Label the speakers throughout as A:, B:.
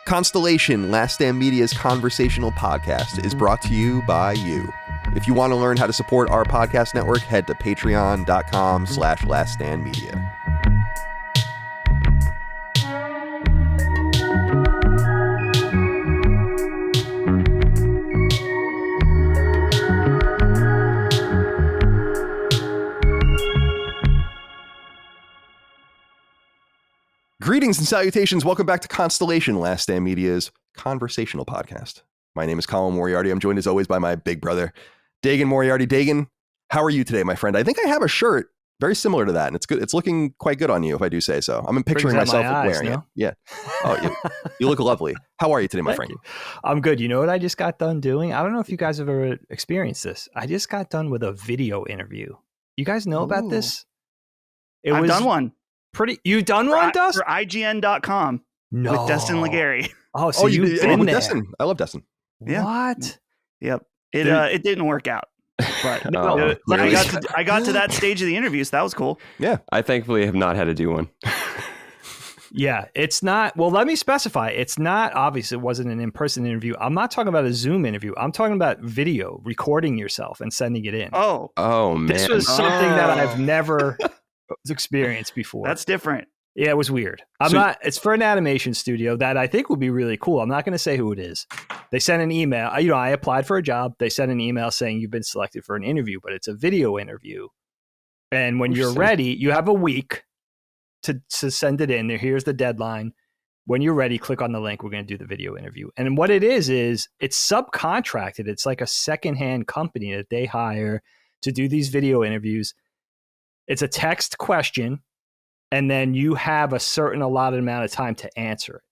A: Constellation, Last Stand Media's conversational podcast, is brought to you by you. If you want to learn how to support our podcast network, head to patreon.com/laststandmedia. Greetings and salutations. Welcome back to Constellation, Last Stand Media's conversational podcast. My name is Colin Moriarty. I'm joined as always by my big brother, Dagan Moriarty. Dagan, how are you today, my friend? I think I have a shirt very similar to that, and it's good. It's looking quite good on you, if I do say so. I'm picturing myself wearing it. Yeah. Oh, you look lovely. How are you today, my friend?
B: You. I'm good. You know what I just got done doing? I don't know if you guys have ever experienced this. I just got done with a video interview. You guys know about this?
C: I've done one.
B: You've done one, Dustin?
C: For IGN.com.
B: No.
C: With Dustin Legary.
B: Oh, so you've been there.
A: Dustin. I love Dustin.
C: Yeah.
B: What?
C: Yep. It didn't work out. But I got to that stage of the interview, so that was cool.
D: Yeah. I thankfully have not had to do one.
B: Yeah, it's not. Well, let me specify. It's not obvious. It wasn't an in-person interview. I'm not talking about a Zoom interview. I'm talking about video, recording yourself and sending it in.
C: Oh,
D: man.
B: This was something that I've never experienced before.
C: That's different.
B: Yeah, it was weird. It's for an animation studio that I think would be really cool. I'm not going to say who it is. They sent an email. I applied for a job. They sent an email saying you've been selected for an interview, but it's a video interview. And when you're ready, you have a week to send it in. Here's the deadline. When you're ready, click on the link. We're going to do the video interview. And what it is it's subcontracted. It's like a secondhand company that they hire to do these video interviews. It's a text question, and then you have a certain allotted amount of time to answer it,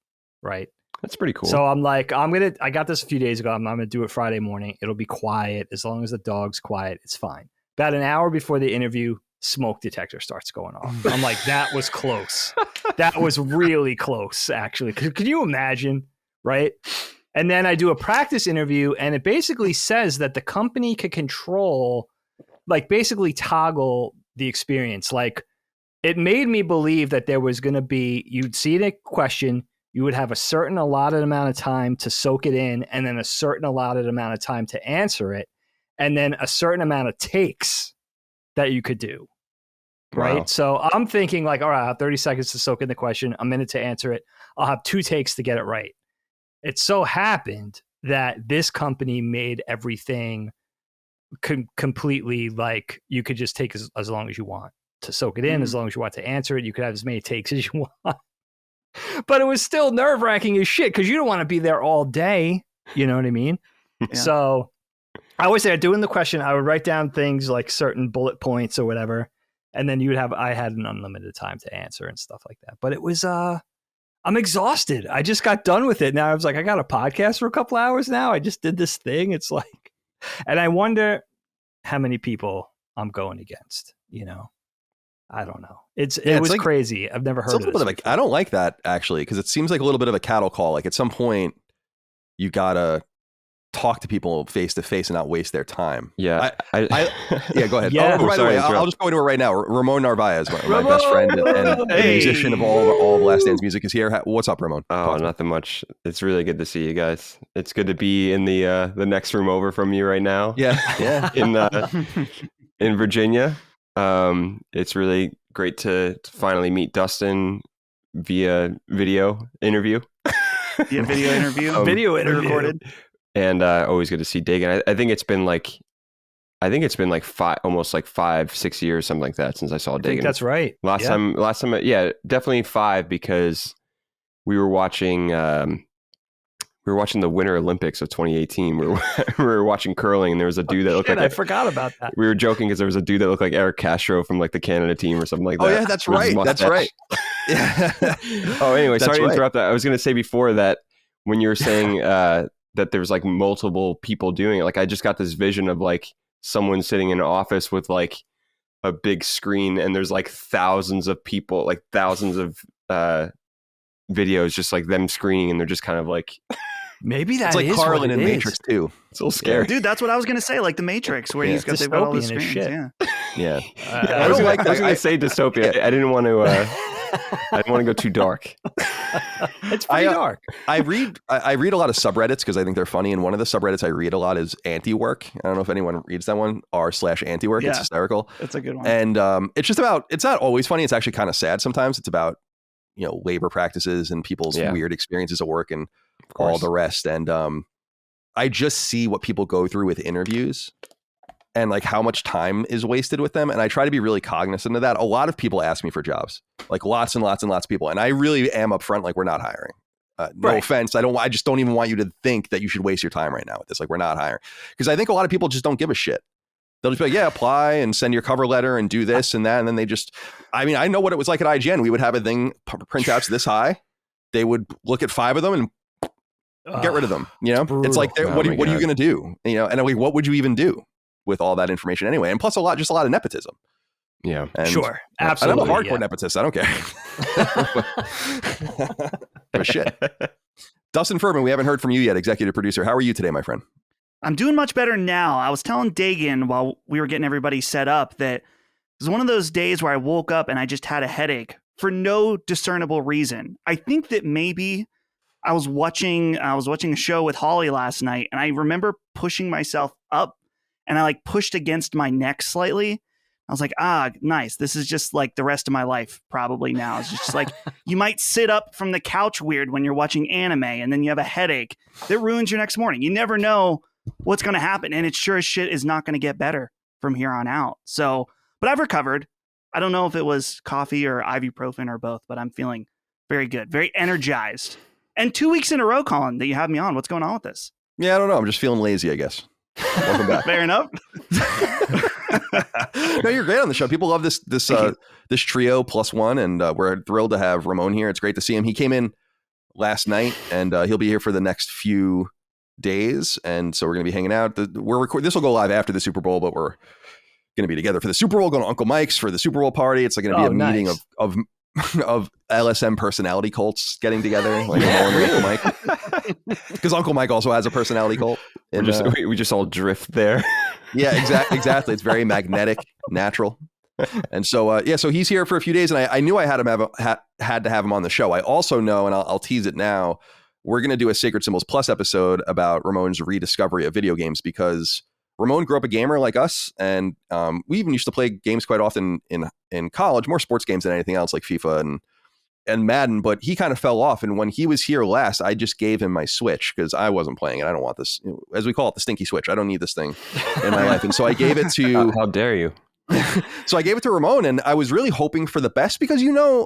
B: right?
D: That's pretty cool.
B: So I'm like, I got this a few days ago. I'm going to do it Friday morning. It'll be quiet. As long as the dog's quiet, it's fine. About an hour before the interview, smoke detector starts going off. I'm like, that was close. That was really close, actually. Could you imagine, right? And then I do a practice interview, and it basically says that the company can control, like basically toggle the experience. Like it made me believe that there was going to be, you'd see the question, you would have a certain allotted amount of time to soak it in, and then a certain allotted amount of time to answer it, and then a certain amount of takes that you could do. Right. Wow. So I'm thinking like, all right, I have 30 seconds to soak in the question, a minute to answer it. I'll have 2 takes to get it right. It so happened that this company made everything completely like you could just take as long as you want to soak it in, as long as you want to answer it. You could have as many takes as you want. But it was still nerve-wracking as shit because you don't want to be there all day. You know what I mean? Yeah. So I always say, doing the question, I would write down things like certain bullet points or whatever. And then I had an unlimited time to answer and stuff like that. But it was, I'm exhausted. I just got done with it. Now I was like, I got a podcast for a couple hours now. I just did this thing. It's like, and I wonder how many people I'm going against, I don't know. It was like, crazy. I've never heard of this.
A: I don't like that actually, because it seems like a little bit of a cattle call. Like at some point you gotta talk to people face to face and not waste their time.
D: Yeah.
A: Yeah, go ahead.
B: Yeah.
A: By the way, I'll just go into it right now. Ramon Narvaez, my best friend and musician of all of Last Stand's music, is here. What's up, Ramon?
D: Oh, nothing much. It's really good to see you guys. It's good to be in the next room over from you right now.
A: Yeah.
D: In Virginia. It's really great to finally meet Dustin via video interview.
C: Video interview recorded.
D: And always good to see Dagan. I think it's been like almost 5-6 years, something like that, since I saw Dagan.
B: I think that's right.
D: Last time, definitely 5, because we were watching the Winter Olympics of 2018. We were watching curling, and there was a dude that looked like
B: I forgot about that.
D: We were joking because there was a dude that looked like Eric Castro from like the Canada team or something like that.
A: Oh yeah, that's right. That's right.
D: Yeah. Oh, anyway, sorry to interrupt that. I was going to say before that, when you were saying that there's like multiple people doing it, like I just got this vision of like someone sitting in an office with like a big screen, and there's like thousands of people, like thousands of videos, just like them screening, and they're just kind of like
B: Maybe
A: it's like Colin in Matrix 2.
D: It's a little scary.
C: Yeah, dude, that's what I was going to say. Like the Matrix, where they've got all the screens.
B: Shit.
D: Yeah. I was going to say dystopia. I didn't want to I don't want to go too dark.
B: It's pretty dark.
A: I read a lot of subreddits because I think they're funny. And one of the subreddits I read a lot is anti-work. I don't know if anyone reads that one, r/anti-work.
C: Yeah,
A: it's hysterical.
C: It's a good one.
A: And it's just about, it's not always funny. It's actually kind of sad sometimes. It's about, labor practices and people's weird experiences at work and all the rest. And I just see what people go through with interviews and like how much time is wasted with them. And I try to be really cognizant of that. A lot of people ask me for jobs, like lots and lots and lots of people. And I really am upfront, like, we're not hiring. No offense. I just don't even want you to think that you should waste your time right now with this. Like, we're not hiring. Because I think a lot of people just don't give a shit. They'll just be like, yeah, apply and send your cover letter and do this and that. And then they just, I know what it was like at IGN. We would have a thing, printouts this high. They would look at 5 of them and get rid of them. It's like, what are you going to do? And like, what would you even do with all that information anyway? And plus just a lot of nepotism. Yeah. And
B: sure. Absolutely.
A: I'm a hardcore nepotist. I don't care. Give a shit. Dustin Furman, we haven't heard from you yet, executive producer. How are you today, my friend?
C: I'm doing much better now. I was telling Dagan while we were getting everybody set up that it was one of those days where I woke up and I just had a headache for no discernible reason. I think that maybe I was watching a show with Holly last night, and I remember pushing myself up, and I like pushed against my neck slightly. I was like, nice. This is just like the rest of my life probably now. It's just like you might sit up from the couch weird when you're watching anime, and then you have a headache that ruins your next morning. You never know what's going to happen, and it sure as shit is not going to get better from here on out. So, but I've recovered. I don't know if it was coffee or ibuprofen or both, but I'm feeling very good, very energized. And 2 weeks in a row, Colin, that you have me on. What's going on with this?
A: Yeah, I don't know. I'm just feeling lazy, I guess. Welcome back.
C: Fair enough.
A: No, you're great on the show. People love this trio plus one, and we're thrilled to have Ramon here. It's great to see him. He came in last night, and he'll be here for the next few days, and so we're going to be hanging out. This will go live after the Super Bowl, but we're going to be together for the Super Bowl, going to Uncle Mike's for the Super Bowl party. It's like going to be a meeting of LSM personality cults getting together, like Uncle Mike, because Uncle Mike also has a personality cult.
D: We just all drift there.
A: Yeah, exactly. It's very magnetic, natural. And so, so he's here for a few days, and I knew I had to have him on the show. I also know, and I'll tease it now, we're going to do a Sacred Symbols Plus episode about Ramon's rediscovery of video games, because Ramon grew up a gamer like us, and we even used to play games quite often in college, more sports games than anything else, like FIFA and Madden, but he kind of fell off. And when he was here last, I just gave him my Switch because I wasn't playing it. I don't want this, as we call it, the stinky Switch. I don't need this thing in my life. And so I gave it to...
D: How dare you?
A: So I gave it to Ramon, and I was really hoping for the best, because you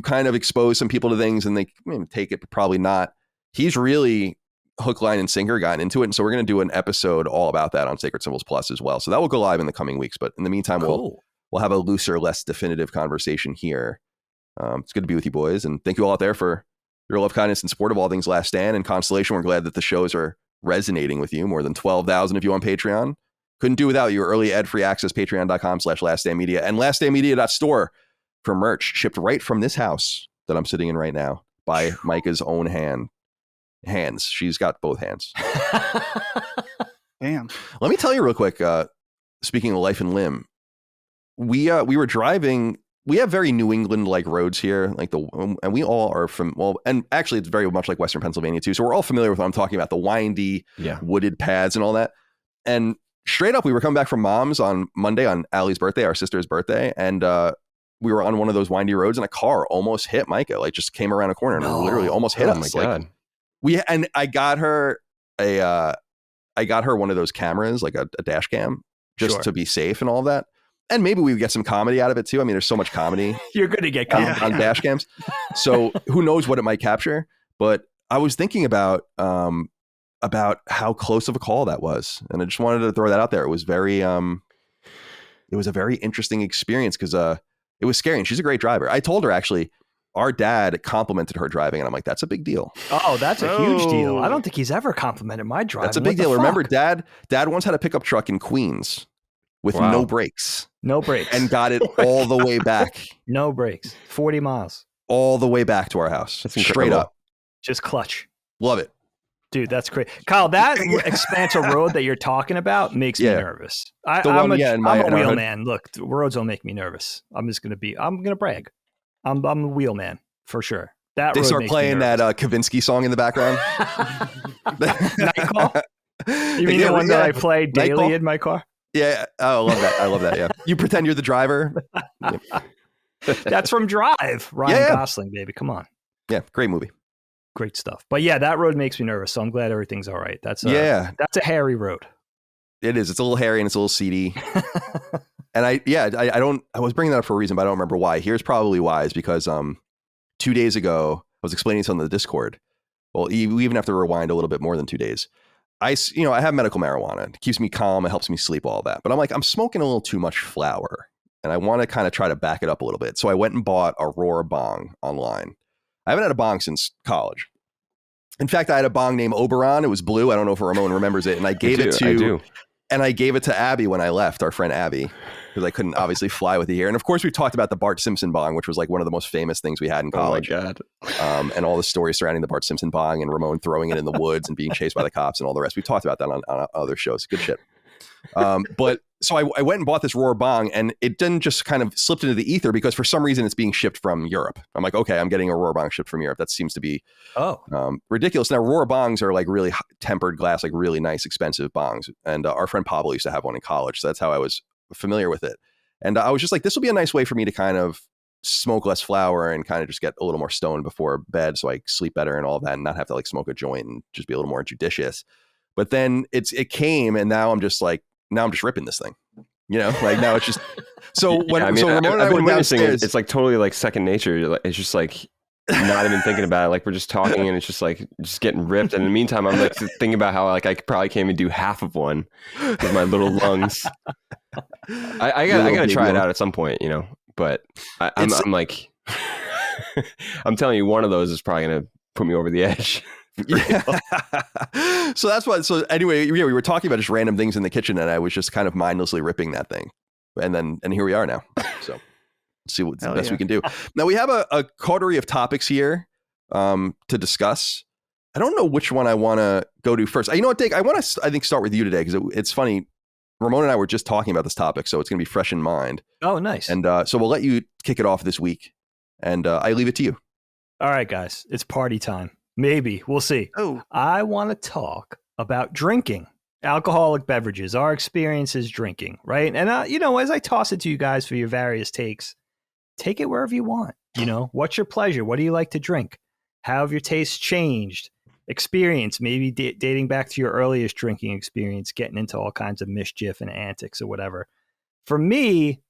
A: kind of expose some people to things and they take it, but probably not. He's really hook, line, and sinker gotten into it. And so we're going to do an episode all about that on Sacred Symbols Plus as well. So that will go live in the coming weeks. But in the meantime, we'll have a looser, less definitive conversation here. It's good to be with you boys. And thank you all out there for your love, kindness, and support of all things Last Stand and Constellation. We're glad that the shows are resonating with you. More than 12,000 of you on Patreon. Couldn't do without you. Early ad-free access, patreon.com/laststandmedia and laststandmedia.store for merch shipped right from this house that I'm sitting in right now by Micah's own hands. She's got both hands.
C: Damn.
A: Let me tell you real quick, speaking of life and limb, we were driving. We have very New England like roads here, and we all are and actually it's very much like Western Pennsylvania too. So we're all familiar with what I'm talking about, the windy, wooded paths and all that. And straight up, we were coming back from Mom's on Monday, on Allie's birthday, our sister's birthday, and we were on one of those windy roads, and a car almost hit Micah, like just came around a corner and literally almost hit us.
D: My God.
A: I got her one of those cameras, like a dash cam, just to be safe and all of that. And maybe we would get some comedy out of it too. I mean, there's so much comedy.
B: You're going to get comedy
A: on dash cams. So who knows what it might capture? But I was thinking about how close of a call that was, and I just wanted to throw that out there. It was a very interesting experience because it was scary. And she's a great driver. I told her, actually, our dad complimented her driving, and I'm like, that's a big deal.
B: Oh, that's a huge deal. I don't think he's ever complimented my driving.
A: That's a big deal. Remember, dad once had a pickup truck in Queens with no brakes.
B: No brakes.
A: And got it all the way back.
B: No brakes. 40 miles.
A: All the way back to our house. That's straight up.
B: Just clutch.
A: Love it.
B: Dude, that's great. Kyle, that expanse of road that you're talking about makes me nervous. I'm a wheelman. Look, the roads don't make me nervous. I'm going to brag. I'm a wheelman for sure. That
A: They
B: road
A: start
B: makes me
A: playing that
B: nervous.
A: Kavinsky song in the background.
B: Night Call? You mean the one that I play daily in my car?
A: Yeah. Oh, I love that. Yeah. You pretend you're the driver.
B: That's from Drive. Ryan Gosling, baby. Come on.
A: Yeah. Great movie.
B: Great stuff. But yeah, that road makes me nervous. So I'm glad everything's all right. That's a hairy road.
A: It is. It's a little hairy and it's a little seedy. And I was bringing that up for a reason, but I don't remember why. Here's probably why, is because 2 days ago, I was explaining something on the Discord. Well, we even have to rewind a little bit more than 2 days. I have medical marijuana. It keeps me calm. It helps me sleep, all that. But I'm smoking a little too much flower, and I want to kind of try to back it up a little bit. So I went and bought a Roar bong online. I haven't had a bong since college. In fact, I had a bong named Oberon. It was blue. I don't know if Ramon remembers it. And I gave it to Abby when I left, our friend Abby, because I couldn't obviously fly with it here. And of course, we talked about the Bart Simpson bong, which was like one of the most famous things we had in college.
D: Oh my God.
A: And all the stories surrounding the Bart Simpson bong and Ramon throwing it in the woods and being chased by the cops and all the rest. We talked about that on other shows. Good shit. But so I went and bought this Roar bong, and it didn't just kind of slipped into the ether because for some reason it's being shipped from Europe. I'm like, okay, I'm getting a Roar bong shipped from Europe. That seems to be ridiculous. Now, Roar bongs are like really tempered glass, like really nice, expensive bongs. And our friend Pablo used to have one in college. So that's how I was familiar with it. And I was just like, this will be a nice way for me to kind of smoke less flower and kind of just get a little more stoned before bed so I sleep better and all that, and not have to like smoke a joint and just be a little more judicious. But then it came, and now I'm just ripping this thing, like now it's just, so when,
D: I've been witnessing it, it's like totally like second nature. It's just like not even thinking about it. Like we're just talking and it's just like just getting ripped. And in the meantime, I'm like thinking about how like I probably can't even do half of one with my little lungs. I gotta try it out at some point, but I'm like, I'm telling you, one of those is probably going to put me over the edge.
A: Yeah. So that's what. So anyway, we were talking about just random things in the kitchen, and I was just kind of mindlessly ripping that thing, and here we are now. So let's see what's the best we can do. Now we have a coterie of topics here to discuss. I don't know which one I want to go to first. You know what, Dave? I want to start with you today because it's funny. Ramon and I were just talking about this topic, so it's going to be fresh in mind.
B: Oh, nice.
A: And so we'll let you kick it off this week, and I leave it to you.
B: All right, guys, it's party time. Maybe. We'll see.
C: Oh,
B: I want to talk about drinking, alcoholic beverages, our experiences drinking, right? And, as I toss it to you guys for your various takes, take it wherever you want. What's your pleasure? What do you like to drink? How have your tastes changed? Experience, maybe dating back to your earliest drinking experience, getting into all kinds of mischief and antics or whatever. For me,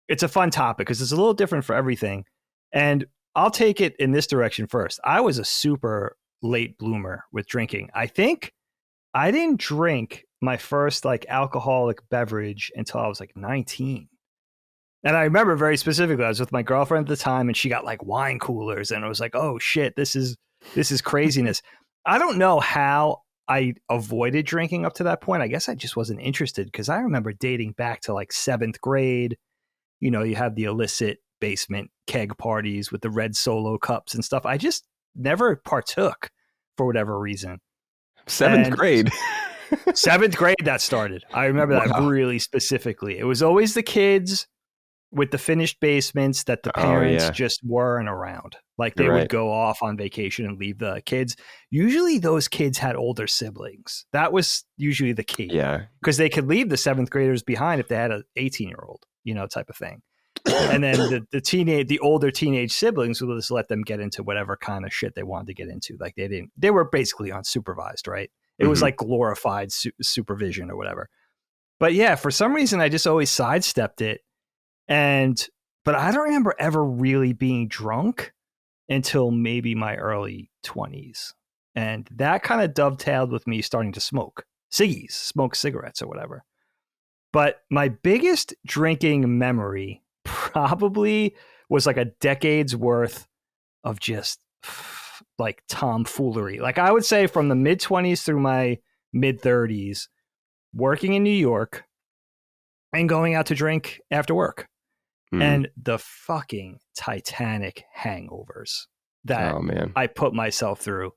B: it's a fun topic because it's a little different for everything. And I'll take it in this direction first. I was a super late bloomer with drinking. I think I didn't drink my first like alcoholic beverage until I was like 19. And I remember very specifically, I was with my girlfriend at the time and she got like wine coolers and I was like, oh shit, this is craziness. I don't know how I avoided drinking up to that point. I guess I just wasn't interested because I remember dating back to like 7th grade. You have the illicit basement keg parties with the red Solo cups and stuff. I just never partook for whatever reason.
D: 7th grade.
B: 7th grade that started. I remember that really specifically. It was always the kids with the finished basements that the parents just weren't around. Like they would go off on vacation and leave the kids. Usually those kids had older siblings. That was usually the key.
D: Yeah.
B: Because they could leave the 7th graders behind if they had an 18-year-old, type of thing. And then the older teenage siblings would just let them get into whatever kind of shit they wanted to get into. Like they were basically unsupervised, right? It was like glorified supervision or whatever. But yeah, for some reason, I just always sidestepped it. But I don't remember ever really being drunk until maybe my early 20s. And that kind of dovetailed with me starting to smoke cigarettes or whatever. But my biggest drinking memory probably was like a decade's worth of just like tomfoolery. Like I would say from the mid 20s through my mid 30s, working in New York and going out to drink after work. And the fucking Titanic hangovers that I put myself through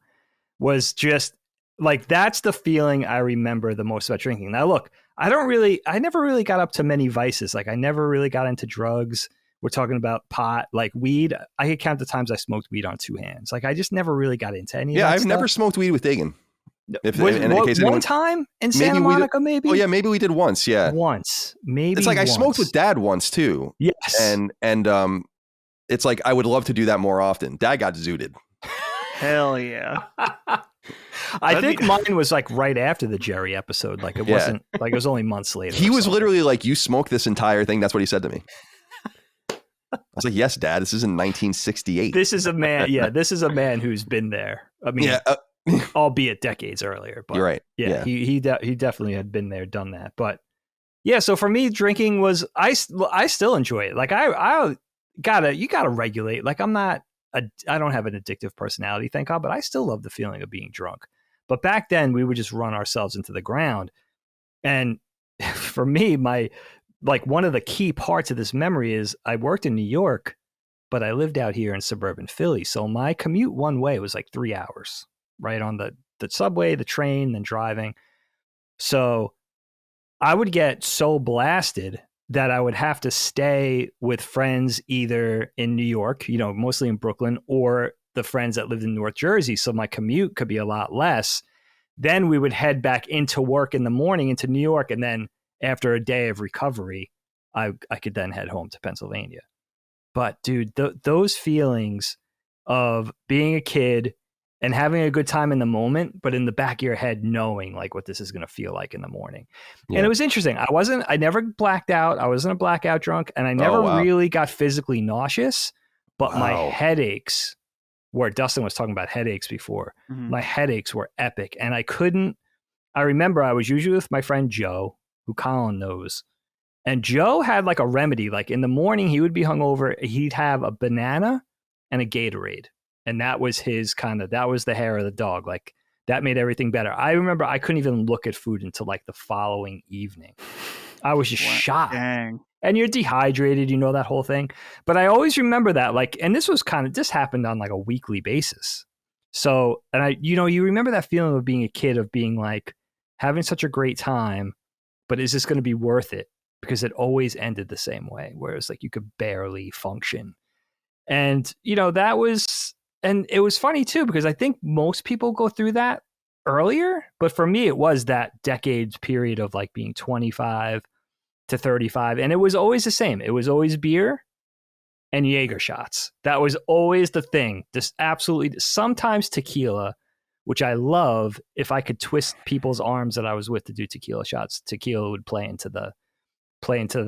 B: was just like, that's the feeling I remember the most about drinking. Now, look, I never really got up to many vices. Like I never really got into drugs. We're talking about pot, like weed. I could count the times I smoked weed on two hands. Like I just never really got into any of that
A: I've
B: stuff.
A: never smoked weed with Dagan.
B: One time in Santa Monica, maybe?
A: Oh, yeah, maybe we did once, yeah.
B: Once, maybe
A: It's like
B: once.
A: I smoked with Dad once, too.
B: Yes.
A: And it's like I would love to do that more often. Dad got zooted.
C: Hell yeah.
B: I think mine was like right after the Jerry episode. Like it wasn't like it was only months later.
A: He was literally like, you smoked this entire thing. That's what he said to me. I was like, yes, Dad, this is in 1968.
B: This is a man. Yeah, this is a man who's been there. I mean, albeit decades earlier. But
A: you're right.
B: Yeah, he definitely had been there, done that. But yeah, so for me, drinking was I still enjoy it. Like you gotta regulate. Like I don't have an addictive personality, thank God, but I still love the feeling of being drunk. But back then, we would just run ourselves into the ground. And for me, one of the key parts of this memory is I worked in New York, but I lived out here in suburban Philly. So my commute one way was like 3 hours, right, on the subway, the train, then driving. So I would get so blasted that I would have to stay with friends either in New York, mostly in Brooklyn, or the friends that lived in North Jersey. So my commute could be a lot less. Then we would head back into work in the morning into New York. And then after a day of recovery, I could then head home to Pennsylvania. But dude, those feelings of being a kid and having a good time in the moment, but in the back of your head, knowing like what this is going to feel like in the morning. Yeah. And it was interesting. I never blacked out. I wasn't a blackout drunk, and I never really got physically nauseous, but my headaches, where Dustin was talking about headaches before, my headaches were epic. And I remember I was usually with my friend Joe, who Colin knows. And Joe had like a remedy. Like in the morning, he would be hungover. He'd have a banana and a Gatorade. And that was that was the hair of the dog. Like that made everything better. I remember I couldn't even look at food until like the following evening. I was just shocked. Dang. And you're dehydrated, that whole thing. But I always remember that, like, and this happened on like a weekly basis. So, and you remember that feeling of being a kid, of being like having such a great time, but is this going to be worth it? Because it always ended the same way, whereas like you could barely function. And, and it was funny too, because I think most people go through that earlier, but for me, it was that decades period of like being 25 to 35. And it was always the same. It was always beer and Jaeger shots. That was always the thing. Just absolutely, sometimes tequila, which I love. If I could twist people's arms that I was with to do tequila shots, tequila would play into the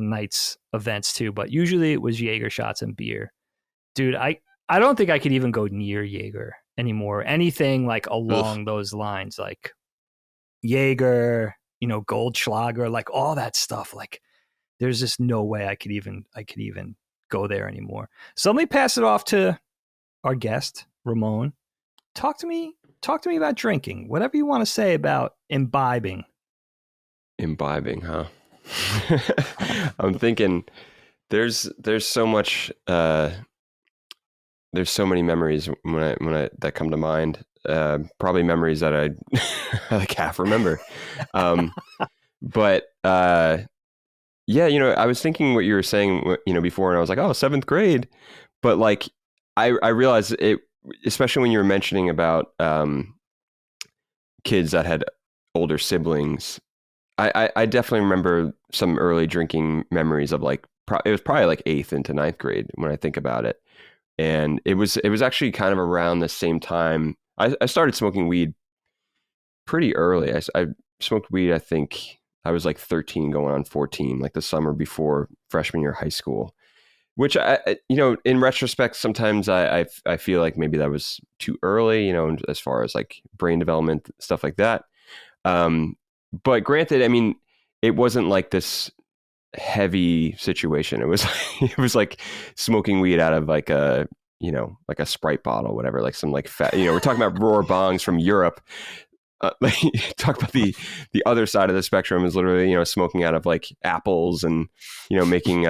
B: night's events too. But usually it was Jaeger shots and beer. Dude, I don't think I could even go near Jaeger anymore. Anything like along those lines, like Jaeger, Goldschlager, like all that stuff. Like there's just no way I could even go there anymore. So let me pass it off to our guest, Ramon. Talk to me about drinking. Whatever you want to say about imbibing.
D: Imbibing, huh? I'm thinking there's so much there's so many memories when I that come to mind. Probably memories that I like half remember. But yeah, I was thinking what you were saying, before, and I was like, oh, 7th grade. But like, I realized it, especially when you were mentioning about kids that had older siblings. I definitely remember some early drinking memories of like, it was probably like 8th into 9th grade when I think about it. And it was actually kind of around the same time. I started smoking weed pretty early. I smoked weed, I think I was like 13 going on 14, like the summer before freshman year of high school, which in retrospect, sometimes I feel like maybe that was too early, as far as like brain development, stuff like that. But granted, I mean, it wasn't like this heavy situation. It was like smoking weed out of like a Sprite bottle, whatever, like some like fat, we're talking about roar bongs from Europe. Like, talk about the other side of the spectrum is literally, smoking out of like apples and, making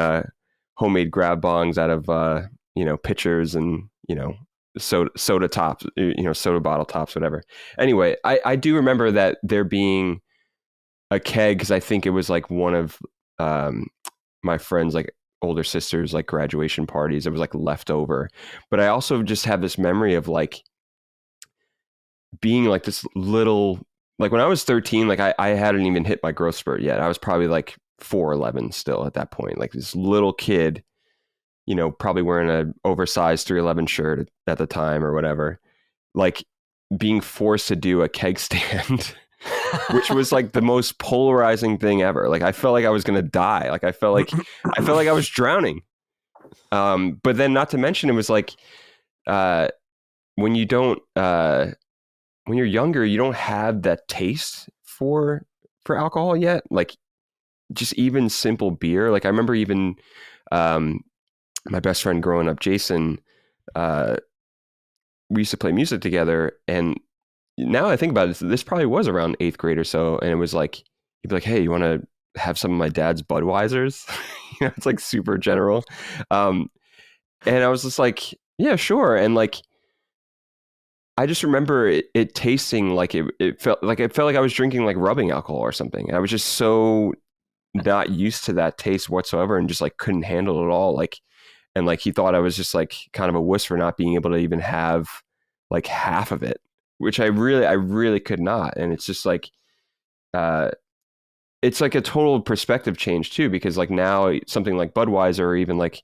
D: homemade grab bongs out of, pitchers and, soda tops, soda bottle tops, whatever. Anyway, I do remember that there being a keg, because I think it was like one of my friend's like older sister's like graduation parties. It was like leftover. But I also just have this memory of like being like this little, like when I was 13, like I hadn't even hit my growth spurt yet. I was probably like 4'11" still at that point, like this little kid, you know, probably wearing an oversized 311 shirt at the time or whatever, like being forced to do a keg stand, which was like the most polarizing thing ever. Like I felt like I was going to die. Like I felt like I was drowning. But then not to mention, it was like, when you don't, when you're younger, you don't have that taste for alcohol yet. Like just even simple beer. Like I remember even, my best friend growing up, Jason, we used to play music together. And now I think about it, this probably was around 8th grade or so. And it was like, he'd be like, hey, you want to have some of my dad's Budweisers? You know, it's like super general. And I was just like, yeah, sure. And like, I just remember it tasting like it felt like I was drinking like rubbing alcohol or something. And I was just so not used to that taste whatsoever and just like couldn't handle it at all. Like, and like he thought I was just like kind of a wuss for not being able to even have like half of it, which I really could not. And it's just like, it's like a total perspective change too, because like now something like Budweiser or even like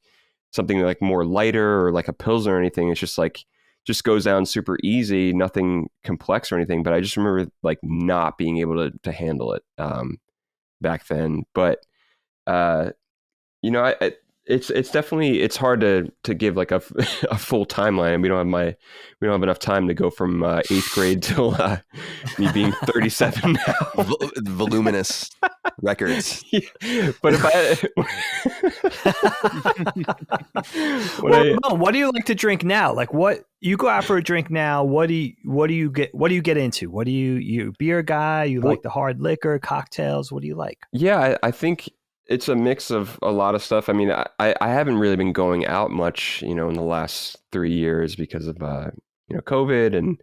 D: something like more lighter or like a Pilsner or anything, it's just like, just goes down super easy, nothing complex or anything. But I just remember like not being able to handle it back then. But you know, it's definitely, it's hard to give like a full timeline. We don't have enough time to go from 8th grade till me being 37 now.
A: Voluminous records.
D: Yeah. But if
B: what do you like to drink now? Like what you go out for a drink now? What do you get into? What do you beer guy? You like the hard liquor, cocktails? What do you like?
D: Yeah, I think it's a mix of a lot of stuff. I mean, I haven't really been going out much, you know, in the last 3 years because of, you know, COVID and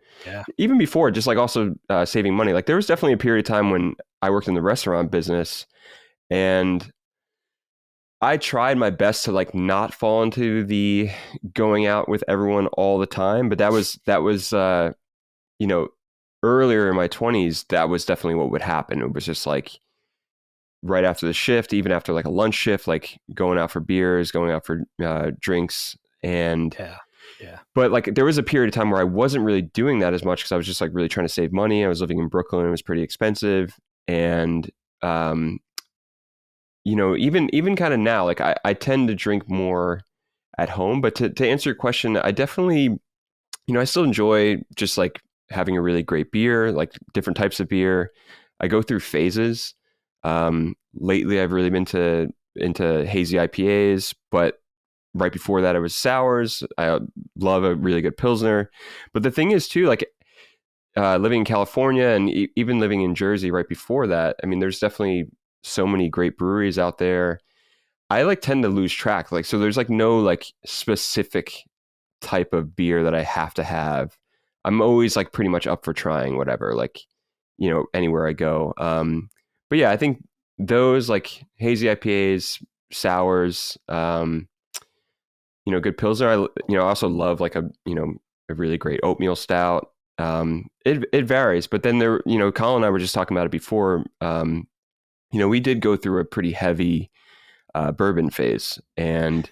D: even before, just like also saving money. Like there was definitely a period of time when I worked in the restaurant business and I tried my best to like not fall into the going out with everyone all the time. But that was, you know, earlier in my 20s, that was definitely what would happen. It was just like, right after the shift, even after like a lunch shift, like going out for beers, going out for drinks. And but like there was a period of time where I wasn't really doing that as much because I was just like really trying to save money. I was living in Brooklyn. It was pretty expensive. And, you know, even kind of now, like I tend to drink more at home. But to answer your question, I definitely, you know, I still enjoy just like having a really great beer, like different types of beer. I go through phases. Lately I've really been into hazy IPAs, but right before that it was sours. I love a really good Pilsner. But the thing is too, like, living in California and even living in Jersey right before that, I mean, there's definitely so many great breweries out there. I like tend to lose track. Like, so there's like no like specific type of beer that I have to have. I'm always like pretty much up for trying whatever, like, you know, anywhere I go. But yeah, I think those like hazy IPAs, sours, you know, good Pilsner. I also love like a really great oatmeal stout. It varies, but then there, you know, Colin and I were just talking about it before. You know, we did go through a pretty heavy bourbon phase, and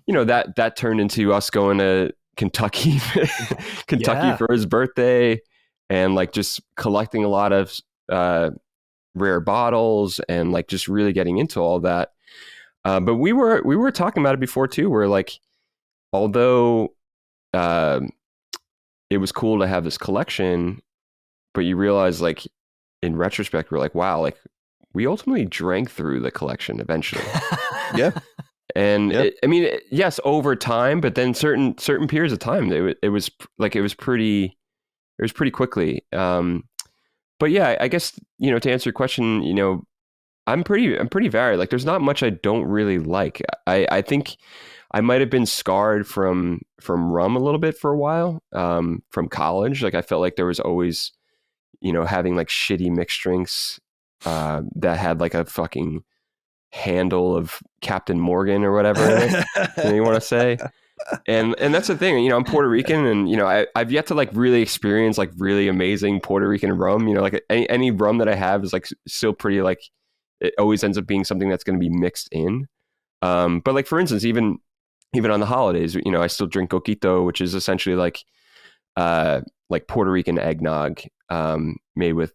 D: you know that turned into us going to Kentucky, for his birthday, and like just collecting a lot of rare bottles and like just really getting into all that. But we were talking about it before too, where like, although it was cool to have this collection, but you realize like in retrospect, we're like, wow, like we ultimately drank through the collection eventually.
A: Yeah.
D: And I mean, yes, over time, but then certain periods of time, it was pretty quickly. But yeah, I guess, you know, to answer your question, you know, I'm pretty varied. Like there's not much I don't really like. I think I might have been scarred from rum a little bit for a while, from college. Like I felt like there was always, you know, having like shitty mixed drinks that had like a fucking handle of Captain Morgan or whatever it is, you want to say. And that's the thing, I'm Puerto Rican, and I've yet to like really experience like really amazing Puerto Rican rum. Like any rum that I have is like still pretty, like it always ends up being something that's going to be mixed in. But like for instance, even on the holidays, I still drink coquito, which is essentially like Puerto Rican eggnog made with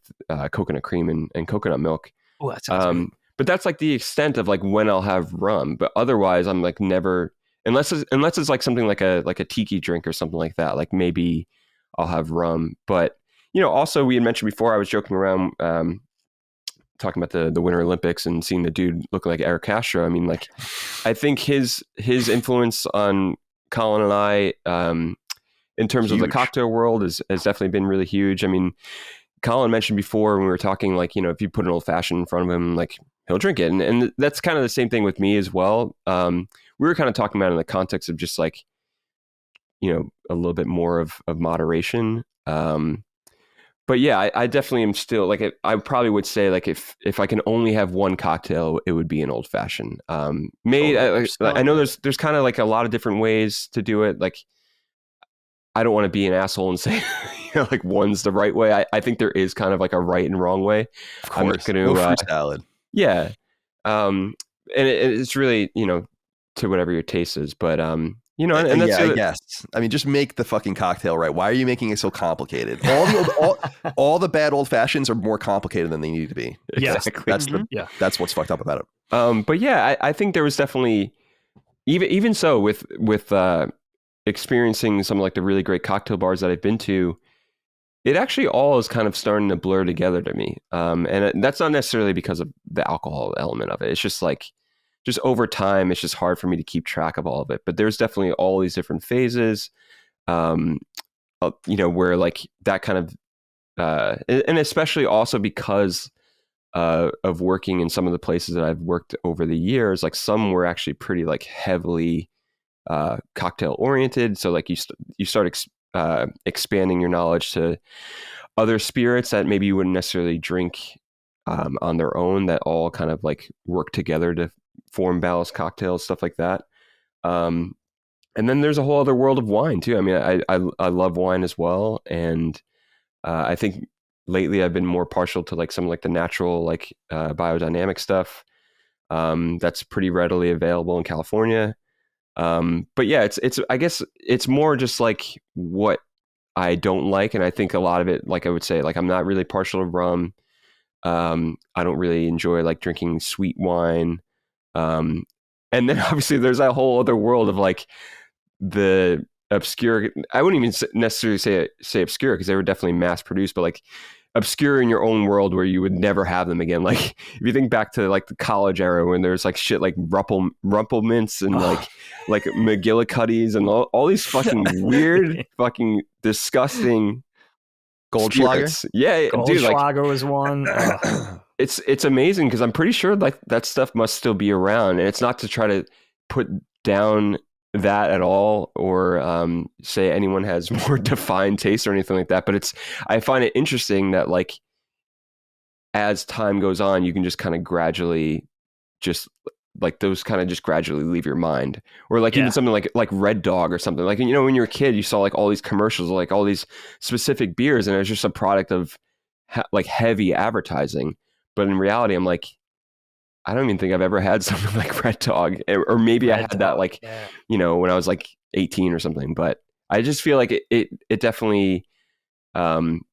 D: coconut cream and coconut milk.
B: Oh, that sounds great.
D: But that's like the extent of like when I'll have rum. But otherwise, I'm like never, unless it's like something like a tiki drink or something like that. Like maybe I'll have rum. But also we had mentioned before, I was joking around talking about the Winter Olympics and seeing the dude look like Eric Castro. I mean, like I think his influence on Colin and I in terms of the cocktail world has definitely been really huge. I mean, Colin mentioned before when we were talking, like, if you put an old fashioned in front of him, like he'll drink it. And that's kind of the same thing with me as well. We were kind of talking about it in the context of just like, a little bit more of moderation. But yeah, I definitely am still like, I probably would say like, if I can only have one cocktail, it would be an old fashioned made. I know there's kind of like a lot of different ways to do it. Like, I don't want to be an asshole and say like one's the right way. I think there is kind of like a right and wrong way.
A: Of course, no fruit salad.
D: Yeah, and it's really to whatever your taste is, but and that's
A: I guess. I mean, just make the fucking cocktail right. Why are you making it so complicated? All the bad old fashions are more complicated than they need to be.
D: Exactly.
A: That's what's fucked up about it.
D: But yeah, I think there was definitely even so with experiencing some like the really great cocktail bars that I've been to, it actually all is kind of starting to blur together to me. And that's not necessarily because of the alcohol element of it. It's just like, just over time, it's just hard for me to keep track of all of it. But there's definitely all these different phases, where like that kind of, and especially also because of working in some of the places that I've worked over the years, like some were actually pretty like heavily cocktail oriented. So like you start expanding your knowledge to other spirits that maybe you wouldn't necessarily drink on their own, that all kind of like work together to form balanced cocktails, stuff like that. And then there's a whole other world of wine too. I mean, I love wine as well. And I think lately I've been more partial to like some like the natural, like biodynamic stuff that's pretty readily available in California. But yeah, it's I guess it's more just like what I don't like. And I think a lot of it, like I would say, like I'm not really partial to rum. I don't really enjoy like drinking sweet wine. And then obviously there's that whole other world of like the obscure, I wouldn't even necessarily say obscure, because they were definitely mass produced, but like obscure in your own world where you would never have them again. Like if you think back to like the college era when there's like shit like Rumplemints and like McGillicuddies and all these fucking weird, fucking disgusting
A: Goldschlager.
D: Yeah,
B: Goldschlager was one.
D: It's amazing because I'm pretty sure like that stuff must still be around, and it's not to try to put down that at all or say anyone has more defined taste or anything like that, but I find it interesting that like as time goes on, you can just kind of gradually just like those kind of just gradually leave your mind. Or like even something like Red Dog or something, like when you're a kid you saw like all these commercials, like all these specific beers, and it was just a product of like heavy advertising. But in reality, I'm like, I don't even think I've ever had something like Red Dog, or maybe I had that like, when I was like 18 or something. But I just feel like it definitely can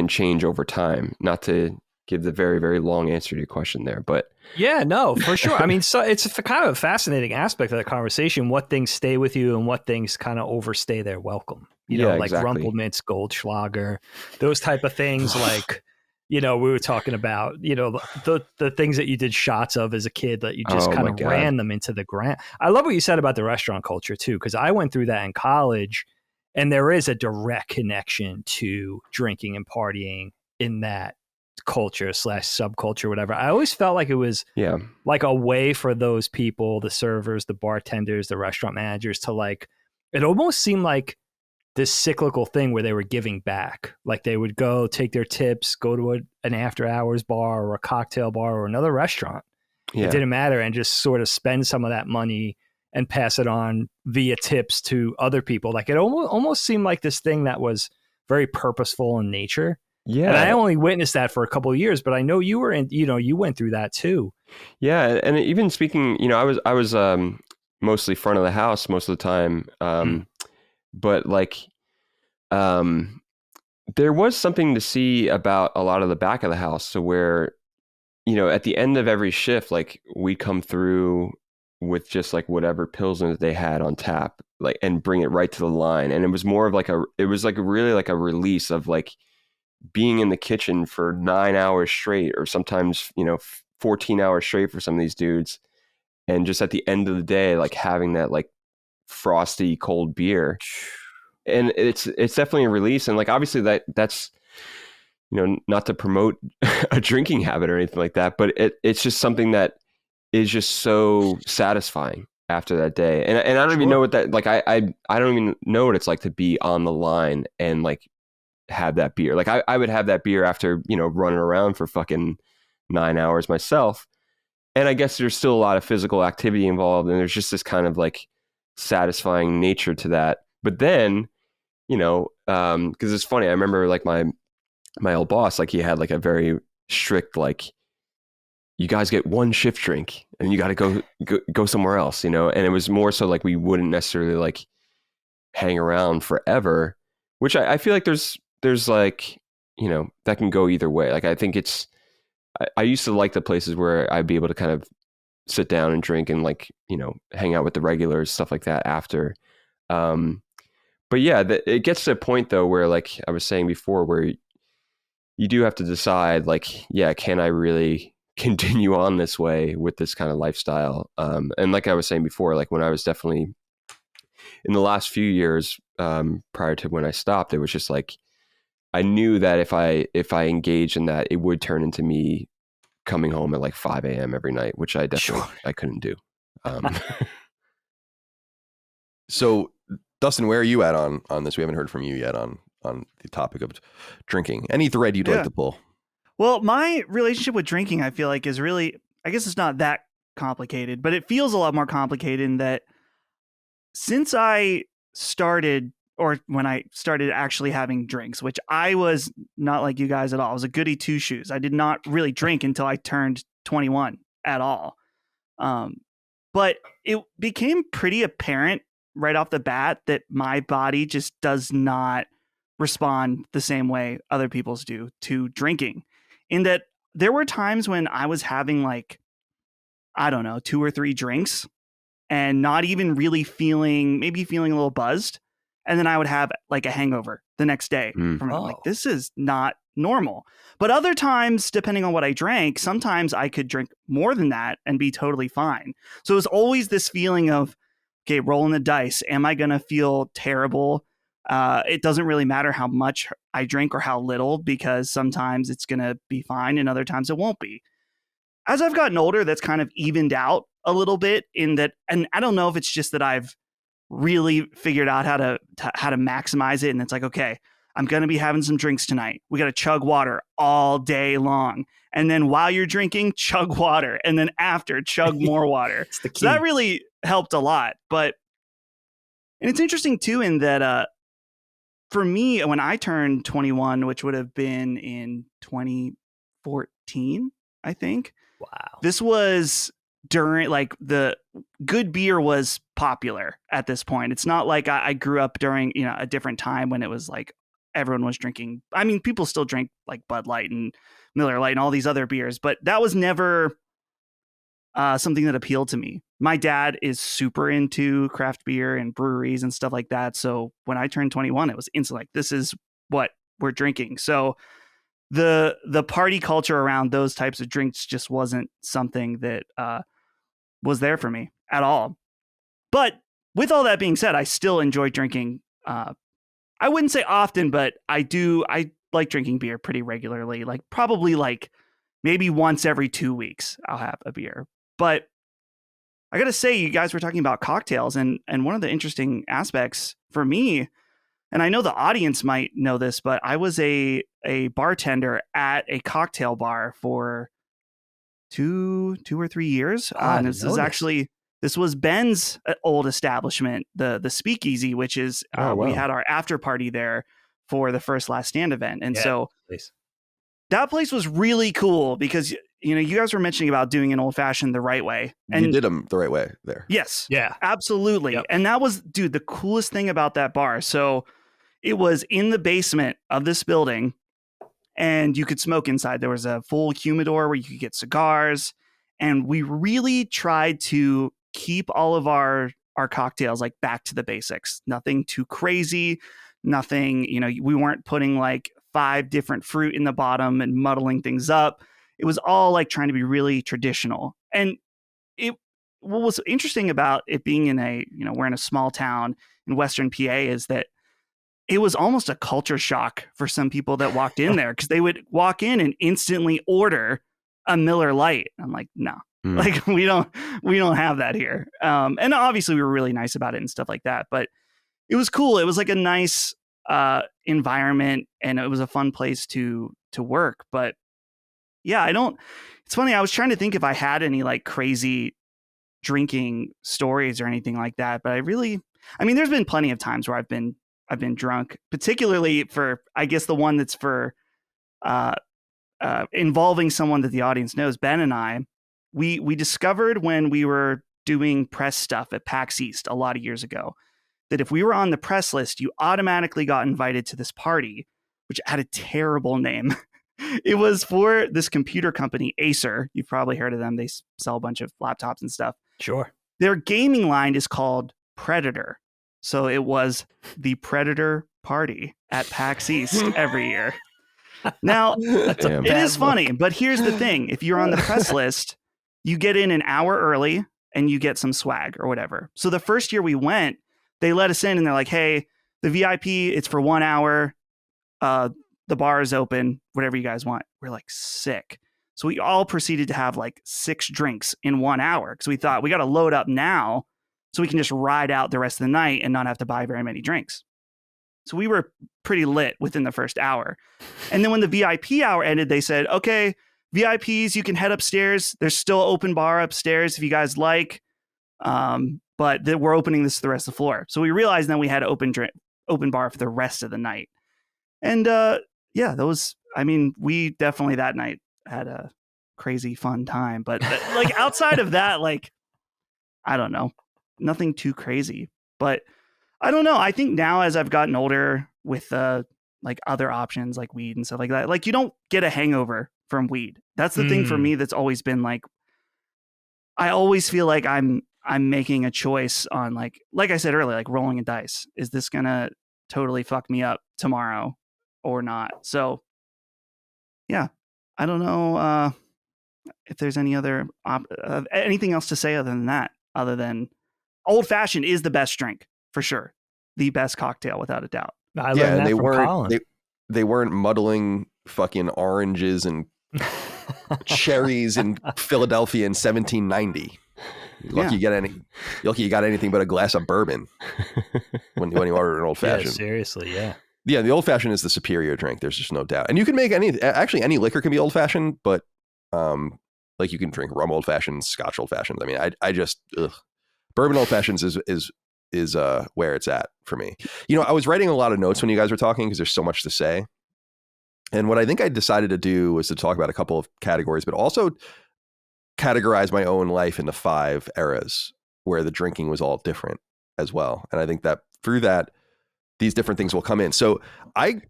D: change over time. Not to give the very, very long answer to your question there, but
B: yeah, no, for sure. I mean, so it's kind of a fascinating aspect of the conversation. What things stay with you and what things kind of overstay their welcome. Like exactly. Rumplemints, Goldschlager, those type of things. Like, we were talking about, the things that you did shots of as a kid that you just kind of ran them into the ground. I love what you said about the restaurant culture too, because I went through that in college, and there is a direct connection to drinking and partying in that culture / subculture, whatever. I always felt like it was like a way for those people, the servers, the bartenders, the restaurant managers, to like, it almost seemed like this cyclical thing where they were giving back. Like they would go take their tips, go to an after hours bar or a cocktail bar or another restaurant, It didn't matter, and just sort of spend some of that money and pass it on via tips to other people. Like it almost seemed like this thing that was very purposeful in nature.
D: Yeah.
B: And I only witnessed that for a couple of years, but I know you were you went through that too.
D: Yeah. And even speaking, I was mostly front of the house most of the time. But like, there was something to see about a lot of the back of the house. So where, at the end of every shift, like we'd come through with just like whatever pilsner they had on tap, like, and bring it right to the line. And it was more of like really like a release of like being in the kitchen for 9 hours straight, or sometimes, 14 hours straight for some of these dudes. And just at the end of the day, like having that like frosty cold beer. And it's definitely a release. And like, obviously that's, not to promote a drinking habit or anything like that, but it's just something that is just so satisfying after that day. And I don't even know what that, like, I don't even know what it's like to be on the line and like have that beer. Like I would have that beer after, running around for fucking 9 hours myself. And I guess there's still a lot of physical activity involved, and there's just this kind of like satisfying nature to that. But then, because it's funny, I remember like my old boss, like he had like a very strict, like, you guys get one shift drink and you got to go somewhere else, and it was more so like we wouldn't necessarily like hang around forever, which I feel like there's like, that can go either way. Like I think I used to like the places where I'd be able to kind of sit down and drink and like, hang out with the regulars, stuff like that after. But yeah, it gets to a point though where, like I was saying before, where you do have to decide, like, yeah, can I really continue on this way with this kind of lifestyle? And like I was saying before, like when I was definitely in the last few years, prior to when I stopped, it was just like, I knew that if I engaged in that, it would turn into me coming home at like 5 a.m. every night, which I definitely, I couldn't do.
A: So Dustin, where are you at on this? We haven't heard from you yet on the topic of drinking. Any thread you'd like to pull?
C: Well, my relationship with drinking, I feel like, is really, I guess it's not that complicated, but it feels a lot more complicated in that since I started, or when I started actually having drinks, which I was not like you guys at all. I was a goody two shoes. I did not really drink until I turned 21 at all. But it became pretty apparent right off the bat that my body just does not respond the same way other people's do to drinking. In that there were times when I was having like, I don't know, 2 or 3 drinks and not even really maybe feeling a little buzzed. And then I would have like a hangover the next day from it. Like, this is not normal. But other times, depending on what I drank, sometimes I could drink more than that and be totally fine. So it was always this feeling of, okay, rolling the dice. Am I going to feel terrible? It doesn't really matter how much I drink or how little, because sometimes it's going to be fine and other times it won't be. As I've gotten older, that's kind of evened out a little bit in that. And I don't know if it's just that I've really figured out how to maximize it. And it's like, okay, I'm going to be having some drinks tonight. We got to chug water all day long. And then while you're drinking, chug water. And then after, chug more water.
B: It's the key.
C: So that really helped a lot. And it's interesting too, in that for me, when I turned 21, which would have been in 2014, I think.
B: Wow.
C: This was during, like, the good beer was popular at this point. It's not like I grew up during, a different time when it was like everyone was drinking. I mean, people still drink like Bud Light and Miller Lite and all these other beers, but that was never something that appealed to me. My dad is super into craft beer and breweries and stuff like that. So when I turned 21, it was instantly like, this is what we're drinking. So the party culture around those types of drinks just wasn't something that was there for me at all. But with all that being said, I still enjoy drinking. I wouldn't say often, but I like drinking beer pretty regularly. Like probably like maybe once every 2 weeks, I'll have a beer. But I got to say, you guys were talking about cocktails, and one of the interesting aspects for me, and I know the audience might know this, but I was a bartender at a cocktail bar for 2 or 3 years. And this was Ben's old establishment, the Speakeasy, which is we had our after party there for the first Last Stand event. And that place was really cool because, you guys were mentioning about doing an old fashioned the right way. And
A: you did them the right way there.
C: Yes.
B: Yeah.
C: Absolutely. Yep. And that was, dude, the coolest thing about that bar. So it was in the basement of this building and you could smoke inside. There was a full humidor where you could get cigars. And we really tried to keep all of our cocktails like back to the basics. Nothing too crazy. Nothing, we weren't putting like 5 different fruit in the bottom and muddling things up. It was all like trying to be really traditional. And what was interesting about it being we're in a small town in Western PA is that it was almost a culture shock for some people that walked in there because they would walk in and instantly order a Miller Lite. I'm like, no, like we don't have that here. And obviously we were really nice about it and stuff like that, but it was cool. It was like a nice environment and it was a fun place to work. But yeah, it's funny. I was trying to think if I had any like crazy drinking stories or anything like that, but there's been plenty of times where I've been drunk, particularly for, I guess the one that's for involving someone that the audience knows. Ben and I, we discovered when we were doing press stuff at PAX East a lot of years ago that if we were on the press list, you automatically got invited to this party, which had a terrible name. It was for this computer company, Acer. You've probably heard of them. They sell a bunch of laptops and stuff.
B: Sure.
C: Their gaming line is called Predator. So it was the Predator party at PAX East every year. Now, it is funny, but here's the thing. If you're on the press list, you get in an hour early and you get some swag or whatever. So the first year we went, they let us in and they're like, hey, the VIP, it's for 1 hour. The bar is open, whatever you guys want. We're like, sick. So we all proceeded to have like 6 drinks in 1 hour because we thought we got to load up now so we can just ride out the rest of the night and not have to buy very many drinks. So we were pretty lit within the first hour. And then when the VIP hour ended, they said, okay, VIPs, you can head upstairs. There's still open bar upstairs if you guys like. But we're opening this to the rest of the floor. So we realized then we had open bar for the rest of the night. And we definitely that night had a crazy fun time. But like outside of that, like, I don't know, nothing too crazy. But I don't know. I think now as I've gotten older with like other options like weed and stuff like that, like you don't get a hangover from weed. That's the thing for me that's always been like, I always feel like I'm making a choice on like I said earlier, like rolling a dice. Is this going to totally fuck me up tomorrow or not? So yeah, I don't know if there's any other anything else to say other than that, other than old fashioned is the best drink for sure. The best cocktail without a doubt.
B: I learned that from Colin.
A: They weren't muddling fucking oranges and cherries in Philadelphia in 1790. Lucky you got anything but a glass of bourbon when you order an old fashioned.
B: Yeah, seriously, yeah.
A: Yeah, the old fashioned is the superior drink. There's just no doubt. And you can make any liquor can be old fashioned, but like you can drink rum old fashioned, Scotch old fashioned. I mean, I just bourbon old fashions is where it's at for me. I was writing a lot of notes when you guys were talking because there's so much to say. And what I think I decided to do was to talk about a couple of categories, but also categorize my own life into 5 eras where the drinking was all different as well. And I think that through that, these different things will come in. So I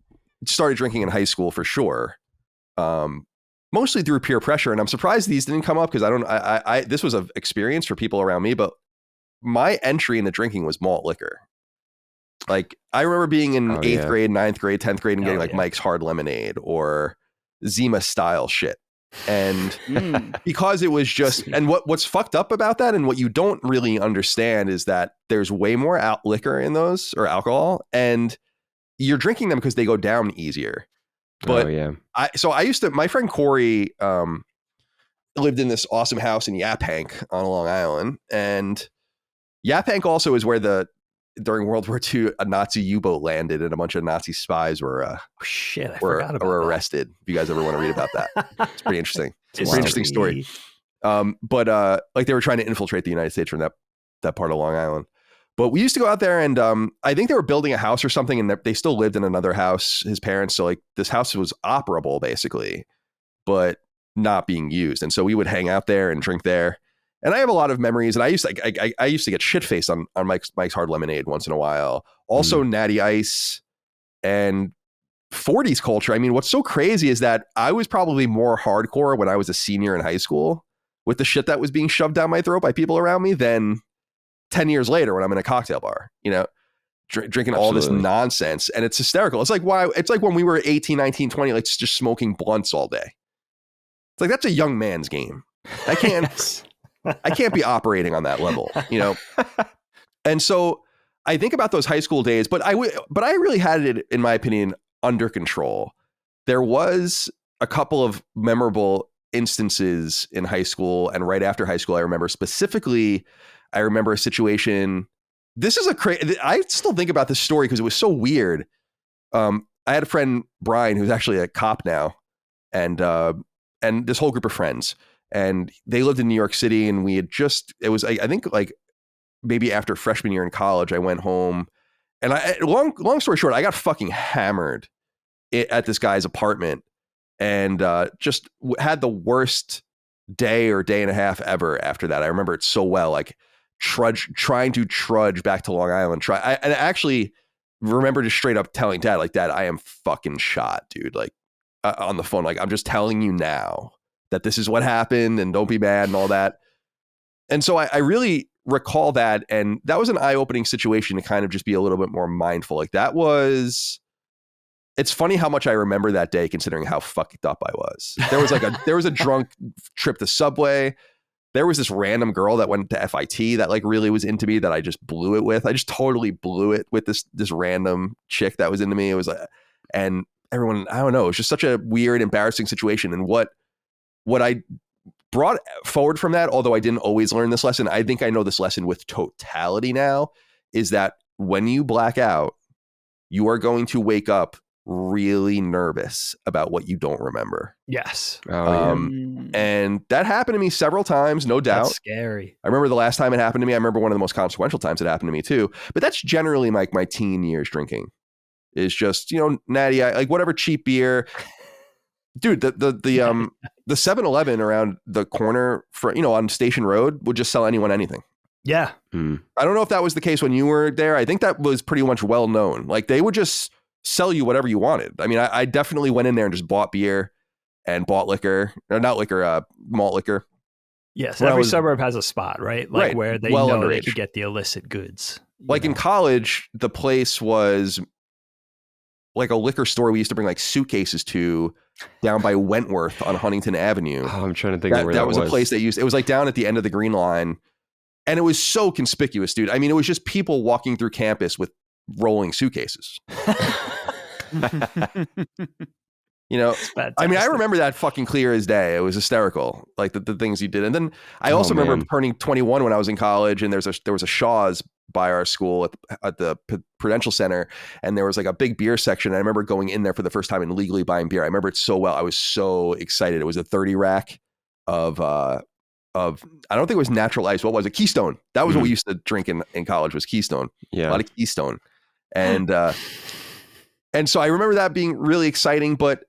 A: started drinking in high school for sure, mostly through peer pressure. And I'm surprised these didn't come up because this was an experience for people around me, but my entry into drinking was malt liquor. Like I remember being in 8th grade, 9th grade, 10th grade and getting Mike's Hard Lemonade or Zima style shit. And because it was just, and what's fucked up about that and what you don't really understand is that there's way more liquor in those or alcohol and you're drinking them because they go down easier. But my friend Corey lived in this awesome house in Yaphank on Long Island, and Yaphank also is where during World War II, a Nazi U-boat landed and a bunch of Nazi spies were
B: forgot about
A: arrested. If you guys ever want to read about that, it's pretty interesting. It's a pretty interesting story. But like they were trying to infiltrate the United States from that part of Long Island. But we used to go out there, and I think they were building a house or something, and they still lived in another house, his parents. So like this house was operable basically, but not being used. And so we would hang out there and drink there. And I have a lot of memories. And I used to get shit faced on Mike's Hard Lemonade once in a while. Also Natty Ice and 40s culture. I mean, what's so crazy is that I was probably more hardcore when I was a senior in high school with the shit that was being shoved down my throat by people around me than 10 years later when I'm in a cocktail bar, drinking all this nonsense. And it's hysterical. It's like when we were 18, 19, 20, like just smoking blunts all day. It's like, that's a young man's game. I can't be operating on that level, And so I think about those high school days, but I really had it, in my opinion, under control. There was a couple of memorable instances in high school and right after high school. I remember specifically, a situation. This is I still think about this story because it was so weird. I had a friend, Brian, who's actually a cop now, and this whole group of friends, and they lived in New York City, and I think like maybe after freshman year in college, I went home, and long story short, I got fucking hammered at this guy's apartment, and just had the worst day or day and a half ever after that. I remember it so well, like trying to trudge back to Long Island. I actually remember just straight up telling Dad, like, Dad, I am fucking shot, dude. Like on the phone, like, I'm just telling you now that this is what happened and don't be mad and all that. And so I really recall that. And that was an eye-opening situation to kind of just be a little bit more mindful. Like it's funny how much I remember that day considering how fucked up I was. There was a drunk trip to Subway. There was this random girl that went to FIT that like really was into me that I just blew it with. I just totally blew it with this random chick that was into me. It was and everyone, I don't know, it was just such a weird, embarrassing situation. And what I brought forward from that, although I didn't always learn this lesson, I think I know this lesson with totality now, is that when you black out, you are going to wake up really nervous about what you don't remember.
B: Yes.
A: And that happened to me several times, no doubt.
B: That's scary.
A: I remember the last time it happened to me. I remember one of the most consequential times it happened to me too. But that's generally like my teen years drinking is just, natty, like whatever cheap beer. Dude, the 7-Eleven around the corner on Station Road would just sell anyone anything.
B: Yeah.
A: I don't know if that was the case when you were there. I think that was pretty much well known. Like they would just sell you whatever you wanted. I mean, I definitely went in there and just bought beer and bought liquor, or not liquor, malt liquor.
B: Yes, every suburb has a spot, right? Like
A: right,
B: where they
A: well
B: know
A: underage.
B: they could get the illicit goods.
A: Like in college, the place was like a liquor store we used to bring like suitcases to down by Wentworth on Huntington Avenue.
D: Oh, I'm trying to think of where that was.
A: That was a place that it was like down at the end of the Green Line. And it was so conspicuous, dude. I mean, it was just people walking through campus with rolling suitcases. I mean, I remember that fucking clear as day. It was hysterical, like the things you did. And then I also remember turning 21 when I was in college, and there was a Shaw's by our school at the Prudential Center, and there was like a big beer section. I remember going in there for the first time and legally buying beer. I remember it so well. I was so excited. It was a 30 rack of I don't think it was Natural Ice. What was it? Keystone. That was what we used to drink in college, was Keystone.
D: Yeah,
A: a lot of Keystone, and so I remember that being really exciting. But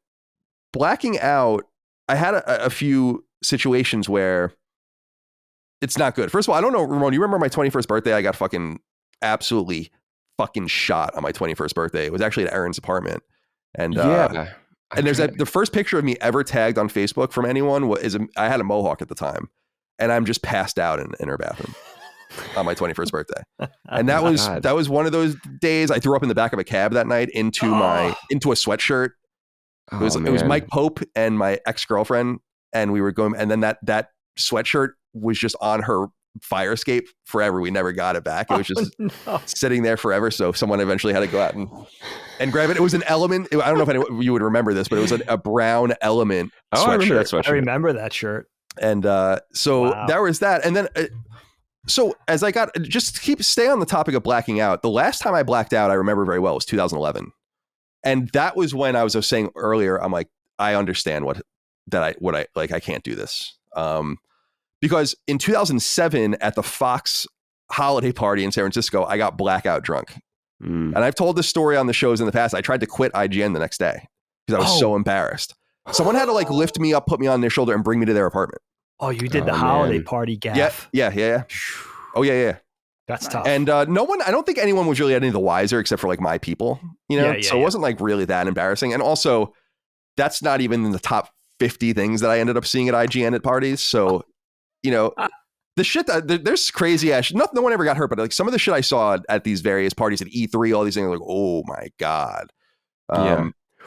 A: blacking out, I had a few situations where it's not good. First of all, I don't know, Ramon, you remember my 21st birthday? I got absolutely fucking shot on my 21st birthday. It was actually at Aaron's apartment. And and there's the first picture of me ever tagged on Facebook from anyone I had a mohawk at the time, and I'm just passed out in her bathroom on my 21st birthday. And that was one of those days. I threw up in the back of a cab that night into a sweatshirt. It was Mike Pope and my ex-girlfriend, and we were going, and then that sweatshirt was just on her fire escape forever. We never got it back. It was just sitting there forever. So someone eventually had to go out and grab it. It was an Element. I don't know if you would remember this, but it was a brown Element sweatshirt.
D: I remember that sweatshirt.
B: I remember that shirt.
A: And there was that. And then so as I got, just stay on the topic of blacking out. The last time I blacked out, I remember very well, was 2011. And that was when I was saying earlier, I'm like, I understand I can't do this. because in 2007 at the Fox holiday party in San Francisco, I got blackout drunk. And I've told this story on the shows in the past. I tried to quit IGN the next day because I was so embarrassed. Someone had to like lift me up, put me on their shoulder, and bring me to their apartment.
B: Oh, you did the holiday party gaff.
A: Yeah. Oh, yeah.
B: That's tough.
A: And no one, I don't think anyone was really any the wiser except for like my people, you know? So it wasn't like really that embarrassing. And also, that's not even in the top 50 things that I ended up seeing at IGN at parties. So, you know, the shit that there's crazy ass. No one ever got hurt, but like some of the shit I saw at these various parties at E3, all these things, like, oh my God.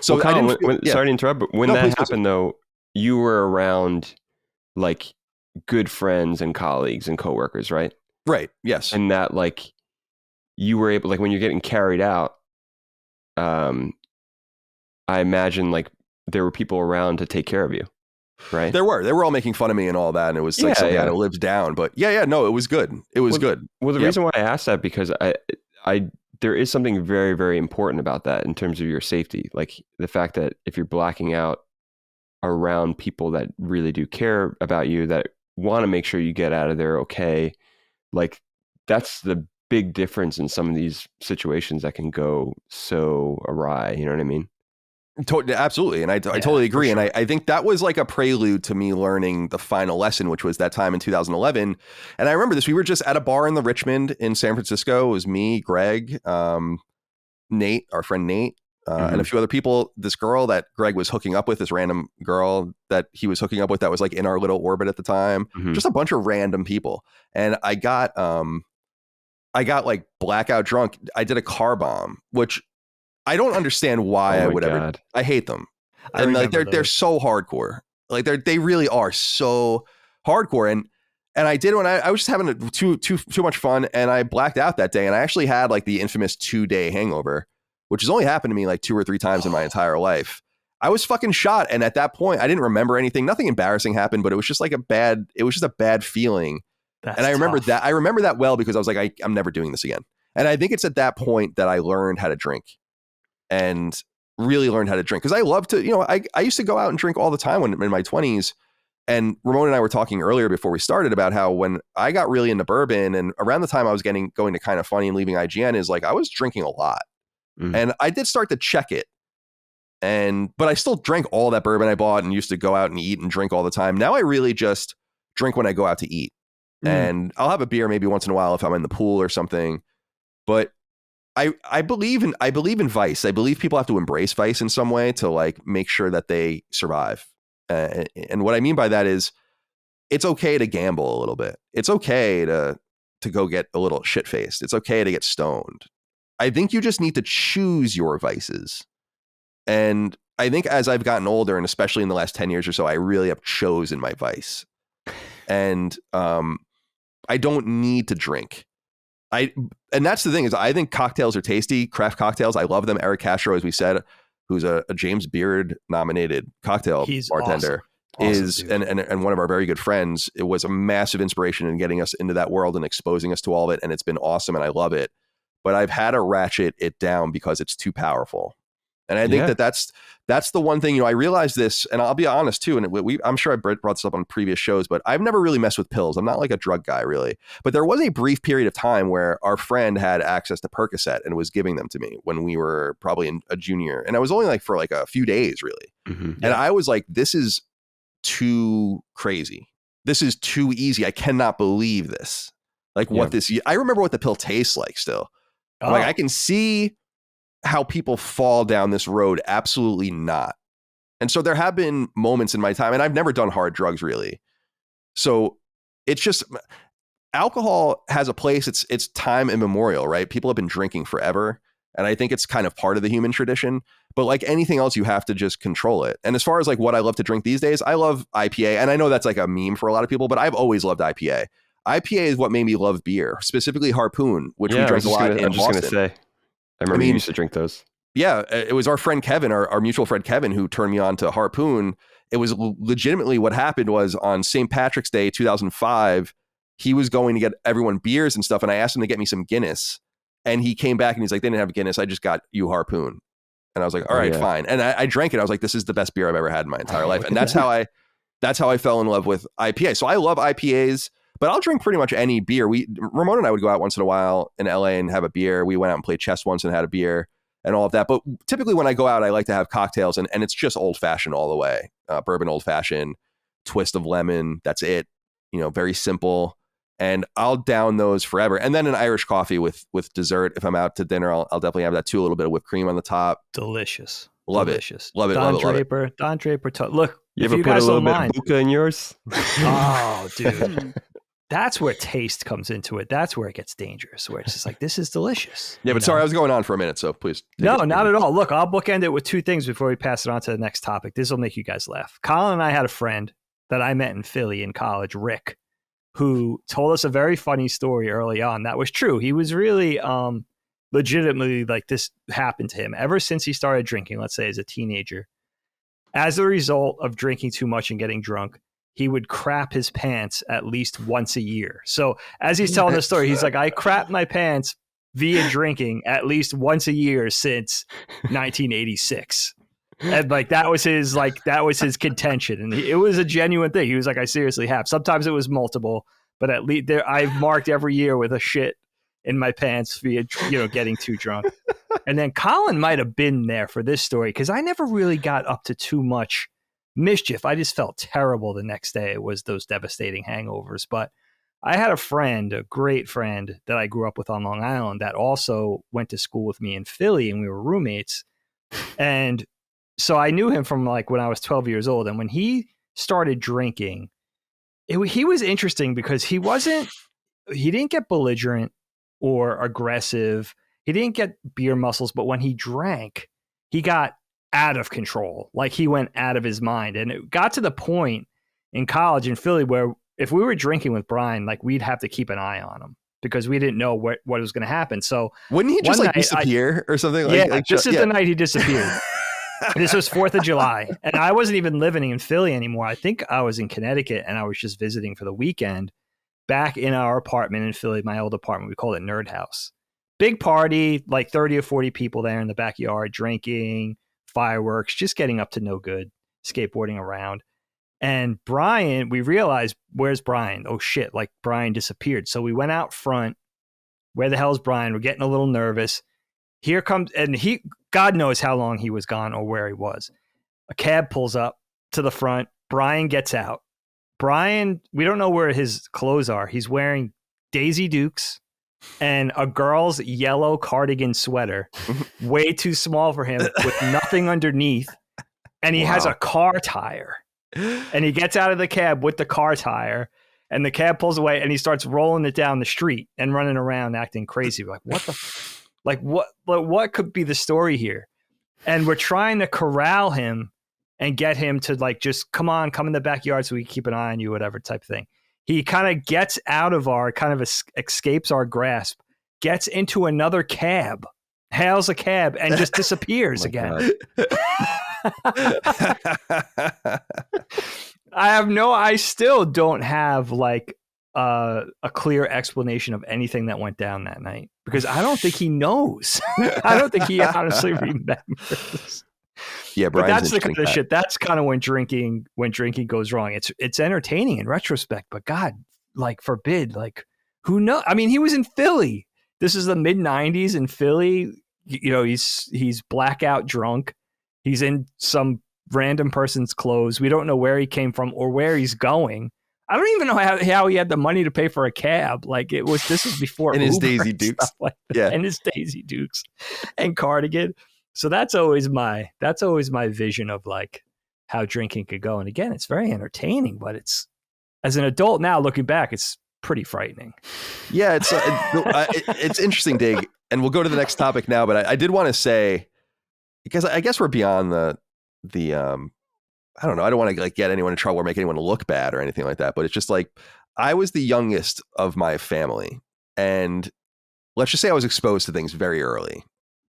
D: So Colin, sorry to interrupt, but when that happened though, you were around like good friends and colleagues and coworkers, right?
A: Right. Yes.
D: And that like you were able, like when you're getting carried out, I imagine like there were people around to take care of you, right?
A: They were all making fun of me and all that. And it was like something I had to live down, but no, it was good. It was good.
D: Well, the reason why I asked that, because there is something very, very important about that in terms of your safety. Like the fact that if you're blacking out around people that really do care about you, that want to make sure you get out of there okay, like that's the big difference in some of these situations that can go so awry. You know what I mean?
A: Absolutely. And I totally agree. Sure. And I think that was like a prelude to me learning the final lesson, which was that time in 2011. And I remember this, we were just at a bar in the Richmond in San Francisco. It was me, Greg, Nate, our friend Nate, and a few other people. This girl that Greg was hooking up with, this random girl that he was hooking up with that was like in our little orbit at the time, just a bunch of random people. And I got like blackout drunk. I did a car bomb, which I don't understand why I would ever. I hate them, and like they're so hardcore. Like they really are so hardcore. And I did when I was just having too much fun, and I blacked out that day. And I actually had like the infamous 2-day hangover, which has only happened to me like 2 or 3 times in my entire life. I was fucking shot, and at that point, I didn't remember anything. Nothing embarrassing happened, but it was just like a bad feeling. And I remember that. I remember that well because I was like, I'm never doing this again. And I think it's at that point that I learned how to drink. And really learned how to drink, because I love to, you know, I used to go out and drink all the time when in my 20s. And Ramon and I were talking earlier before we started about how when I got really into bourbon, and around the time I was going to Kind of Funny and leaving IGN, is like I was drinking a lot, and I did start to check it. But I still drank all that bourbon I bought and used to go out and eat and drink all the time. Now I really just drink when I go out to eat, and I'll have a beer maybe once in a while if I'm in the pool or something. But I believe in vice. I believe people have to embrace vice in some way to like make sure that they survive. And what I mean by that is it's okay to gamble a little bit. It's okay to go get a little shit faced. It's okay to get stoned. I think you just need to choose your vices. And I think as I've gotten older, and especially in the last 10 years or so, I really have chosen my vice. And I don't need to drink. And that's the thing, is I think cocktails are tasty, craft cocktails. I love them. Eric Castro, as we said, who's a James Beard nominated cocktail bartender, awesome, and one of our very good friends. It was a massive inspiration in getting us into that world and exposing us to all of it. And it's been awesome. And I love it. But I've had to ratchet it down because it's too powerful. And I think that's the one thing, you know, I realized this, and I'll be honest too. And I'm sure I brought this up on previous shows, but I've never really messed with pills. I'm not like a drug guy really, but there was a brief period of time where our friend had access to Percocet and was giving them to me when we were probably in a junior. And I was only like for like a few days really. And I was like, this is too crazy. This is too easy. I cannot believe this. Like what I remember what the pill tastes like still. Like I can see how people fall down this road. Absolutely not. And so there have been moments in my time, and I've never done hard drugs really. So it's just, alcohol has a place. It's time immemorial, right? People have been drinking forever. And I think it's kind of part of the human tradition, but like anything else, you have to just control it. And as far as like what I love to drink these days, I love IPA. And I know that's like a meme for a lot of people, but I've always loved IPA. IPA is what made me love beer, specifically Harpoon, which we drank a lot in Boston. I was just going to say. I remember you used to drink those. Yeah, it was our friend Kevin, our mutual friend Kevin, who turned me on to Harpoon. It was legitimately what happened was on St. Patrick's Day, 2005, he was going to get everyone beers and stuff. And I asked him to get me some Guinness. And he came back and he's like, they didn't have Guinness. I just got you Harpoon. And I was like, all right, fine. And I drank it. I was like, this is the best beer I've ever had in my entire life. And that's how I that's how I fell in love with IPA. So I love IPAs, but I'll drink pretty much any beer. Ramon and I would go out once in a while in LA and have a beer. We went out and played chess once and had a beer and all of that. But typically when I go out, I like to have cocktails, and it's just old fashioned all the way. Bourbon old fashioned, twist of lemon. That's it. Very simple. And I'll down those forever. And then an Irish coffee with dessert. If I'm out to dinner, I'll definitely have that too. A little bit of whipped cream on the top.
B: Delicious.
A: Delicious. Love it.
B: Don
A: love it.
B: Draper. Look,
D: You
B: if
D: ever
B: you
D: put a
B: guys
D: little
B: don't
D: bit
B: mind.
D: of buka in yours?
B: Oh, dude. That's where taste comes into it. That's where it gets dangerous, where it's just like, this is delicious.
A: Yeah, but sorry, I was going on for a minute, so please.
B: No, not at all. Look, I'll bookend it with two things before we pass it on to the next topic. This will make you guys laugh. Colin and I had a friend that I met in Philly in college, Rick, who told us a very funny story early on. That was true. He was really legitimately like, this happened to him ever since he started drinking, let's say as a teenager. As a result of drinking too much and getting drunk, he would crap his pants at least once a year. So as he's telling the story, he's like, I crap my pants via drinking at least once a year since 1986. And that was his contention. And it was a genuine thing. He was like, I seriously have. Sometimes it was multiple, but at least I've marked every year with a shit in my pants via, getting too drunk. And then Colin might have been there for this story, because I never really got up to too much mischief. I just felt terrible the next day. It was those devastating hangovers. But I had a great friend that I grew up with on Long Island that also went to school with me in Philly, and we were roommates. And so I knew him from when I was 12 years old. And when he started drinking, he was interesting because he didn't get belligerent or aggressive. He didn't get beer muscles, but when he drank, he got out of control. He went out of his mind. And it got to the point in college in Philly where if we were drinking with Brian, we'd have to keep an eye on him because we didn't know what was going to happen. So
A: wouldn't he just disappear or something?
B: This is the night he disappeared. This was 4th of July. And I wasn't even living in Philly anymore. I think I was in Connecticut, and I was just visiting for the weekend back in our apartment in Philly, my old apartment. We called it Nerd House. Big party, 30 or 40 people there in the backyard, drinking, fireworks, just getting up to no good, skateboarding around. And Brian, we realized, where's Brian? Oh shit, Brian disappeared. So we went out front. Where the hell's Brian? We're getting a little nervous. Here comes, and God knows how long he was gone or where he was. A cab pulls up to the front. Brian gets out. Brian, we don't know where his clothes are. He's wearing Daisy Dukes and a girl's yellow cardigan sweater, way too small for him, with nothing underneath. And he has a car tire. And he gets out of the cab with the car tire, and the cab pulls away, and he starts rolling it down the street and running around acting crazy. We're what could be the story here? And we're trying to corral him and get him to just come in the backyard so we can keep an eye on you, whatever type of thing. He kind of gets out of escapes our grasp, gets into another cab, hails a cab, and just disappears again. I still don't have a clear explanation of anything that went down that night, because I don't think he knows. I don't think he honestly remembers.
A: Yeah,
B: but that's the kind of shit. That's kind of when drinking goes wrong. It's entertaining in retrospect, but God, forbid, who knows? I mean, he was in Philly. This is the mid '90s in Philly. He's blackout drunk. He's in some random person's clothes. We don't know where he came from or where he's going. I don't even know how he had the money to pay for a cab. This was before
A: in
B: Uber
A: his Daisy Dukes.
B: And his Daisy Dukes and cardigan. So that's always my vision of how drinking could go. And again, it's very entertaining, but it's, as an adult now looking back, it's pretty frightening.
A: Yeah, it's interesting, Dig. And we'll go to the next topic now. But I did want to say, because I guess we're beyond the I don't know. I don't want to get anyone in trouble or make anyone look bad or anything like that. But it's just I was the youngest of my family, and let's just say I was exposed to things very early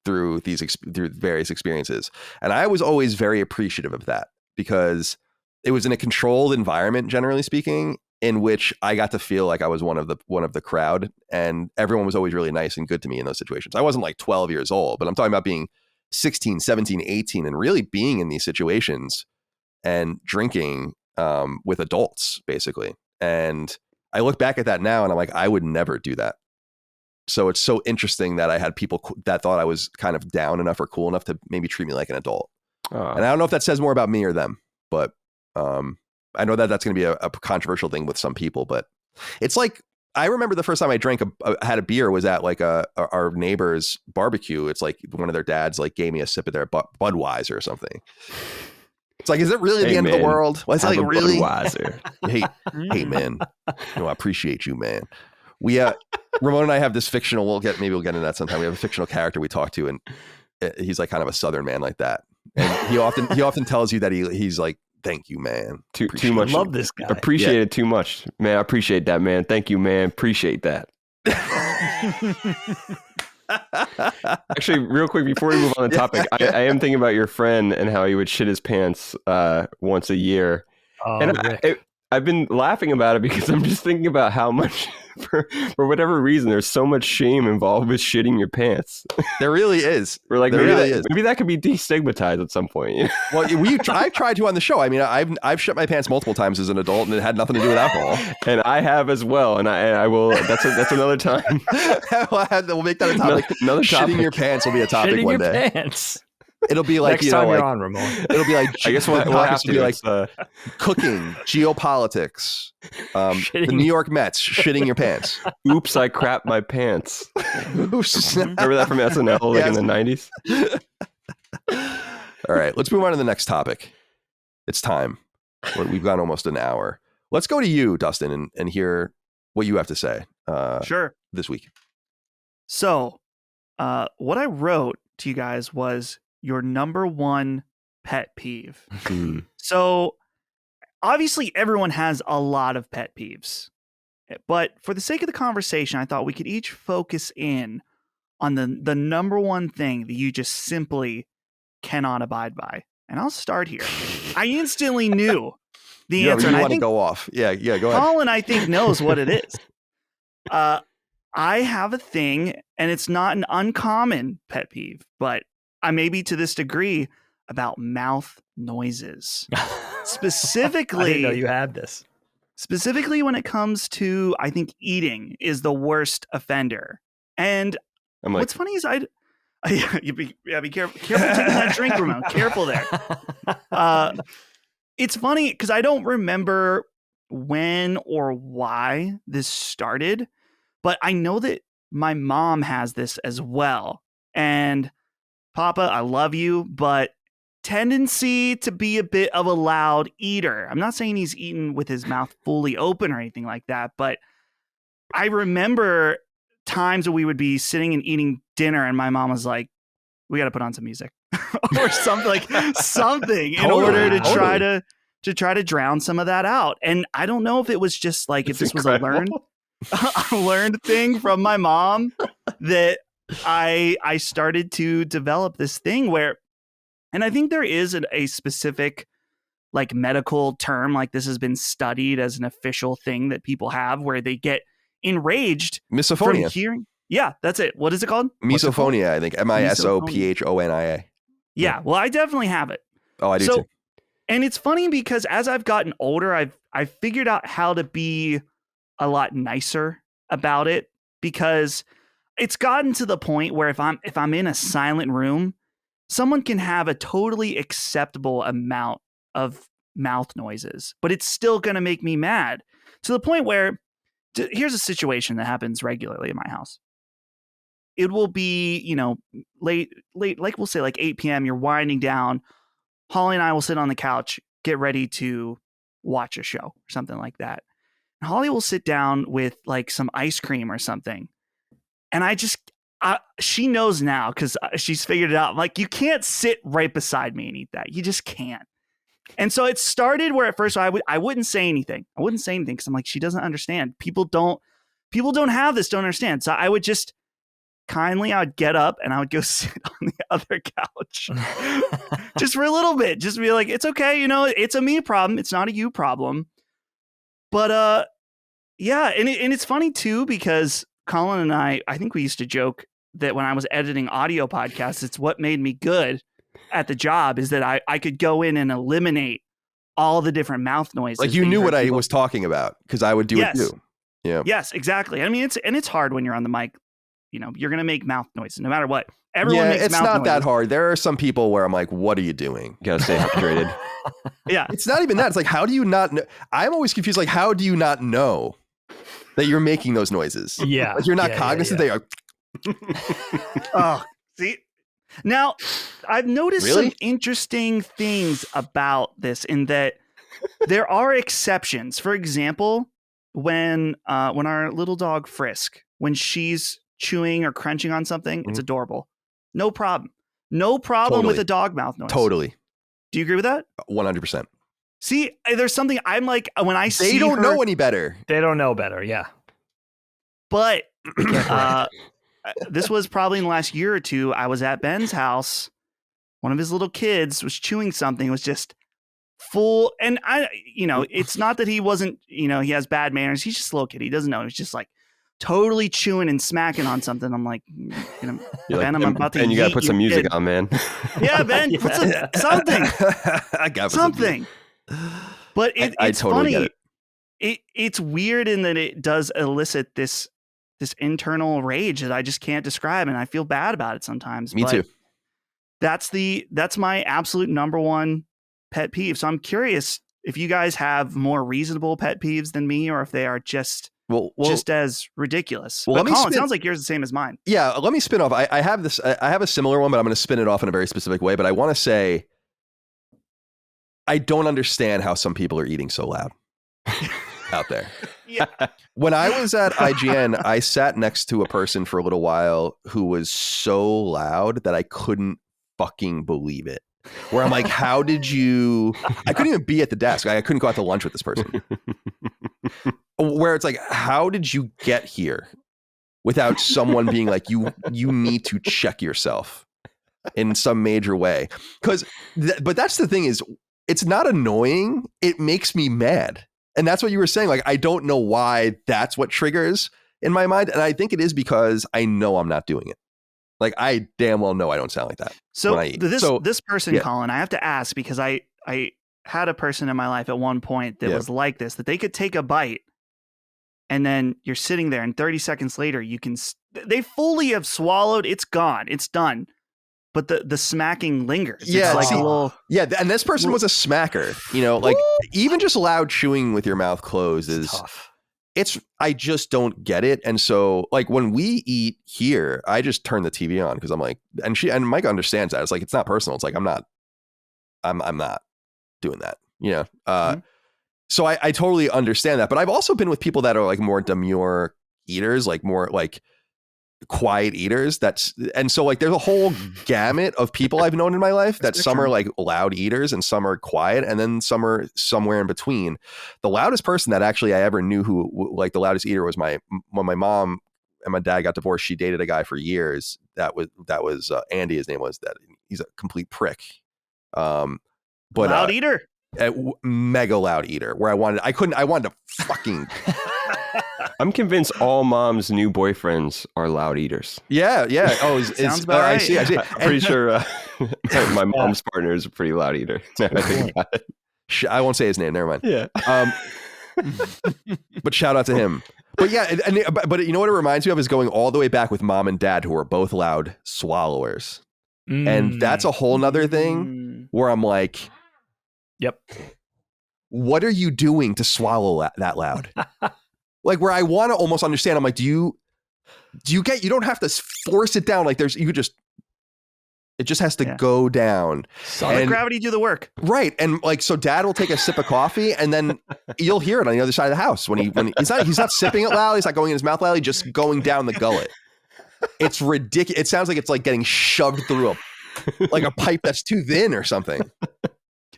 A: through various experiences, and I was always very appreciative of that because it was in a controlled environment, generally speaking, in which I got to feel like I was one of the crowd, and everyone was always really nice and good to me in those situations. I wasn't 12 years old, but I'm talking about being 16, 17, 18, and really being in these situations and drinking with adults, basically. And I look back at that now and I'm like, I would never do that. So it's so interesting that I had people that thought I was kind of down enough or cool enough to maybe treat me like an adult. And I don't know if that says more about me or them, but I know that that's going to be a controversial thing with some people. But it's like, I remember the first time I had a beer was at like our neighbor's barbecue. It's like one of their dads like gave me a sip of their Budweiser or something. It's like, is it really the end of the world? Well, it's like, really?
D: Budweiser.
A: Hey, man. I appreciate you, man. We Ramon and I have this fictional. Maybe we'll get into that sometime. We have a fictional character we talk to, and he's like kind of a Southern man like that. And he often tells you that he's like, thank you, man.
D: Too much.
B: I love this guy.
D: Appreciate it too much, man. I appreciate that, man. Thank you, man. Appreciate that. Actually, real quick before we move on the topic, I am thinking about your friend and how he would shit his pants once a year.
B: Oh,
D: and I've been laughing about it because I'm just thinking about how much, for whatever reason, there's so much shame involved with shitting your pants.
A: There really is.
D: We're like, maybe that could be destigmatized at some point. You know?
A: Well, I've tried to on the show. I mean, I've shit my pants multiple times as an adult, and it had nothing to do with alcohol.
D: And I have as well. And I will. That's another time.
A: We'll make that a topic. Another topic. Shitting your pants will be a topic one day.
B: Shitting your pants.
A: It'll be like,
B: next time you're on, Ramon.
A: It'll be like,
D: I guess we'll have to
A: be like cooking, geopolitics, the New York Mets, shitting your pants.
D: Oops, I crapped my pants. Remember that from SNL in the 90s?
A: All right, let's move on to the next topic. It's time. We've gone almost an hour. Let's go to you, Dustin, and hear what you have to say.
C: Sure.
A: This week.
C: So, what I wrote to you guys was your number one pet peeve. So obviously everyone has a lot of pet peeves, but for the sake of the conversation, I thought we could each focus in on the number one thing that you just simply cannot abide by. And I'll start here. I instantly knew the answer.
A: You want to go off. Yeah, go ahead.
C: Colin, I think, knows what it is. I have a thing, and it's not an uncommon pet peeve, but I may be to this degree about mouth noises. Specifically,
B: I didn't know you had this.
C: Specifically when it comes to, I think eating is the worst offender. And what's funny is be careful taking that drink, Ramon. Careful there. It's funny because I don't remember when or why this started, but I know that my mom has this as well. And Papa, I love you, but tendency to be a bit of a loud eater. I'm not saying he's eating with his mouth fully open or anything like that, but I remember times when we would be sitting and eating dinner and my mom was like, we got to put on some music or something in order to try to drown some of that out. And I don't know if it was just like, if this was a learned thing from my mom that I started to develop this thing where, and I think there is a specific like medical term, like this has been studied as an official thing that people have where they get enraged.
A: Misophonia.
C: From hearing. Yeah, that's it. What is it called?
A: Misophonia, I think. MISOPHONIA.
C: Yeah, well, I definitely have it.
A: Oh, I do too.
C: And it's funny because as I've gotten older, I've figured out how to be a lot nicer about it, because it's gotten to the point where if I'm in a silent room, someone can have a totally acceptable amount of mouth noises, but it's still going to make me mad, to the point where here's a situation that happens regularly in my house. It will be, late, like we'll say like 8 p.m. You're winding down. Holly and I will sit on the couch, get ready to watch a show or something like that. And Holly will sit down with like some ice cream or something. And she knows now because she's figured it out. I'm like, you can't sit right beside me and eat that. You just can't. And so it started where at first I wouldn't say anything. I wouldn't say anything because I'm like, she doesn't understand. People don't have this, don't understand. So I would just I would get up and I would go sit on the other couch just for a little bit. Just be like, it's okay. It's a me problem. It's not a you problem. But yeah. And it's funny too, because Colin and I think we used to joke that when I was editing audio podcasts, it's what made me good at the job, is that I could go in and eliminate all the different mouth noises.
A: Like you
C: that
A: knew what
C: heard
A: I
C: people-
A: was talking about because I would do it
C: Yes.
A: too. Yeah.
C: Yes, exactly. I mean, it's hard when you're on the mic. You know, you're gonna make mouth noises no matter what. Everyone makes
A: it's
C: mouth
A: not that
C: noises.
A: hard. There are some people where I'm like, what are you doing?
D: Gotta stay hydrated.
C: Yeah.
A: It's not even that. It's like, how do you not know? I'm always confused. Like, how do you not know that you're making those noises?
B: Yeah.
A: Like you're not
B: Yeah,
A: cognizant.
B: yeah.
A: They are.
C: Oh, see. Now, I've noticed
A: Really?
C: some interesting things about this in that there are exceptions. For example, when our little dog Frisk, when she's chewing or crunching on something, it's adorable. No problem. No problem
A: Totally.
C: with a dog mouth noise.
A: Totally.
C: Do you agree with that?
A: 100%.
C: See, there's something I'm like when I see
A: They don't
C: her,
A: know any better.
B: They don't know better. Yeah.
C: but this was probably in the last year or two. I was at Ben's house. One of his little kids was chewing something. It was just full. And it's not that he wasn't, he has bad manners. He's just a little kid. He doesn't know. He's just like totally chewing and smacking on something. I'm like, Ben, I'm about to
D: and you gotta
C: yeet
D: put some
C: your
D: music
C: kid.
D: on, man.
C: Yeah, Ben, put something.
A: I got
C: Something. But
A: I
C: it's
A: totally
C: funny.
A: get
C: It's weird in that it does elicit this internal rage that I just can't describe, and I feel bad about it sometimes.
A: Me
C: but
A: too.
C: That's my absolute number one pet peeve. So I'm curious if you guys have more reasonable pet peeves than me, or if they are just as ridiculous.
A: Well,
C: But
A: let me
C: Colin,
A: spin-
C: sounds like yours is the same as mine.
A: Yeah, let me spin off. I have this. I have a similar one, but I'm going to spin it off in a very specific way. But I want to say, I don't understand how some people are eating so loud out there.
C: Yeah.
A: When I was at IGN, I sat next to a person for a little while who was so loud that I couldn't fucking believe it. Where I'm like, how did you? I couldn't even be at the desk. I couldn't go out to lunch with this person. Where it's like, how did you get here without someone being like, you need to check yourself in some major way? But that's the thing is, it's not annoying. It makes me mad. And that's what you were saying. Like, I don't know why that's what triggers in my mind. And I think it is because I know I'm not doing it. Like, I damn well know I don't sound like that.
C: So
A: when I eat.
C: this person,
A: yeah.
C: Colin, I have to ask because I had a person in my life at one point that
A: Yeah.
C: was like this, that they could take a bite and then you're sitting there and 30 seconds later they fully have swallowed. It's gone. It's done. But the smacking lingers.
A: Yeah,
C: It's like
A: see,
C: a little.
A: Yeah, and this person was a smacker. Like even just loud chewing with your mouth closed is
B: Tough.
A: I just don't get it. And so like when we eat here, I just turn the TV on because I'm like, and Mike understands that. It's like, it's not personal. It's like, I'm not doing that, So I totally understand that. But I've also been with people that are like more demure eaters, like more like quiet eaters. And so like there's a whole gamut of people I've known in my life that some are like loud eaters and some are quiet, and then some are somewhere in between. The loudest person that actually I ever knew who like the loudest eater was when my mom and my dad got divorced. She dated a guy for years that was Andy. His name was. That he's a complete prick. But
C: Loud eater.
A: Mega loud eater where I wanted to fucking
D: I'm convinced all moms' new boyfriends are loud eaters.
A: yeah oh
C: Sounds about right.
A: I see
D: I'm pretty sure my mom's partner is a pretty loud eater. Now that I think about it.
A: I won't say his name, never mind.
D: Yeah.
A: But shout out to him. But yeah, but you know what it reminds me of is going all the way back with mom and dad, who are both loud swallowers. And that's a whole nother thing where I'm like,
B: Yep.
A: what are you doing to swallow that loud? Like where I want to almost understand. I'm like, do you don't have to force it down. Like it just has to go down.
C: Let gravity do the work.
A: Right. And like, so dad will take a sip of coffee and then you'll hear it on the other side of the house when he's not sipping it loud. He's not going in his mouth loudly, just going down the gullet. It's ridiculous. It sounds like it's like getting shoved through a pipe that's too thin or something.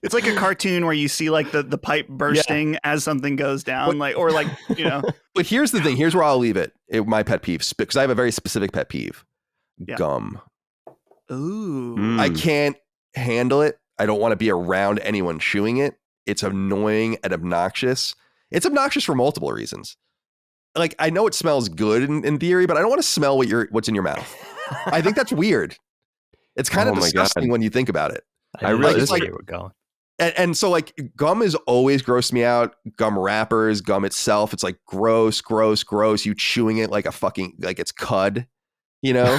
C: It's like a cartoon where you see like the pipe bursting as something goes down,
A: But here's the thing. Here's where I'll leave it. My pet peeve, because I have a very specific pet peeve.
C: Yeah.
A: Gum.
C: Ooh.
A: I can't handle it. I don't want to be around anyone chewing it. It's annoying and obnoxious. It's obnoxious for multiple reasons. Like, I know it smells good in theory, but I don't want to smell what's in your mouth. I think that's weird. It's kind of disgusting when you think about it.
B: I really
A: it's like
B: where we're going.
A: And so like gum has always grossed me out. Gum wrappers, gum itself. It's like gross. You chewing it like a fucking, like it's cud, you know,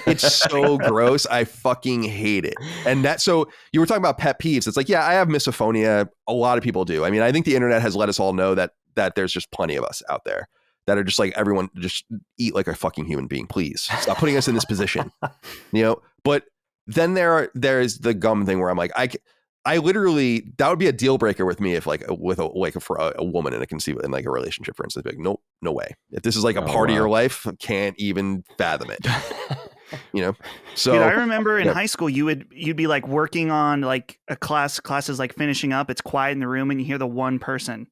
A: it's so gross. I fucking hate it. And so you were talking about pet peeves. It's like, yeah, I have misophonia. A lot of people do. I mean, I think the internet has let us all know that there's just plenty of us out there that are just like, everyone just eat like a fucking human being. Please stop putting us in this position, you know? But then there's the gum thing where I'm like, I literally, that would be a deal breaker with me if like for a woman in like a relationship, for instance, like, no way. If this is like a part of your life, can't even fathom it. You know? So
C: dude, I remember in high school, you'd be like working on like a class is like finishing up. It's quiet in the room and you hear the one person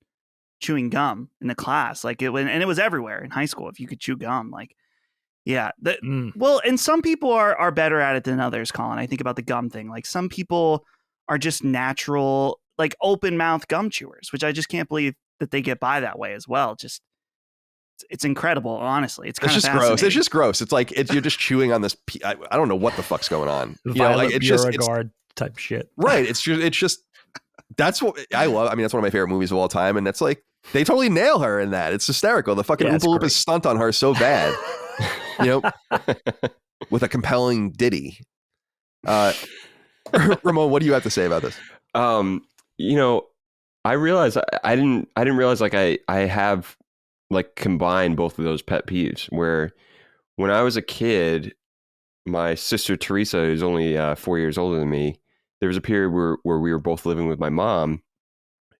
C: chewing gum in the class. Like it was everywhere in high school. If you could chew gum, like, yeah. Well, and some people are better at it than others, Colin. I think about the gum thing. Like some people are just natural, like open mouth gum chewers, which I just can't believe that they get by that way as well. Just, it's incredible. Honestly, it's just
A: gross. It's just gross. It's like, you're just chewing on this. I don't know what the fuck's going on.
B: Violet Beauregard type shit.
A: Right. It's just, that's what I love. I mean, that's one of my favorite movies of all time. And that's like, they totally nail her in that. It's hysterical. The fucking Oompa Loompa stunt on her is so bad, you know, with a compelling ditty. Ramon, what do you have to say about this?
D: You know, I realized I didn't realize like I have like combined both of those pet peeves where when I was a kid, my sister Teresa, who's only 4 years older than me, there was a period where we were both living with my mom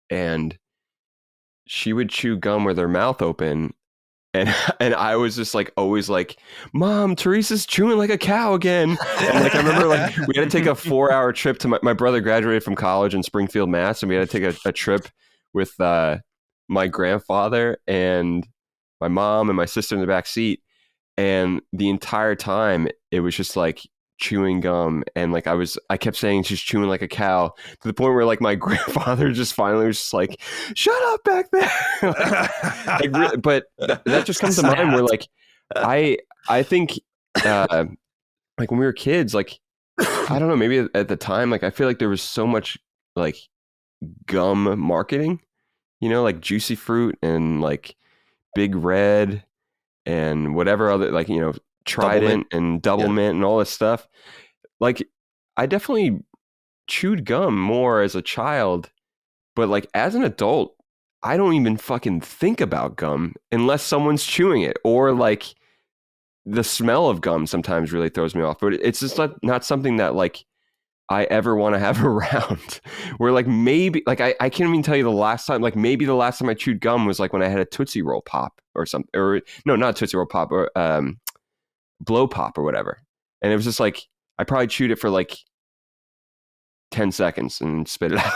D: and she would chew gum with her mouth open. And I was just like, always like, Mom, Teresa's chewing like a cow again. And like, I remember like we had to take a 4-hour trip to my brother graduated from college in Springfield, Mass. And we had to take a trip with my grandfather and my mom and my sister in the back seat. And the entire time it was just like chewing gum. And like, I kept saying she's chewing like a cow to the point where like my grandfather just finally was just like, shut up back there. Like, but that just comes to mind where like, I think like when we were kids, like, I don't know, maybe at the time, like, I feel like there was so much like gum marketing, you know, like Juicy Fruit and like Big Red and whatever other, like, you know, Trident and Double Mint and all this stuff. Like, I definitely chewed gum more as a child, but like as an adult, I don't even fucking think about gum unless someone's chewing it, or like the smell of gum sometimes really throws me off. But it's just not something that like I ever want to have around. Where like maybe like I can't even tell you the last time. Like maybe the last time I chewed gum was like when I had a Tootsie Roll Pop or something, or no, not Tootsie Roll Pop, or Blow Pop or whatever. And it was just like I probably chewed it for like 10 seconds and spit it out.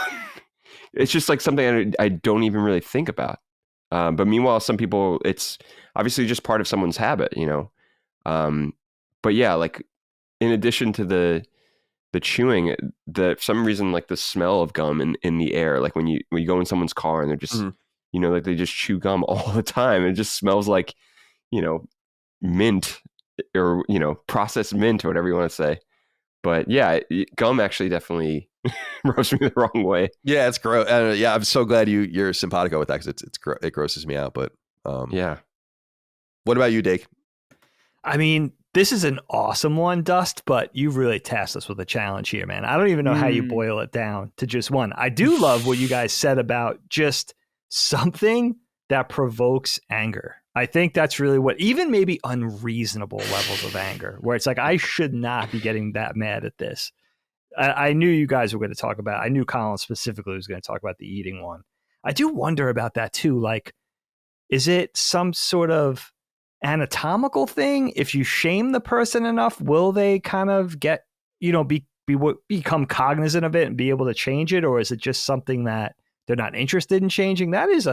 D: It's just like something I don't even really think about. But meanwhile, some people, it's obviously just part of someone's habit, you know. But yeah, like in addition to the chewing, for some reason, like the smell of gum in the air, like when you go in someone's car and they're just, you know, like they just chew gum all the time. It just smells like, you know, mint, or, you know, processed mint or whatever you want to say. But yeah, gum actually definitely rubs me the wrong way.
A: Yeah, it's gross. Yeah, I'm so glad you're simpatico with that, because it grosses me out. But
D: yeah.
A: What about you, Dake?
B: I mean, this is an awesome one, Dust, but you really tasked us with a challenge here, man. I don't even know how you boil it down to just one. I do love what you guys said about just something that provokes anger. I think that's really what, even maybe unreasonable levels of anger, where it's like, I should not be getting that mad at this. I knew you guys were going to talk about, I knew Colin specifically was going to talk about the eating one. I do wonder about that too. Like, is it some sort of anatomical thing? If you shame the person enough, will they kind of get, you know, become cognizant of it and be able to change it? Or is it just something that they're not interested in changing? That is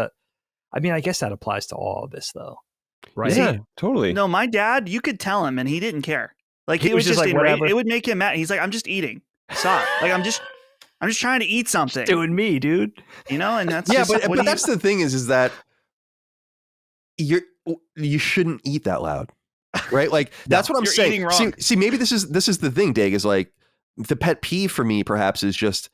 B: I mean, I guess that applies to all of this though, right?
D: Yeah, totally.
C: No, my dad, you could tell him and he didn't care. Like he was just like, it would make him mad. He's like, I'm just eating. Stop. Like, I'm just trying to eat something.
B: Just doing me, dude.
C: You know, and that's
A: yeah, but that's the thing is that you shouldn't eat that loud, right? Like that's what I'm saying. See, maybe this is the thing, Dag, is like the pet peeve for me perhaps is just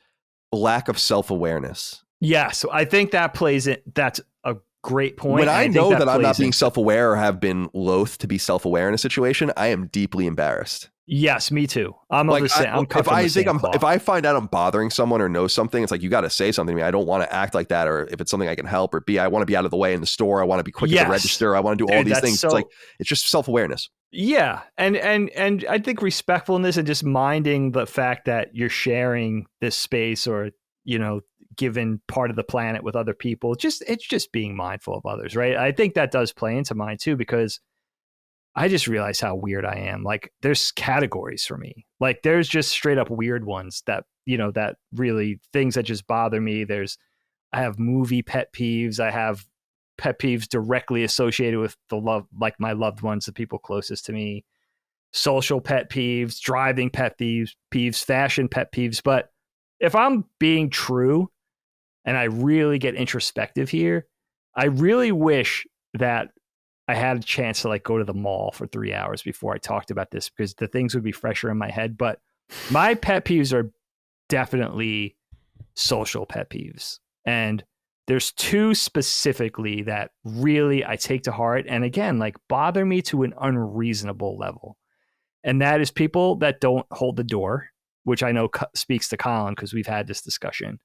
A: lack of self-awareness.
B: Yeah, so I think that plays it. That's a great point.
A: When I know that I'm not being
B: into-
A: self-aware or have been loath to be self-aware in a situation, I am deeply embarrassed.
B: Yes, me too. I'm
A: Like,
B: of the same. I'm cut
A: if
B: from
A: I
B: the
A: think
B: same cloth.
A: if I find out I'm bothering someone or know something, it's like, you got to say something to me. I don't want to act like that. Or if it's something I can help, or B, I want to be out of the way in the store. I want to be quick at the register. I want to do all these things.
B: So,
A: it's like, it's just self-awareness.
B: Yeah. And I think respectfulness and just minding the fact that you're sharing this space or, you know, given part of the planet with other people, it's just being mindful of others, right? I think that does play into mine too, because I just realized how weird I am. Like, there's categories for me. Like, there's just straight up weird ones that, you know, that really things that just bother me. I have movie pet peeves. I have pet peeves directly associated with like my loved ones, the people closest to me, social pet peeves, driving pet peeves, fashion pet peeves. But if I'm being true and I really get introspective here, I really wish that I had a chance to like go to the mall for 3 hours before I talked about this, because the things would be fresher in my head. But my pet peeves are definitely social pet peeves. And there's two specifically that really I take to heart. And again, like, bother me to an unreasonable level. And that is people that don't hold the door, which I know speaks to Colin because we've had this discussion.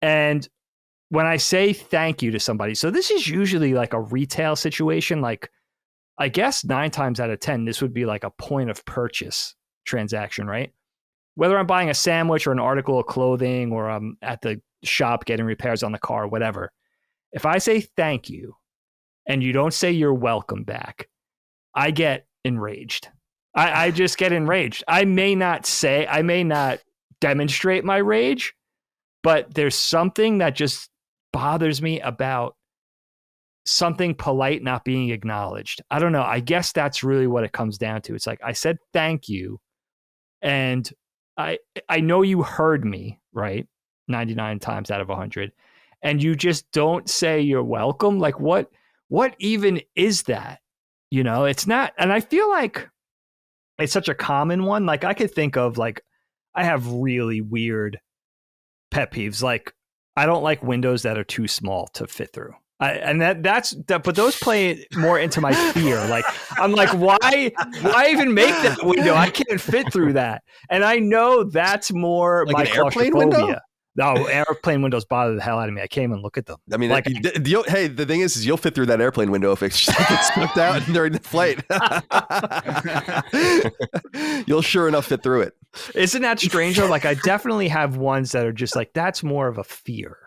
B: And when I say thank you to somebody, so this is usually like a retail situation. Like, I guess 9 times out of 10, this would be like a point of purchase transaction, right? Whether I'm buying a sandwich or an article of clothing, or I'm at the shop getting repairs on the car, whatever. If I say thank you and you don't say you're welcome back, I get enraged. I just get enraged. I may not demonstrate my rage, but there's something that just bothers me about something polite not being acknowledged. I don't know. I guess that's really what it comes down to. It's like, I said thank you, and I know you heard me, right? 99 times out of 100, and you just don't say you're welcome. Like, what even is that? You know, it's not. And I feel like it's such a common one. Like, I could think of, like, I have really weird pet peeves. Like, I don't like windows that are too small to fit through. But those play more into my fear. Like, I'm like, why even make that window? I can't fit through that. And I know that's more
A: like
B: my
A: an airplane
B: claustrophobia.
A: window?
B: No, airplane windows bother the hell out of me. I can't even look at them.
A: I mean,
B: like,
A: hey, the thing is you'll fit through that airplane window if it gets slipped out during the flight. You'll sure enough fit through it.
B: Isn't that strange? Like, I definitely have ones that are just like, that's more of a fear.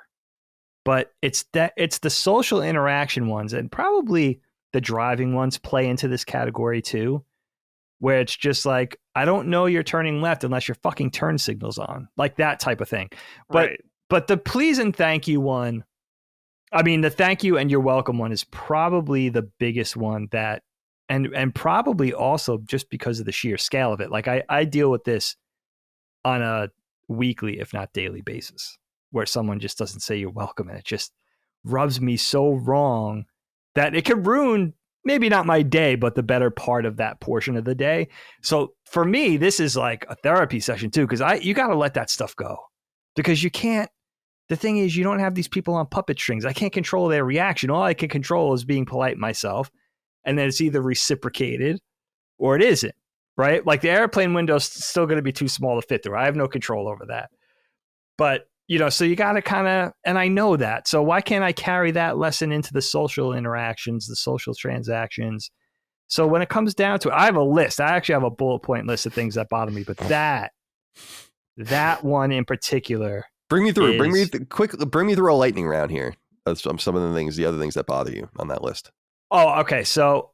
B: But it's the social interaction ones, and probably the driving ones play into this category too, where it's just like, I don't know you're turning left unless your fucking turn signal's on, like that type of thing. But the please and thank you one, I mean, the thank you and you're welcome one is probably the biggest one that, and probably also just because of the sheer scale of it. Like, I deal with this on a weekly, if not daily basis, where someone just doesn't say you're welcome, and it just rubs me so wrong that it could ruin maybe not my day, but the better part of that portion of the day. So for me, this is like a therapy session too, because you got to let that stuff go, because you can't. The thing is, you don't have these people on puppet strings. I can't control their reaction. All I can control is being polite myself, and then it's either reciprocated or it isn't. Right? Like, the airplane window's still going to be too small to fit through. I have no control over that. But, you know, so you got to kind of, and I know that. So why can't I carry that lesson into the social interactions, the social transactions? So when it comes down to it, I have a list. I actually have a bullet point list of things that bother me, but that one in particular.
A: Bring me through. Bring me through a lightning round here. That's some of the other things that bother you on that list.
B: Oh, okay. So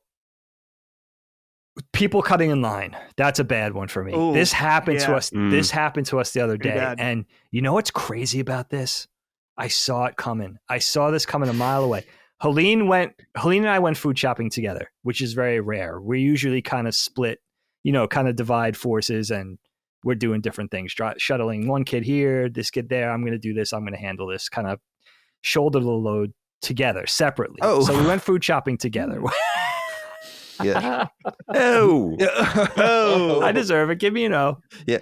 B: people cutting in line. That's a bad one for me.
C: Ooh,
B: this happened to us.
D: Mm.
B: This happened to us the other day.
C: Bad.
B: And you know what's crazy about this? I saw it coming. I saw this coming a mile away. Helene and I went food shopping together, which is very rare. We usually kind of split, you know, kind of divide forces, and we're doing different things, shuttling one kid here, this kid there. I'm going to do this. I'm going to handle this, kind of shoulder the load together separately.
A: Oh.
B: So we went food shopping together.
A: Yeah.
D: Oh,
C: Oh.
B: I deserve it. Give me an O.
A: Yeah.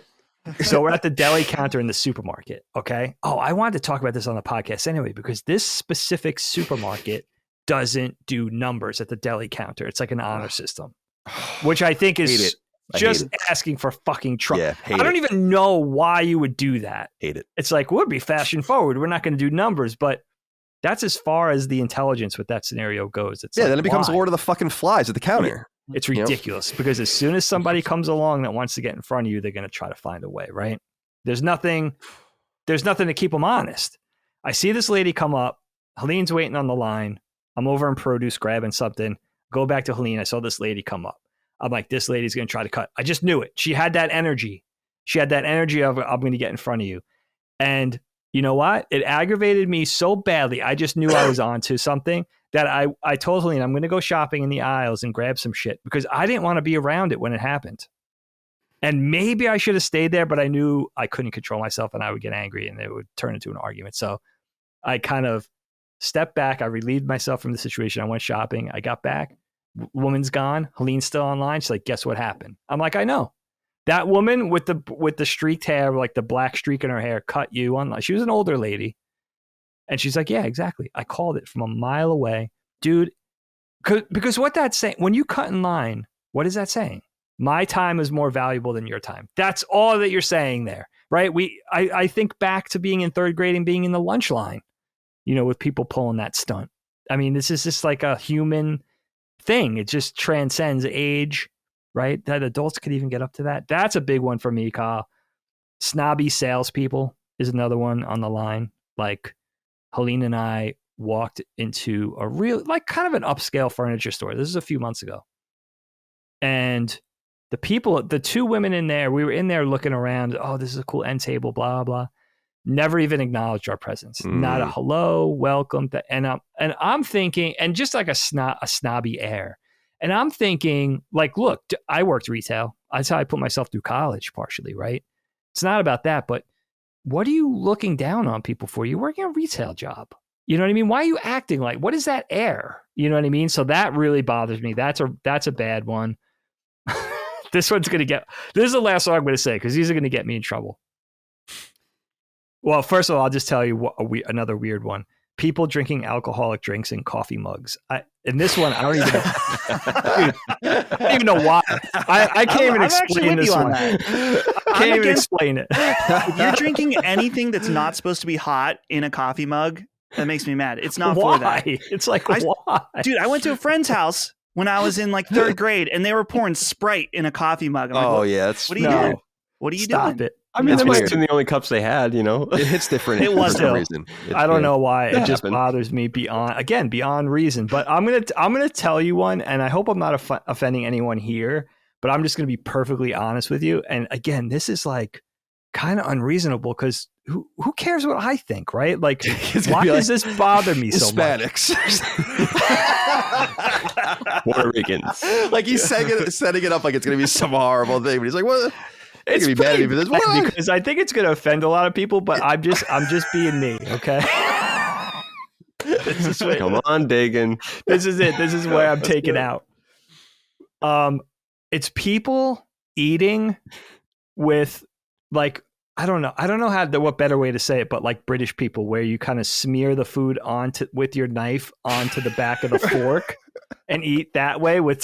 B: So we're at the deli counter in the supermarket. Okay. Oh, I wanted to talk about this on the podcast anyway, because this specific supermarket doesn't do numbers at the deli counter. It's like an honor system, which I think is just asking for fucking trouble.
A: Yeah,
B: I don't even know why you would do that.
A: Hate it.
B: It's like, we'll be fashion forward. We're not going to do numbers, but that's as far as the intelligence with that scenario goes. It's
A: then it becomes Lord of the fucking Flies at the counter.
B: It's ridiculous because as soon as somebody comes along that wants to get in front of you, they're going to try to find a way, right? There's nothing to keep them honest. I see this lady come up. Helene's waiting on the line. I'm over in produce grabbing something. Go back to Helene. I saw this lady come up. I'm like, this lady's going to try to cut. I just knew it. She had that energy. She had that energy of, I'm going to get in front of you. And you know what? It aggravated me so badly. I just knew I was onto something that I told Helene, I'm going to go shopping in the aisles and grab some shit because I didn't want to be around it when it happened. And maybe I should have stayed there, but I knew I couldn't control myself and I would get angry and it would turn into an argument. So I kind of stepped back. I relieved myself from the situation. I went shopping. I got back. Woman's gone. Helene's still online. She's like, guess what happened? I'm like, I know. That woman with the streaked hair, like the black streak in her hair, cut you online. She was an older lady. And she's like, yeah, exactly. I called it from a mile away. Dude, because what that's saying, when you cut in line, what is that saying? My time is more valuable than your time. That's all that you're saying there, right? I think back to being in third grade and being in the lunch line, with people pulling that stunt. I mean, this is just like a human thing. It just transcends age, right? That adults could even get up to that. That's a big one for me, Kyle. Snobby salespeople is another one on the line. Like Helene and I walked into a real, like kind of an upscale furniture store. This is a few months ago. And the two women in there, we were in there looking around. Oh, this is a cool end table, blah, blah. Never even acknowledged our presence. Not a hello, welcome. And I'm thinking, and just like a snobby air. And I'm thinking, like, look, I worked retail. That's how I put myself through college, partially, right? It's not about that, but what are you looking down on people for? You're working a retail job. You know what I mean? Why are you acting like? What is that air? You know what I mean? So that really bothers me. That's a bad one. This is the last one I'm going to say because these are going to get me in trouble. Well, first of all, I'll just tell you another weird one. People drinking alcoholic drinks in coffee mugs. In this one, I don't even know. Dude, I don't even know why. I can't even explain this one. I can't even explain it.
C: If you're drinking anything that's not supposed to be hot in a coffee mug, that makes me mad. It's not for that.
B: It's like, why?
C: Dude, I went to a friend's house when I was in like third grade and they were pouring Sprite in a coffee mug. I'm like,
A: that's
C: what are you doing? What are you doing?
B: Stop it.
D: I mean, that must have been the only cups they had,
A: It hits different.
B: It was
A: for some reason.
B: I don't know why. It just bothers me beyond reason. But I'm gonna tell you one, and I hope I'm not offending anyone here. But I'm just gonna be perfectly honest with you. And again, this is like kind of unreasonable because who cares what I think, right? Like, why does this bother me so much?
A: Hispanics.
D: Puerto Ricans.
A: Like he's setting it up like it's gonna be some horrible thing, but he's like, what? It's gonna be bad for this one
B: because I think it's gonna offend a lot of people, but I'm just being me, okay?
D: Come on, Dagan.
B: This is it. This is where I'm taken out. It's people eating with like I don't know what better way to say it, but like British people, where you kind of smear the food with your knife onto the back of the fork and eat that way with.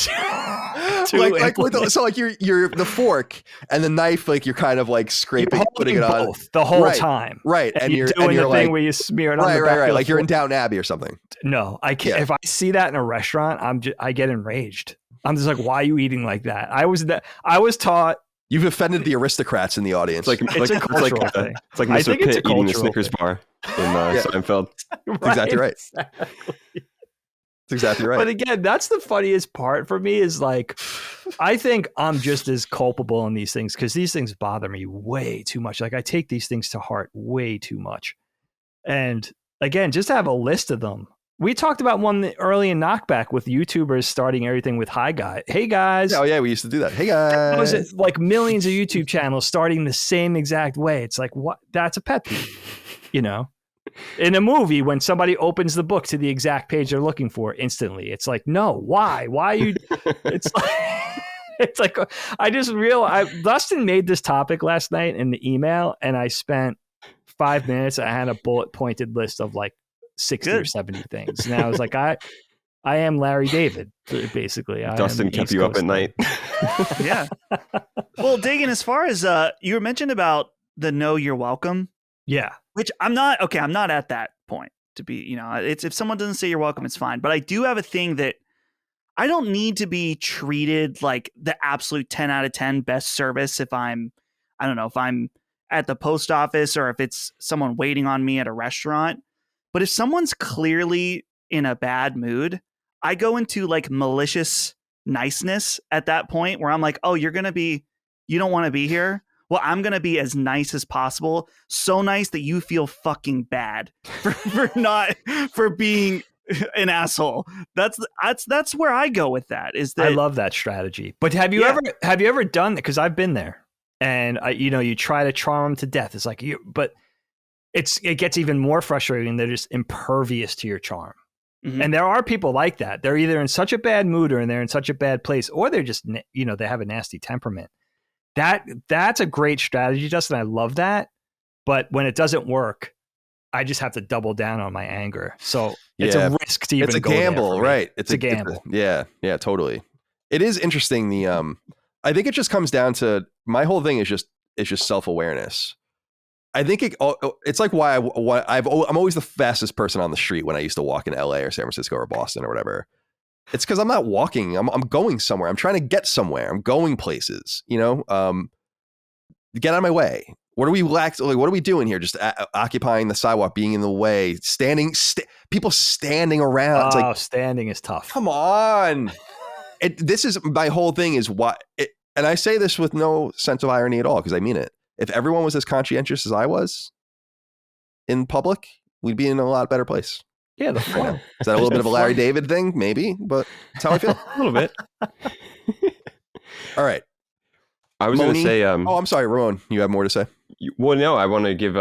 B: So like you're the fork and the knife, like you're kind of like scraping, putting it on the whole time,
A: right?
B: And you're doing the thing where you smear it on the back of the
A: like
B: fork.
A: You're in Downton Abbey or something.
B: No, I can't. Yeah. If I see that in a restaurant, I get enraged. I'm just like, why are you eating like that? I was taught.
A: You've offended the aristocrats in the audience.
B: It's a cultural thing.
D: It's like Mr. Pitt eating a Snickers bar in Seinfeld.
A: That's exactly right. That's exactly right.
B: But again, that's the funniest part for me is like, I think I'm just as culpable in these things because these things bother me way too much. Like I take these things to heart way too much. And again, just to have a list of them. We talked about one early in Knockback with YouTubers starting everything with "Hi guys," "Hey guys."
A: Oh yeah, we used to do that. Hey guys.
B: Was it like millions of YouTube channels starting the same exact way? It's like what? That's a pet peeve, In a movie, when somebody opens the book to the exact page they're looking for instantly, it's like, no, why? Why are you? It's like It's like I just realized Dustin made this topic last night in the email, and I spent 5 minutes. I had a bullet pointed list of like 60 or 70 things, and I was like, I am Larry David, basically.
D: Dustin kept you up at night.
C: Yeah. Well, Dagan, as far as you were mentioned about the "No, you're welcome,"
B: yeah,
C: which I'm not at that point to be. It's if someone doesn't say you're welcome, it's fine. But I do have a thing that I don't need to be treated like the absolute 10 out of 10 best service if I'm at the post office or if it's someone waiting on me at a restaurant. But if someone's clearly in a bad mood, I go into like malicious niceness at that point where I'm like, oh, you don't want to be here? Well, I'm going to be as nice as possible. So nice that you feel fucking bad for being an asshole. That's where I go with that. Is that
B: I love that strategy. But have you ever done that? Because I've been there, and you try to charm them to death. It's like but it gets even more frustrating. They're just impervious to your charm. Mm-hmm. And there are people like that. They're either in such a bad mood or they're in such a bad place, or they're just they have a nasty temperament. That's a great strategy, Justin. I love that. But when it doesn't work, I just have to double down on my anger. So it's a risk to even
A: it's a
B: go
A: gamble,
B: there
A: right?
B: It's a gamble.
A: Yeah, totally. It is interesting. I think it just comes down to my whole thing is just self-awareness. I think it's like why I'm always the fastest person on the street when I used to walk in LA or San Francisco or Boston or whatever. It's because I'm not walking. I'm going somewhere. I'm trying to get somewhere. I'm going places. Get out of my way. What are we what are we doing here? Just occupying the sidewalk, being in the way, people standing around. It's like,
B: standing is tough.
A: Come on. This is my whole thing is and I say this with no sense of irony at all, because I mean it. If everyone was as conscientious as I was in public, we'd be in a lot better place.
B: Yeah, the flow.
A: Is that a little bit of a Larry David thing? Maybe, but that's how I feel.
D: A little bit.
A: All right.
D: I was going to say...
A: I'm sorry, Ramon. You have more to say?
D: Well, no, I want to give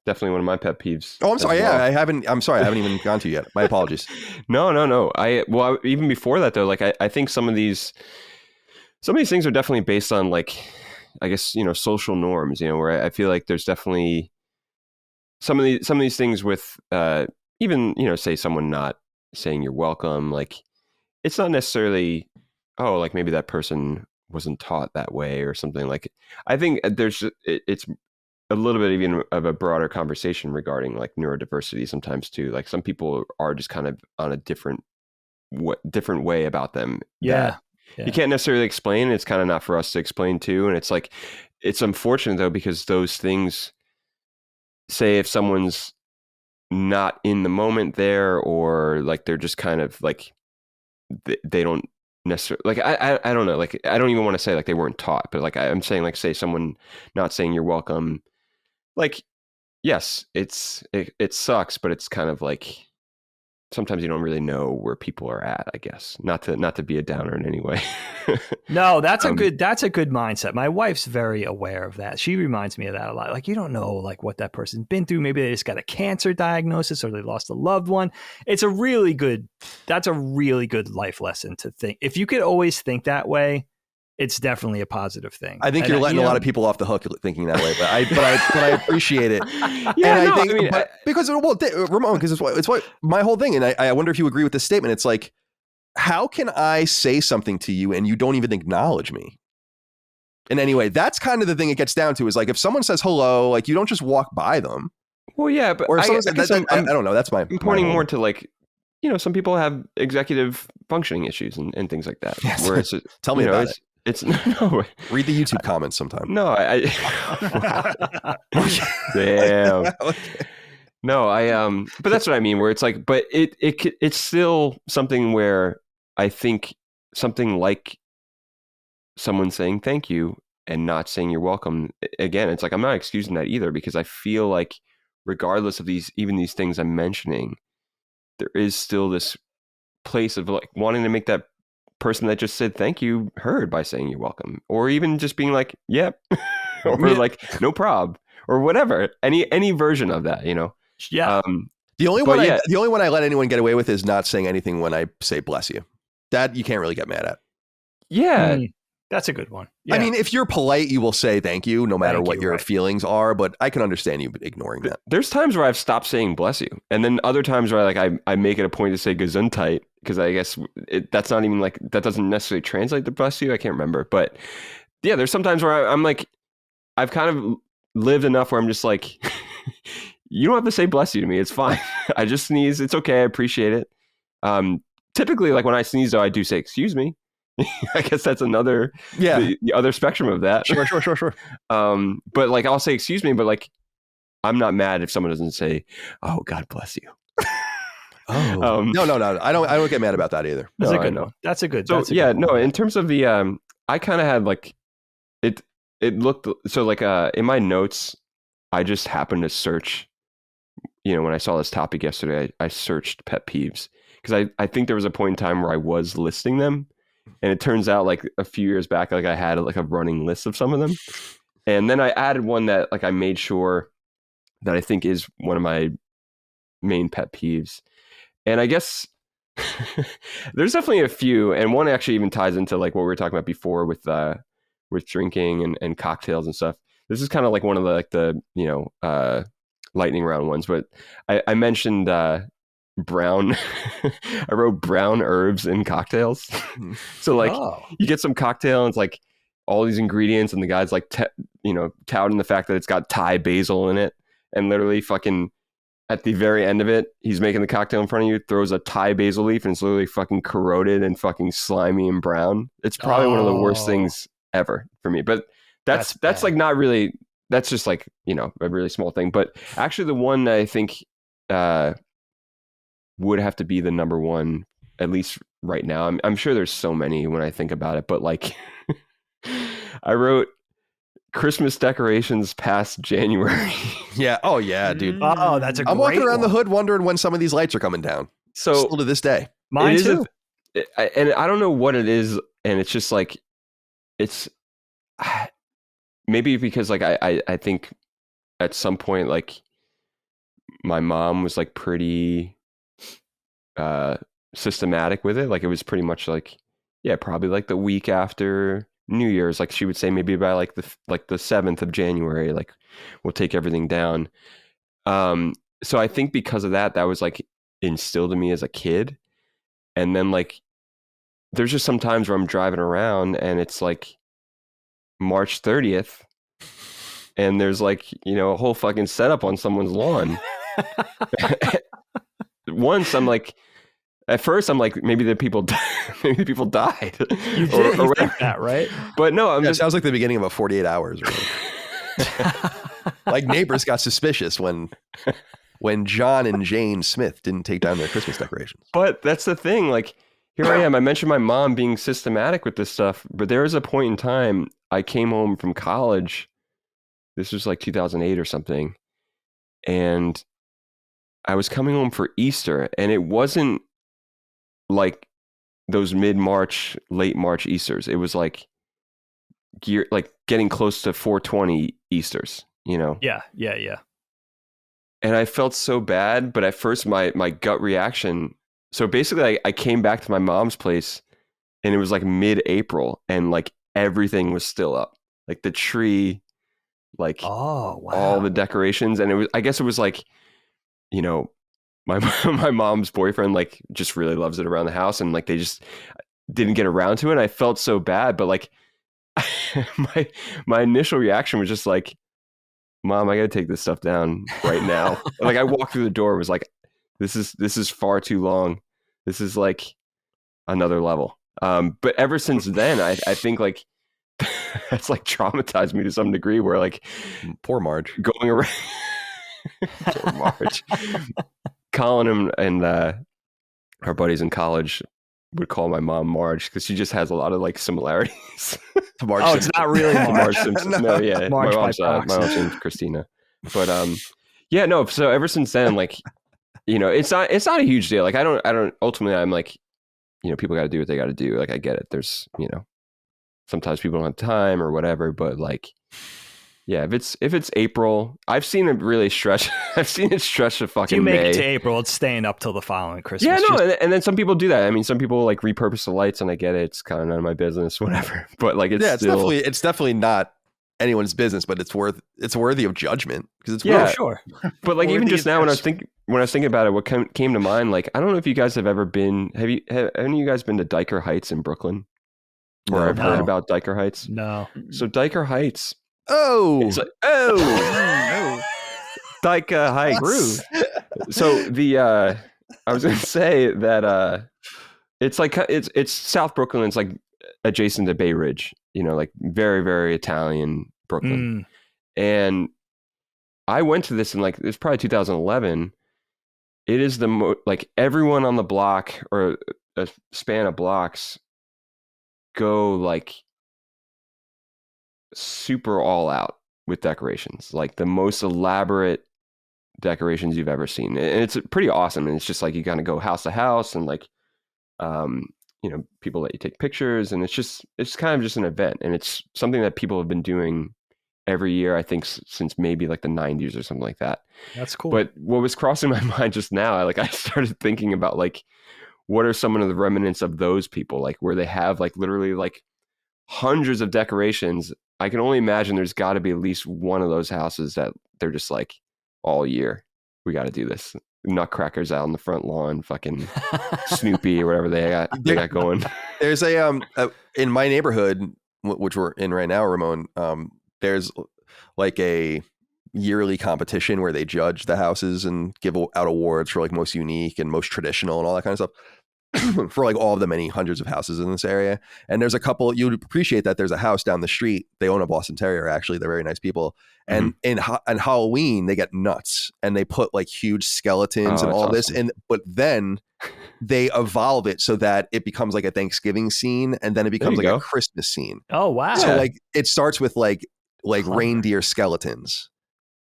D: definitely one of my pet peeves.
A: Oh, I'm sorry. Yeah, I'm sorry. I haven't even gone to you yet. My apologies.
D: No. Even before that, though, like I think some of these things are definitely based on, like, I guess, social norms, where I feel like there's definitely some of these things with even, say someone not saying you're welcome. Like, it's not necessarily, oh, like maybe that person wasn't taught that way or something. Like, I think it's a little bit even of a broader conversation regarding like neurodiversity sometimes too. Like some people are just kind of on a different way about them.
B: Yeah.
D: You can't necessarily explain. It's kind of not for us to explain too. And it's like, it's unfortunate though, because those things, say if someone's not in the moment there, or like they're just kind of like, they don't necessarily, like, I don't know, like, I don't even want to say like they weren't taught, but like I'm saying, like, say someone not saying you're welcome, like, yes, it sucks, but it's kind of like, sometimes you don't really know where people are at, I guess. Not to be a downer in any way.
B: No, that's a good mindset. My wife's very aware of that. She reminds me of that a lot. Like, you don't know like what that person's been through. Maybe they just got a cancer diagnosis or they lost a loved one. That's a really good life lesson to think. If you could always think that way, it's definitely a posipositive thing.
A: I think you're letting a lot of people off the hook thinking that way, but I appreciate it. Ramon, because it's what my whole thing. And I wonder if you agree with this statement. It's like, how can I say something to you and you don't even acknowledge me? And anyway, that's kind of the thing it gets down to, is like, if someone says hello, like, you don't just walk by them.
D: Well, yeah, but
A: or I don't know. That's
D: I'm pointing more to like, some people have executive functioning issues and things like that.
A: Yes.
D: Where it's
A: tell me about it.
D: It's no.
A: Read the YouTube comments sometime.
D: No, damn.
A: Okay.
D: No, but that's what I mean. Where it's like, but it's still something where I think something like someone saying thank you and not saying you're welcome. Again, it's like, I'm not excusing that either, because I feel like regardless of these things I'm mentioning, there is still this place of like wanting to make that person that just said thank you heard by saying you're welcome, or even just being like, yep, or like, no prob, or whatever, any version of that,
B: Yeah.
A: The only one I let anyone get away with is not saying anything when I say bless you. That you can't really get mad at.
D: Yeah.
B: That's a good one. Yeah.
A: I mean, if you're polite, you will say thank you, no matter
B: Thank
A: what
B: you,
A: your
B: right.
A: feelings are. But I can understand you ignoring that.
D: There's times where I've stopped saying bless you. And then other times where I make it a point to say gesundheit, because I guess that's not even like, that doesn't necessarily translate to bless you. I can't remember. But yeah, there's sometimes where I'm like, I've kind of lived enough where I'm just like, you don't have to say bless you to me. It's fine. I just sneeze. It's okay. I appreciate it. Typically, like when I sneeze, though, I do say, excuse me. I guess that's another, the other spectrum of that.
A: Sure.
D: But like, I'll say, excuse me, but like, I'm not mad if someone doesn't say, oh, God bless you.
A: Oh, no. I don't get mad about that either.
B: That's
D: No,
B: a
D: I
B: good
D: know.
B: one. That's a good.
D: So
B: That's a
D: yeah,
B: good one.
D: no, in terms of the, I kind of had like, it looked, so like, in my notes, I just happened to search, when I saw this topic yesterday, I searched pet peeves because I think there was a point in time where I was listing them. And it turns out like a few years back, like I had like a running list of some of them. And then I added one that like I made sure that I think is one of my main pet peeves. And I guess there's definitely a few. And one actually even ties into like what we were talking about before with drinking and cocktails and stuff. This is kind of like one of the lightning round ones. But I mentioned brown I wrote brown herbs in cocktails. So like you get some cocktail and it's like all these ingredients and the guy's like touting the fact that it's got Thai basil in it, and literally fucking at the very end of it he's making the cocktail in front of you, throws a Thai basil leaf, and it's literally fucking corroded and fucking slimy and brown. It's probably one of the worst things ever for me. But that's like not really, that's just like a really small thing. But actually the one that I think would have to be the number one, at least right now. I'm sure there's so many when I think about it, but like I wrote Christmas decorations past January.
A: Yeah. Oh yeah, dude.
B: Oh, that's a great
A: I'm walking around the
B: one.
A: hood wondering when some of these lights are coming down.
D: So
A: still to this day.
B: Mine too.
D: And I don't know what it is. And it's just like, it's maybe because like, I think at some point, like my mom was like pretty systematic with it. Like it was pretty much like, yeah, probably like the week after New Year's, like she would say maybe by like the 7th of January, like we'll take everything down. So I think because of that was like instilled in me as a kid. And then like there's just some times where I'm driving around and it's like March 30th and there's like a whole fucking setup on someone's lawn. Once I'm like, at first I'm like, maybe the people died.
B: You did you think that, right?
A: But no, it sounds like the beginning of a 48 hours. Like neighbors got suspicious when John and Jane Smith didn't take down their Christmas decorations.
D: But that's the thing. Like here I am. I mentioned my mom being systematic with this stuff, but there was a point in time I came home from college. This was like 2008 or something. And I was coming home for Easter, and it wasn't like those mid-March, late March Easters. It was like getting close to 420 Easters,
B: Yeah.
D: And I felt so bad, but at first my gut reaction. So basically I came back to my mom's place and it was like mid-April and like everything was still up. Like the tree, like all the decorations. And I guess it was like, my mom's boyfriend like just really loves it around the house, and like they just didn't get around to it. And I felt so bad, but like my initial reaction was just like, Mom, I gotta take this stuff down right now. Like I walked through the door, it was like, this is far too long. This is like another level. But ever since then, I think like that's like traumatized me to some degree, where like
A: poor Marge
D: going around. Poor Marge. Colin and our buddies in college would call my mom Marge because she just has a lot of like similarities.
A: Marge
B: Simpson. It's not really Marge.
D: Simpson. No, yeah,
B: Marge
D: my mom's name's Christina. But yeah, no. So ever since then, like it's not a huge deal. Like I don't. Ultimately, I'm like, people got to do what they got to do. Like I get it. There's sometimes people don't have time or whatever, but like Yeah, if it's April, I've seen it really stretch. I've seen it stretch to fucking
B: If you make
D: May.
B: it to April, it's staying up till the following Christmas.
D: Yeah, no, and then some people do that. I mean, some people like repurpose the lights, and I get it. It's kind of none of my business, whatever. But like, it's
A: definitely not anyone's business, but it's worthy of judgment because it's
D: yeah,
B: sure.
D: But like, even just now, when I was thinking about it, what came to mind, like, I don't know if you guys have ever been. Have any of you guys been to Diker Heights in Brooklyn? Or have heard about Diker Heights?
B: No.
D: So Diker Heights.
A: It's
D: like, Diker Heights.
B: Rude.
D: So I was gonna say that it's like it's South Brooklyn. It's like adjacent to Bay Ridge. You know, like very, very Italian Brooklyn. And I went to this in like it's probably 2011. It is like everyone on the block or a span of blocks go like super all out with decorations, like the most elaborate decorations you've ever seen. And it's pretty awesome. And it's just like you kind of go house to house and like, you know, people let you take pictures, and it's kind of just an event. And it's something that people have been doing every year, I think, since maybe like the 90s or something like that.
B: That's cool.
D: But what was crossing my mind just now, I started thinking about like, what are some of the remnants of those people, like where they have like literally like hundreds of decorations. I can only imagine there's got to be at least one of those houses that they're just like, all year, we got to do this. Nutcrackers out on the front lawn, fucking Snoopy or whatever they got going.
A: There's a in my neighborhood, which we're in right now, Ramon. There's like a yearly competition where they judge the houses and give out awards for like most unique and most traditional and all that kind of stuff. For like all of the many hundreds of houses in this area. And there's a couple, you would appreciate that there's a house down the street. They own a Boston Terrier, actually. They're very nice people. And in Halloween, they get nuts and they put like huge skeletons and all awesome. This. But then they evolve it so that it becomes like a Thanksgiving scene, and then it becomes like a Christmas scene.
B: Oh, wow.
A: So like it starts with like reindeer skeletons.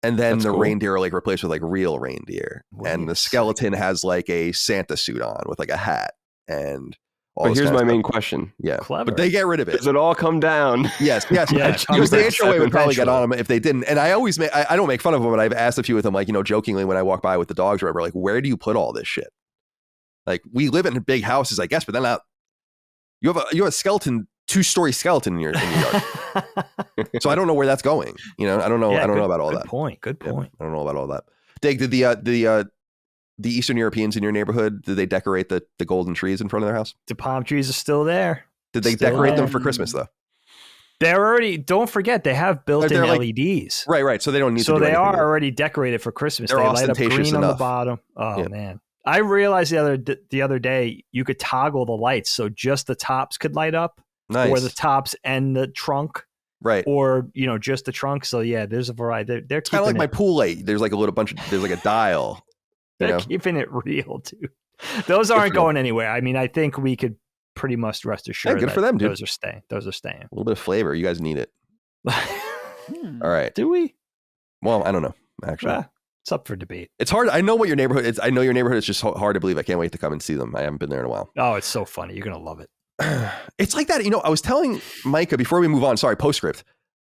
A: And then the reindeer are like replaced with like real reindeer. And the skeleton has like a Santa suit on with like a hat and all.
D: But here's my main question.
A: Yeah.
B: Clever.
A: But they get rid of it.
D: Does it all come down?
A: Yes.
B: Yeah.
A: Because the HOA would probably get on them if they didn't. And I always I don't make fun of them, but I've asked a few of them, like, you know, jokingly when I walk by with the dogs or whatever, like, where do you put all this shit? Like, we live in big houses, I guess, but then you have a skeleton, 2-story skeleton in your yard. So I don't know where that's going. You know, I don't know. I don't know about all that.
B: Good point.
A: I don't know about all that. Dig, did the Eastern Europeans in your neighborhood, did they decorate the golden trees in front of their house?
B: The palm trees are still there.
A: Did they decorate them for Christmas though?
B: They're already. Don't forget, they have built-in LEDs.
A: Right. So they don't need.
B: So
A: to do
B: they are
A: yet.
B: already decorated for Christmas.
A: They're
B: they light up green
A: ostentatious
B: on the
A: enough.
B: bottom. Oh man. I realized the other day you could toggle the lights so just the tops could light up.
A: Nice.
B: Or the tops and the trunk.
A: Right.
B: Or, you know, just the trunk. So yeah, there's a variety. They're
A: kind of like my pool light. There's like a little bunch of, there's like a dial.
B: They're keeping it real too. Those aren't going anywhere. I mean, I think we could pretty much rest assured
A: good for them, dude.
B: Those are staying. A
A: little bit of flavor. You guys need it. All right.
B: Do we?
A: Well, I don't know, actually.
B: It's up for debate.
A: It's hard. I know what your neighborhood is. I know your neighborhood is just hard to believe. I can't wait to come and see them. I haven't been there in a while.
B: Oh, it's so funny. You're going to love it.
A: It's like that. You know, I was telling Micah before we move on, sorry, postscript,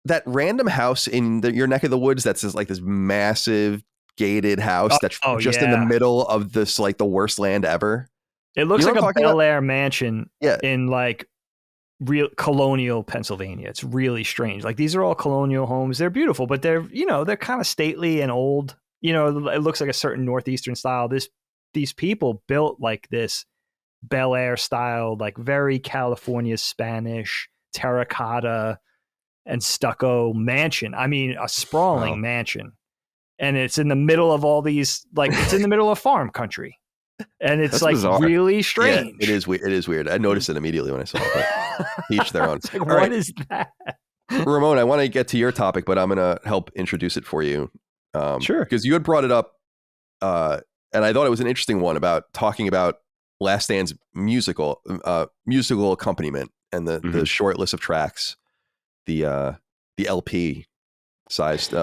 A: that random house in your neck of the woods that's just like this massive gated house that's just in the middle of this, like the worst land ever.
B: It looks like a Bel Air mansion in like real colonial Pennsylvania. It's really strange. Like these are all colonial homes. They're beautiful, but they're kind of stately and old. You know, it looks like a certain Northeastern style. These people built like this Bel Air style, like very California Spanish terracotta and stucco mansion. I mean, a sprawling mansion. And it's in the middle of all these, like it's in the middle of farm country. And it's like bizarre. Really strange.
A: Yeah, it is weird. I noticed it immediately when I saw it. But each their own.
B: Like, what is that?
A: Ramon, I want to get to your topic, but I'm going to help introduce it for you.
D: Sure.
A: Because you had brought it up, and I thought it was an interesting one about talking about Last Stand's musical accompaniment and the short list of tracks, the LP sized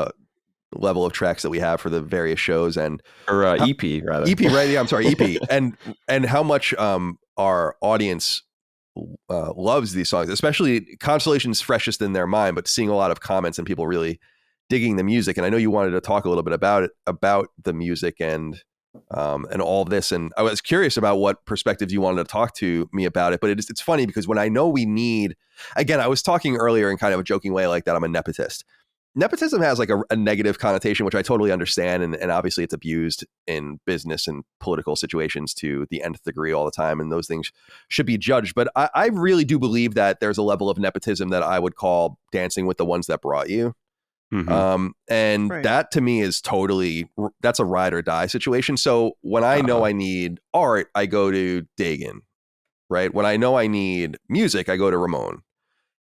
A: level of tracks that we have for the various shows EP rather. EP, right? Yeah, I'm sorry, EP, and how much our audience loves these songs, especially Constellation's freshest in their mind, but seeing a lot of comments and people really digging the music, and I know you wanted to talk a little bit about the music and all of this. And I was curious about what perspectives you wanted to talk to me about it. But it's funny because when I know we need, again, I was talking earlier in kind of a joking way, like that I'm a nepotist. Nepotism has like a negative connotation, which I totally understand. And obviously it's abused in business and political situations to the nth degree all the time. And those things should be judged. But I really do believe that there's a level of nepotism that I would call dancing with the ones that brought you. And
C: Right.
A: that to me is that's a ride or die situation. So when I know I need art, I go to Dagan, right? When I know I need music, I go to Ramon.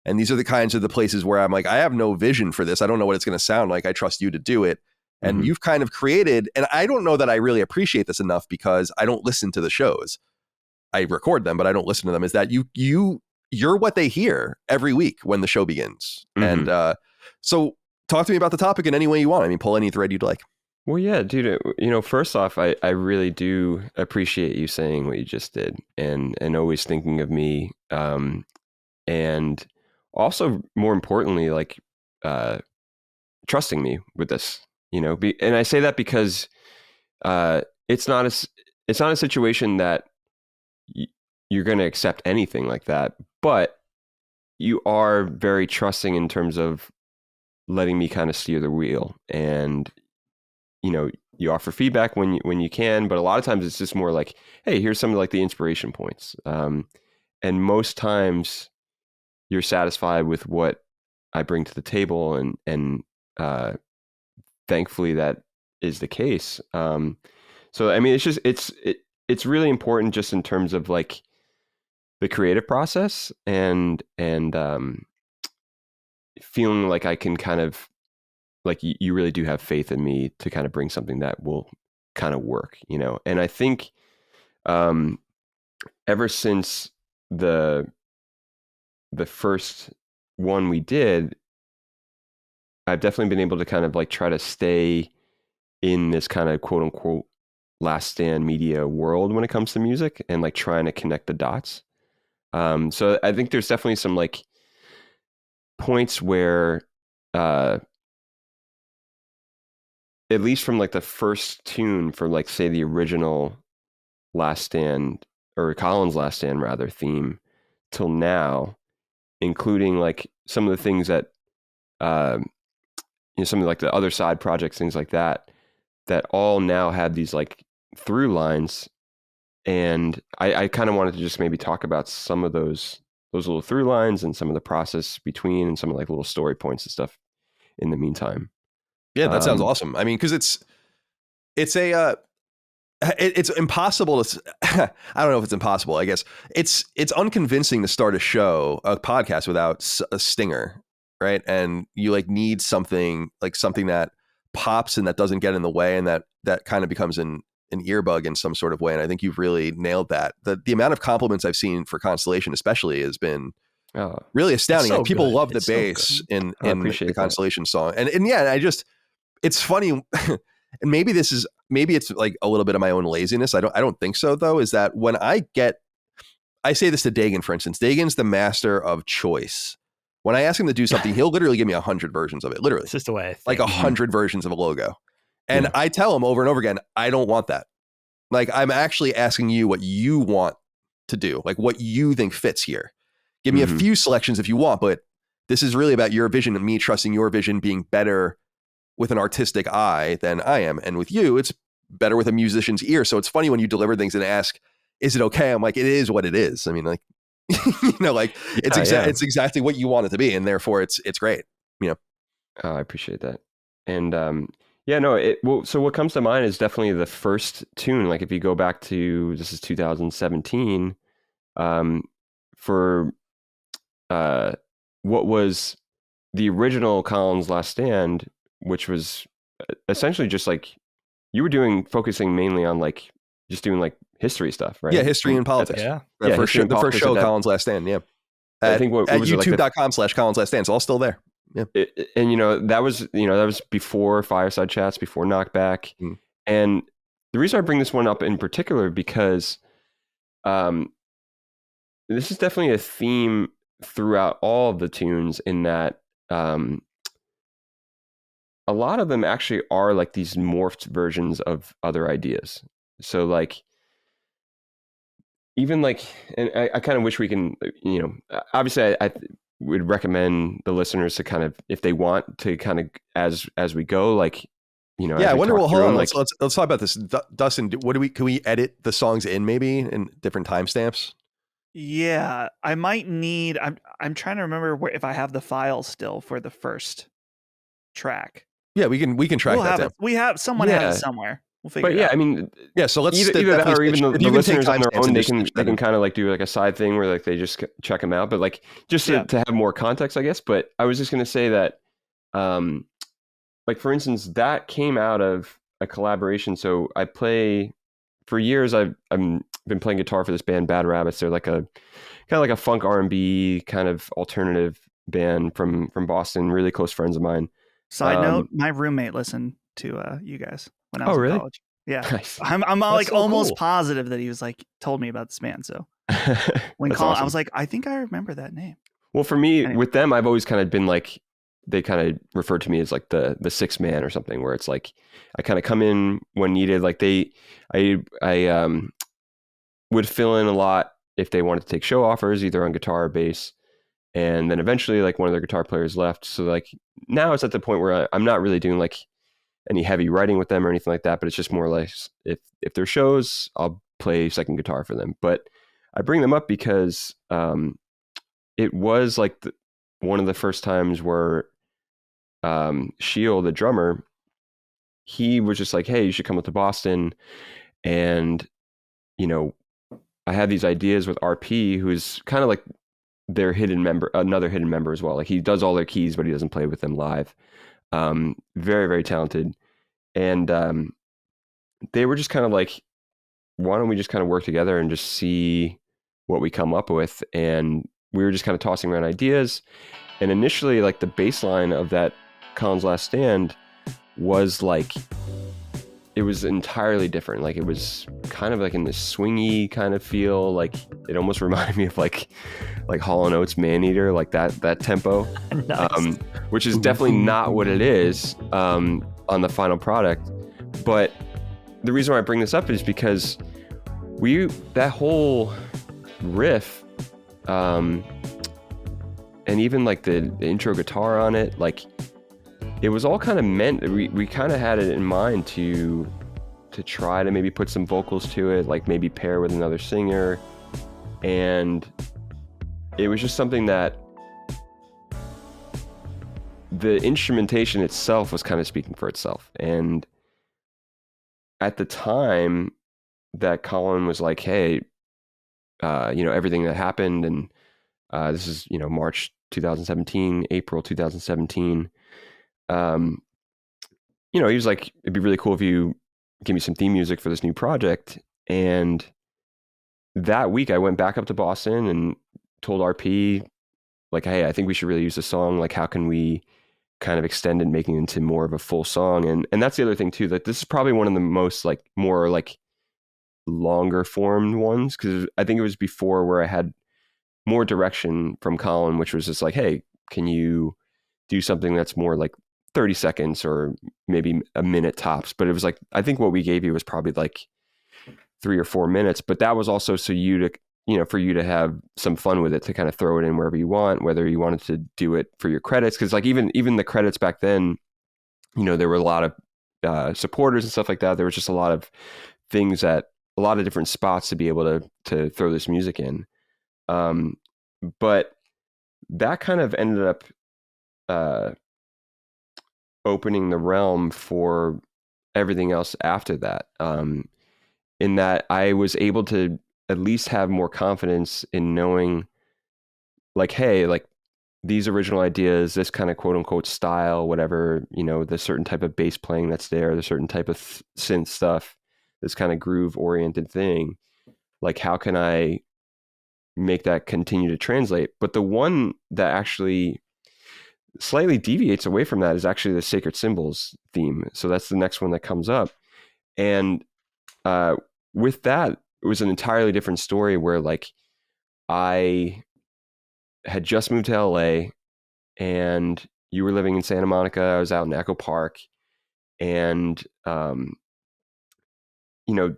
A: And these are the kinds of the places where I'm like, I have no vision for this. I don't know what it's going to sound like. I trust you to do it. And you've kind of created, and I don't know that I really appreciate this enough because I don't listen to the shows. I record them, but I don't listen to them. Is that you're what they hear every week when the show begins. And so talk to me about the topic in any way you want. I mean, pull any thread you'd like.
D: Well, yeah, dude, first off, I really do appreciate you saying what you just did and always thinking of me. And also more importantly, like, trusting me with this, and I say that because, it's not a situation that you're going to accept anything like that, but you are very trusting in terms of letting me kind of steer the wheel, and you offer feedback when you can, but a lot of times it's just more like, hey, here's some of like the inspiration points, and most times you're satisfied with what I bring to the table, and thankfully that is the case. So I mean, it's really important just in terms of like the creative process and feeling like I can kind of, like, you really do have faith in me to kind of bring something that will kind of work, and I think ever since the first one we did, I've definitely been able to kind of like try to stay in this kind of quote unquote last stand media world when it comes to music and like trying to connect the dots. So I think there's definitely some like points where, at least from like the first tune for like, say, the original Last Stand, or Colin's Last Stand rather, theme till now, including like some of the things that, some of like the other side projects, things like that all now have these like through lines. And I kind of wanted to just maybe talk about some of those little through lines and some of the process between, and some of like little story points and stuff in the meantime.
A: Yeah, that sounds awesome. I mean, because it's impossible to, I don't know if it's impossible. I guess it's unconvincing to start a podcast without a stinger, right? And you like need something that pops and that doesn't get in the way, and that kind of becomes an earbug in some sort of way. And I think you've really nailed that. The amount of compliments I've seen for Constellation especially has been really astounding.
B: So
A: like, people
B: good.
A: love the
B: It's so
A: bass in the
D: that.
A: Constellation song. And yeah, it's funny. And maybe it's like a little bit of my own laziness. I don't think so though, is that when I say this to Dagan, for instance. Dagan's the master of choice. When I ask him to do something, he'll literally give me 100 versions of it. Literally.
B: It's just the way I think.
A: Like 100 versions of a logo. And I tell him over and over again, I don't want that. Like, I'm actually asking you what you want to do, like what you think fits here. Give me a few selections if you want, but this is really about your vision and me trusting your vision being better with an artistic eye than I am. And with you, it's better with a musician's ear. So it's funny when you deliver things and ask, is it okay? I'm like, it is what it is. I mean, like, like it's exactly what you want it to be. And therefore it's great.
D: Oh, I appreciate that. And, so what comes to mind is definitely the first tune. Like, if you go back to, this is 2017, for what was the original Colin's Last Stand, which was essentially just like, you were focusing mainly on like, just doing like history stuff, right?
A: Yeah, history and politics. The first show, Colin's Last Stand, yeah.
D: I think at
A: youtube.com/Colin's Last Stand. It's all still there. Yeah.
D: And that was before Fireside Chats, before Knockback. And the reason I bring this one up in particular, because this is definitely a theme throughout all of the tunes, in that a lot of them actually are like these morphed versions of other ideas. So like, even like, and I kind of wish we can, obviously I would recommend the listeners to kind of, if they want to kind of, as we go, like,
A: I wonder. Well, hold on. Let's talk about this. Dustin, can we edit the songs in maybe in different timestamps?
C: Yeah, I might need. I'm trying to remember if I have the file still for the first track.
A: Yeah, we can track that down.
C: We have someone has it somewhere. We'll figure it out.
D: I mean,
A: so let's
D: either that or even the listeners on their own, they can kind of like do like a side thing where like they just check them out, but like just to have more context, I guess. But I was just going to say that, like for instance, that came out of a collaboration. So I play for years. I've been playing guitar for this band, Bad Rabbits. They're like a kind of like a funk R&B kind of alternative band from Boston. Really close friends of mine.
C: Side note: my roommate listened to you guys when I was in college. Yeah,
D: nice.
C: I'm like almost positive that he was like told me about this band. So when Colin, awesome. I was like, I think I remember that name.
D: Well, for me, with them, I've always kind of been like, they kind of refer to me as like the sixth man or something, where it's like I kind of come in when needed. Like I would fill in a lot if they wanted to take show offers, either on guitar or bass. And then eventually like one of their guitar players left. So like now it's at the point where I'm not really doing like any heavy writing with them or anything like that, but it's just more like if their shows, I'll play second guitar for them. But I bring them up because it was like one of the first times where Shield, the drummer, he was just like, hey, you should come up to Boston. And, I had these ideas with RP, who's kind of like their another hidden member as well. Like he does all their keys, but he doesn't play with them live. Very, very talented. And they were just kind of like, why don't we just kind of work together and just see what we come up with? And we were just kind of tossing around ideas. And initially, like the bass line of that Colin's Last Stand was like, it was entirely different. Like it was kind of like in this swingy kind of feel. Like it almost reminded me of like Hall & Oates Maneater, like that tempo. Nice. Which is definitely not what it is on the final product. But the reason why I bring this up is because that whole riff, and even like the intro guitar on it, like it was all kind of meant, we kind of had it in mind to try to maybe put some vocals to it, like maybe pair with another singer. And it was just something that the instrumentation itself was kind of speaking for itself. And at the time that Colin was like, hey, everything that happened, and this is, March 2017, April 2017, he was like, it'd be really cool if you give me some theme music for this new project. And that week I went back up to Boston and told RP, like, hey, I think we should really use this song. Like, how can we kind of extend it, making it into more of a full song? And that's the other thing too, that this is probably one of the most like more like longer formed ones, because I think it was before where I had more direction from Colin, which was just like, hey, can you do something that's more like 30 seconds or maybe a minute tops? But it was like, I think what we gave you was probably like 3 or 4 minutes, but that was also so for you to have some fun with it, to kind of throw it in wherever you want, whether you wanted to do it for your credits. Cause like even the credits back then, there were a lot of supporters and stuff like that. There was just a lot of things a lot of different spots to be able to throw this music in. But that kind of ended up opening the realm for everything else after that, in that I was able to at least have more confidence in knowing, like, hey, like these original ideas, this kind of quote unquote style, whatever, the certain type of bass playing that's there, the certain type of synth stuff, this kind of groove oriented thing, like how can I make that continue to translate? But the one that actually slightly deviates away from that is actually the Sacred Symbols theme. So that's the next one that comes up. And with that, it was an entirely different story, where like I had just moved to LA and you were living in Santa Monica. I was out in Echo Park. And, you know,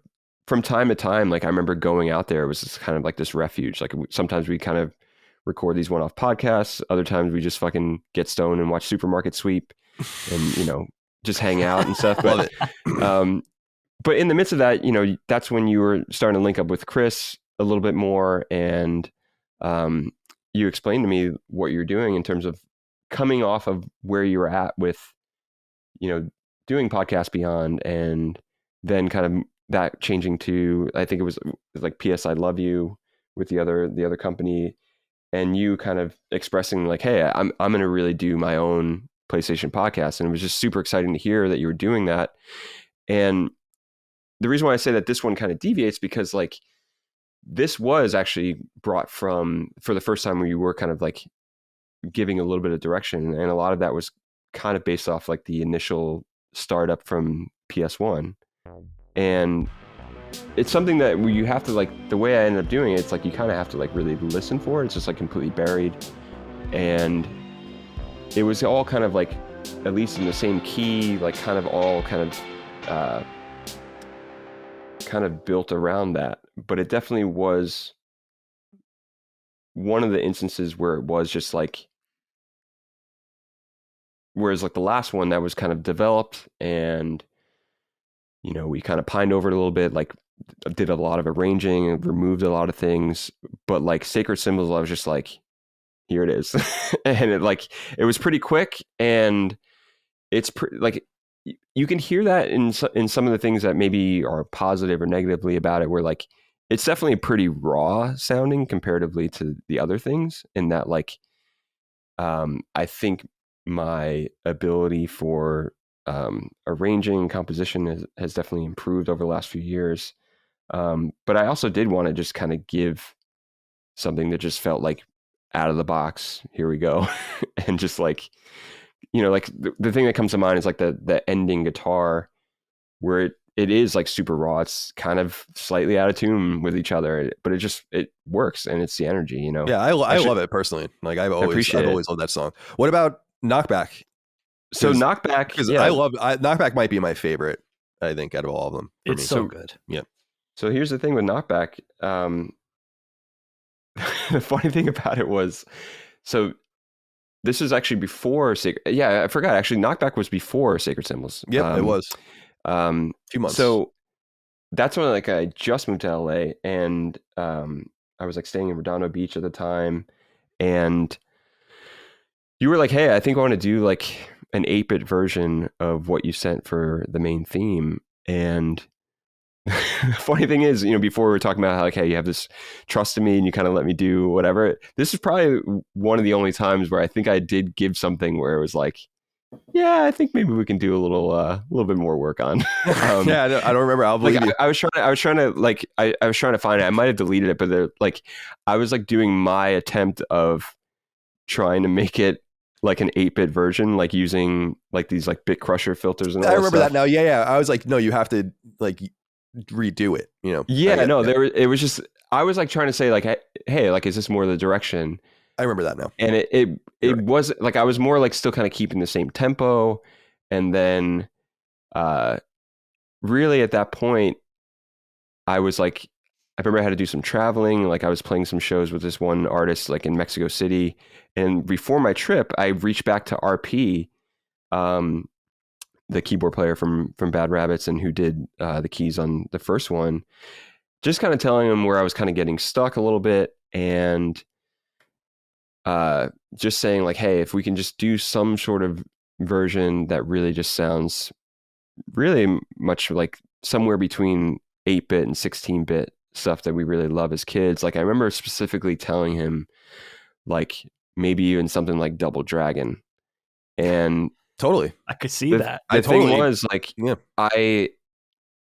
D: from time to time, like I remember going out there, it was just kind of like this refuge. Like sometimes we kind of record these one-off podcasts. Other times we just fucking get stoned and watch Supermarket Sweep and, you know, just hang out and stuff. But, but in the midst of that, you know, that's when you were starting to link up with Chris a little bit more. And you explained to me what you're doing in terms of coming off of where you were at with, you know, doing Podcast Beyond, and then kind of that changing to, I think it was like PS I Love You with the other company, and you kind of expressing like, hey, I'm going to really do my own PlayStation podcast. And it was just super exciting to hear that you were doing that. And the reason why I say that this one kind of deviates, because like this was actually brought from, for the first time, where you were kind of like giving a little bit of direction, and a lot of that was kind of based off like the initial startup from PS1. And it's something that you have to, like, the way I ended up doing it, it's like you kind of have to like really listen for it. It's just like completely buried, and it was all kind of like at least in the same key, like kind of all kind of built around that. But it definitely was one of the instances where it was just like, whereas like the last one that was kind of developed, and you know, we kind of pined over it a little bit, like did a lot of arranging and removed a lot of things. But like Sacred Symbols, I was just like, here it is. And it was pretty quick, and it's like you can hear that in some of the things that maybe are positive or negatively about it, where like it's definitely pretty raw sounding comparatively to the other things, in that like I think my ability for arranging composition has definitely improved over the last few years. But I also did want to just kind of give something that just felt like out of the box, here we go. And just like, you know, like the thing that comes to mind is like the ending guitar, where it is like super raw. It's kind of slightly out of tune with each other, but it works, and it's the energy, you know?
A: Yeah, I love it personally. Like I've always loved that song. What about Knockback?
D: So Knockback,
A: because Knockback might be my favorite, I think, out of all of them.
B: It's so good.
A: Yeah.
D: So here's the thing with Knockback. The funny thing about it was, so this is actually before Sacred. Yeah, I forgot. Actually, Knockback was before Sacred Symbols.
A: Yep, it was. 2 months.
D: So that's when like I just moved to LA, and I was like staying in Redondo Beach at the time, and you were like, hey, I think I want to do like an 8-bit version of what you sent for the main theme. And the funny thing is, you know, before we were talking about how like, hey, you have this trust in me and you kind of let me do whatever. This is probably one of the only times where I think I did give something where it was like, yeah, I think maybe we can do a little bit more work on.
A: Yeah, I don't remember. I'll believe you.
D: I was trying to find it. I might have deleted it, but like I was like doing my attempt of trying to make it like an 8-bit version, like using like these like bit crusher filters and all
A: I remember
D: that
A: that now. Yeah. I was like, no, you have to like redo it, you know?
D: Yeah, no, it was just, I was like trying to say like, hey, like, is this more the direction?
A: I remember that now.
D: And it was like, I was more like still kind of keeping the same tempo. And then really at that point, I was like, I remember I had to do some traveling. Like I was playing some shows with this one artist like in Mexico City. And before my trip, I reached back to RP, the keyboard player from Bad Rabbits, and who did the keys on the first one, just kind of telling him where I was kind of getting stuck a little bit, and just saying like, hey, if we can just do some sort of version that really just sounds really much like somewhere between 8-bit and 16-bit stuff that we really love as kids. Like I remember specifically telling him like maybe even something like Double Dragon. And
A: totally,
B: I could see that.
D: The thing was like, yeah. I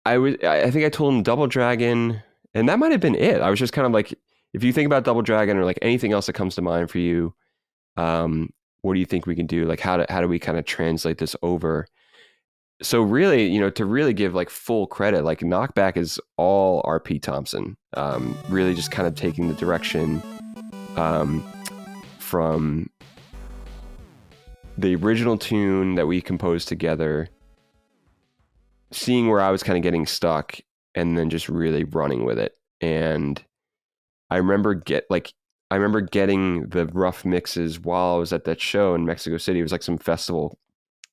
D: think I told him Double Dragon, and that might have been it. I was just kind of like, if you think about Double Dragon or like anything else that comes to mind for you, what do you think we can do? Like how do we kind of translate this over? So really, you know, to really give like full credit, like Knockback is all RP Thompson, really just kind of taking the direction from the original tune that we composed together, seeing where I was kind of getting stuck, and then just really running with it. And I remember getting the rough mixes while I was at that show in Mexico City. It was like some festival,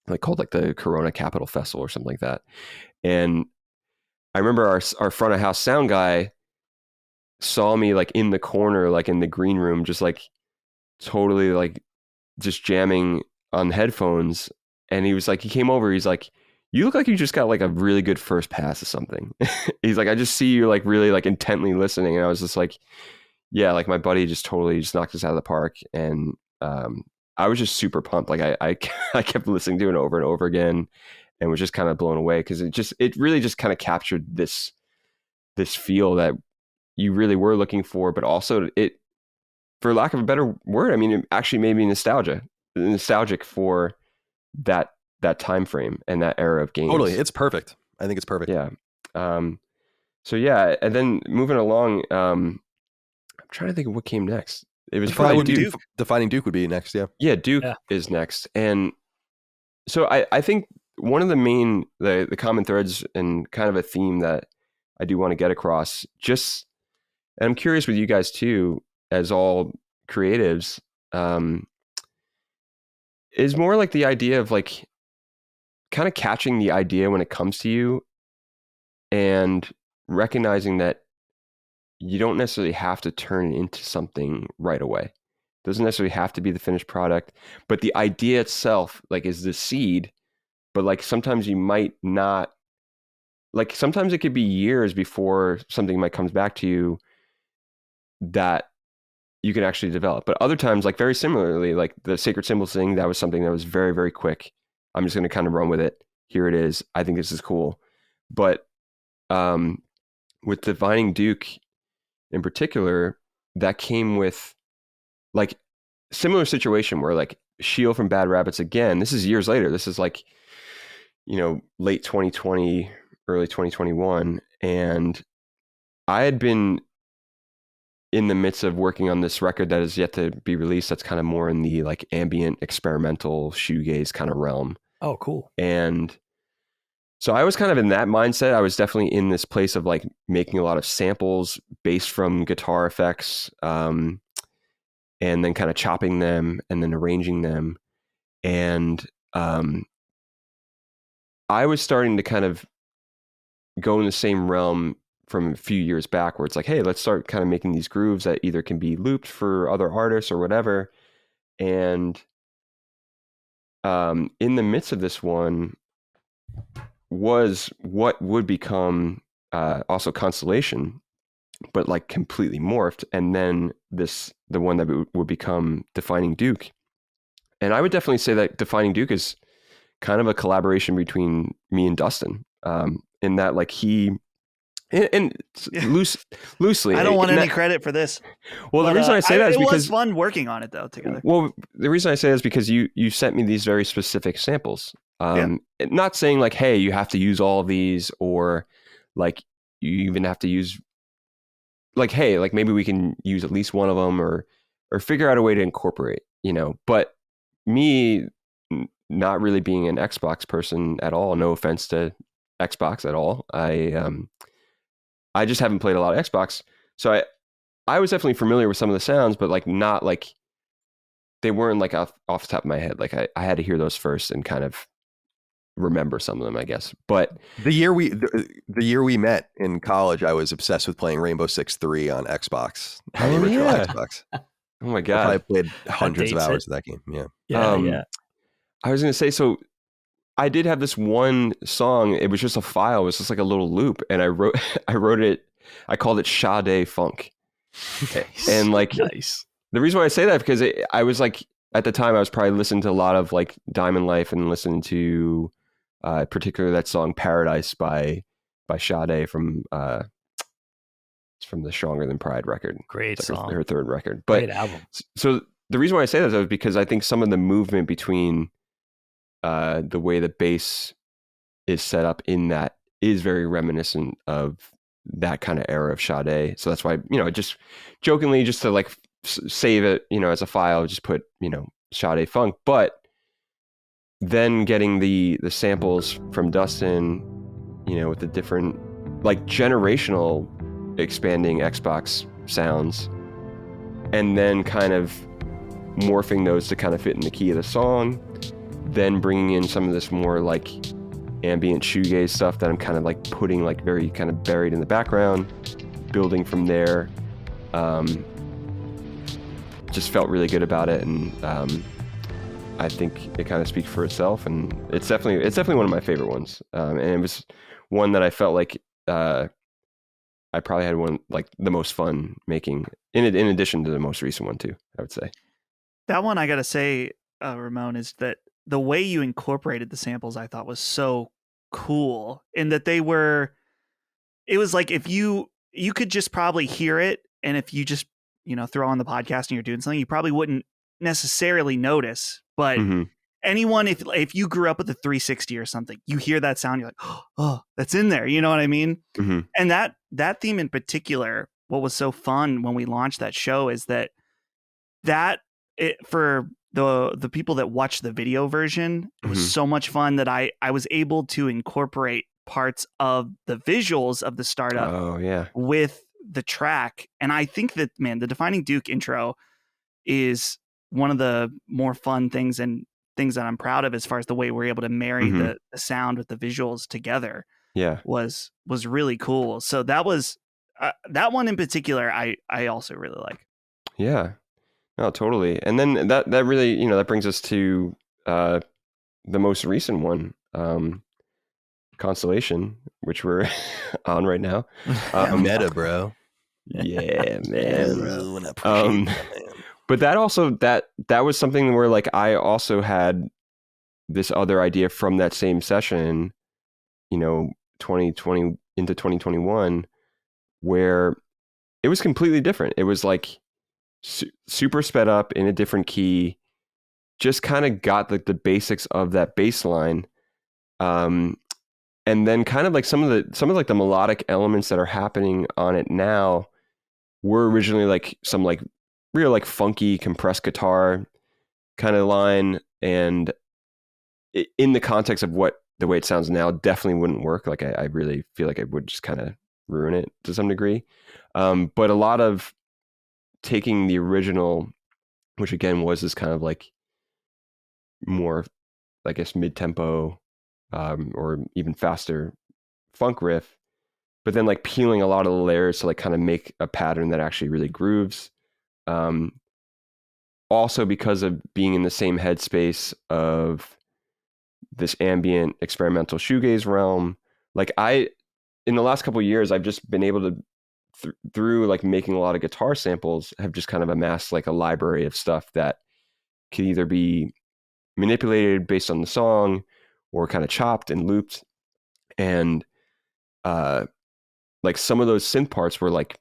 D: like called like the Corona Capital Festival or something like that. And I remember our front of house sound guy saw me like in the corner, like in the green room, just like totally like just jamming on headphones. And he came over, he's like, "You look like you just got like a really good first pass of something." He's like, "I just see you like really like intently listening." And I was just like, yeah, like my buddy just totally just knocked us out of the park. And I was just super pumped. Like I kept listening to it over and over again and was just kind of blown away, because it really just kind of captured this feel that you really were looking for, but also it, for lack of a better word, I mean, it actually made me nostalgic for that time frame and that era of games.
A: Totally. It's perfect. I think it's perfect.
D: Yeah. So yeah, and then moving along, I'm trying to think of what came next. It was probably Duke.
A: Defining Duke would be next, yeah.
D: Yeah, Duke is next. And so I think one of the main, the common threads and kind of a theme that I do want to get across, just, and I'm curious with you guys too, as all creatives, is more like the idea of like kind of catching the idea when it comes to you and recognizing that you don't necessarily have to turn it into something right away. It doesn't necessarily have to be the finished product, but the idea itself like is the seed. But like sometimes you might not, like sometimes it could be years before something might comes back to you that you can actually develop. But other times, like very similarly, like the Sacred Symbols thing, that was something that was very, very quick. I'm just going to kind of run with it. Here it is. I think this is cool. But with Defining Duke in particular, that came with like similar situation where like Shield from Bad Rabbits, again, this is years later. This is like, late 2020, early 2021. And I had been in the midst of working on this record that is yet to be released. That's kind of more in the like ambient, experimental, shoegaze kind of realm.
B: Oh, cool.
D: And so I was kind of in that mindset. I was definitely in this place of like making a lot of samples based from guitar effects, and then kind of chopping them and then arranging them. And I was starting to kind of go in the same realm from a few years back, where it's like, hey, let's start kind of making these grooves that either can be looped for other artists or whatever. And in the midst of this one was what would become also Constellation, but like completely morphed. And then the one that would become Defining Duke. And I would definitely say that Defining Duke is kind of a collaboration between me and Dustin, in that like he, and loosely.
C: I don't want any credit for this.
D: Well, the reason I say that is because
C: it was fun working on it though together.
D: Well, the reason I say that is because you sent me these very specific samples. Not saying like, hey, you have to use all of these, or like you even have to use like, hey, like maybe we can use at least one of them, or figure out a way to incorporate, But me not really being an Xbox person at all, no offense to Xbox at all, I just haven't played a lot of Xbox. So I was definitely familiar with some of the sounds, but like not like they weren't like off the top of my head. Like I had to hear those first and kind of remember some of them, I guess. But
A: the year we met in college, I was obsessed with playing Rainbow Six 3 on Xbox. On the original Xbox.
D: Oh my God.
A: I played hundreds of hours of that game. Yeah.
B: Yeah.
D: I was going to say, so I did have this one song. It was just a file. It was just like a little loop. And I wrote it, I called it Sade Funk.
B: Nice.
D: And like,
B: nice.
D: The reason why I say that, because I was like, at the time I was probably listening to a lot of like Diamond Life and listening to particularly that song Paradise by Sade from the Stronger Than Pride record.
B: Great song.
D: Her third record. But
B: great album.
D: So the reason why I say that is because I think some of the movement between the way the bass is set up in that is very reminiscent of that kind of era of Sade. So that's why, just jokingly, just to like save it, as a file, just put, Sade Funk. But then getting the samples from Dustin, with the different like generational expanding Xbox sounds, and then kind of morphing those to kind of fit in the key of the song, then bringing in some of this more like ambient shoegaze stuff that I'm kind of like putting like very kind of buried in the background, building from there. Just felt really good about it, and I think it kind of speaks for itself, and it's definitely one of my favorite ones. And it was one that I felt like I probably had one like the most fun making, in addition to the most recent one too, I would say.
C: That one, I gotta say, Ramon, is that the way you incorporated the samples I thought was so cool, in that it was like if you could just probably hear it, and if you just throw on the podcast and you're doing something, you probably wouldn't necessarily notice. But anyone, if you grew up with a 360 or something, you hear that sound, you're like, oh, that's in there. You know what I mean?
D: Mm-hmm.
C: And that theme in particular, what was so fun when we launched that show is that for the people that watched the video version, it was so much fun that I was able to incorporate parts of the visuals of the startup with the track. And I think that, man, the Defining Duke intro is one of the more fun things and things that I'm proud of as far as the way we're able to marry the sound with the visuals together.
D: Yeah, was
C: really cool. So that was that one in particular I also really like.
D: Yeah, no, totally. And then that really, that brings us to the most recent one, Constellation, which we're on right now.
A: Meta, bro.
D: Yeah, man.
A: Man.
D: But that also that was something where like I also had this other idea from that same session, 2020 into 2021, where it was completely different. It was like super sped up in a different key, just kind of got like the basics of that bass line. And then kind of like some of like the melodic elements that are happening on it now were originally like some like real like funky compressed guitar kind of line, and in the context of the way it sounds now definitely wouldn't work. Like I really feel like it would just kind of ruin it to some degree. But a lot of taking the original, which again was this kind of like more, I guess, mid-tempo or even faster funk riff, but then like peeling a lot of the layers to like kind of make a pattern that actually really grooves. Also because of being in the same headspace of this ambient experimental shoegaze realm, like in the last couple of years, I've just been able to through like making a lot of guitar samples, have just kind of amassed like a library of stuff that could either be manipulated based on the song or kind of chopped and looped. And like some of those synth parts were like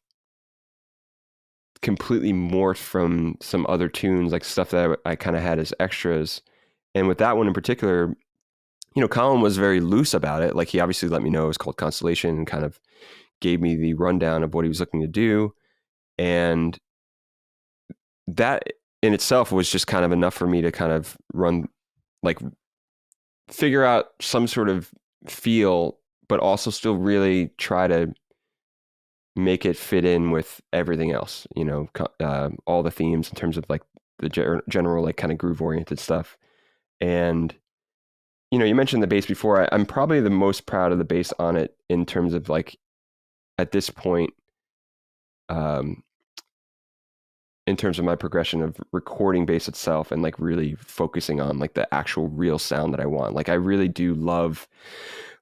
D: completely morphed from some other tunes, like stuff that I kind of had as extras. And with that one in particular, Colin was very loose about it. Like he obviously let me know it was called Constellation and kind of gave me the rundown of what he was looking to do. And that in itself was just kind of enough for me to kind of figure out some sort of feel, but also still really try to make it fit in with everything else, all the themes in terms of like the general, like kind of groove oriented stuff. And, you mentioned the bass before. I'm probably the most proud of the bass on it in terms of like, at this point, in terms of my progression of recording bass itself and like really focusing on like the actual real sound that I want. Like I really do love,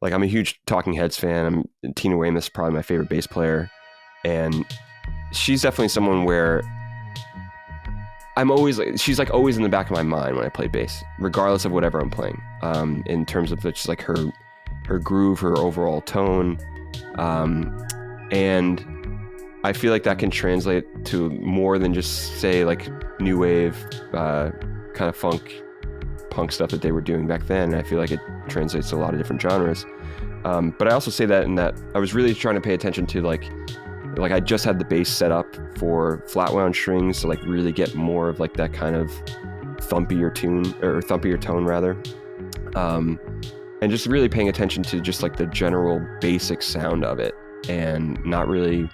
D: like I'm a huge Talking Heads fan. Tina Weymouth is probably my favorite bass player. And she's definitely someone where she's like always in the back of my mind when I play bass, regardless of whatever I'm playing, in terms of just like her groove, her overall tone. And I feel like that can translate to more than just say like new wave, kind of punk stuff that they were doing back then. And I feel like it translates to a lot of different genres. But I also say that in that I was really trying to pay attention to like I just had the bass set up for flat wound strings to like really get more of like that kind of thumpier tone rather. And just really paying attention to just like the general basic sound of it and not really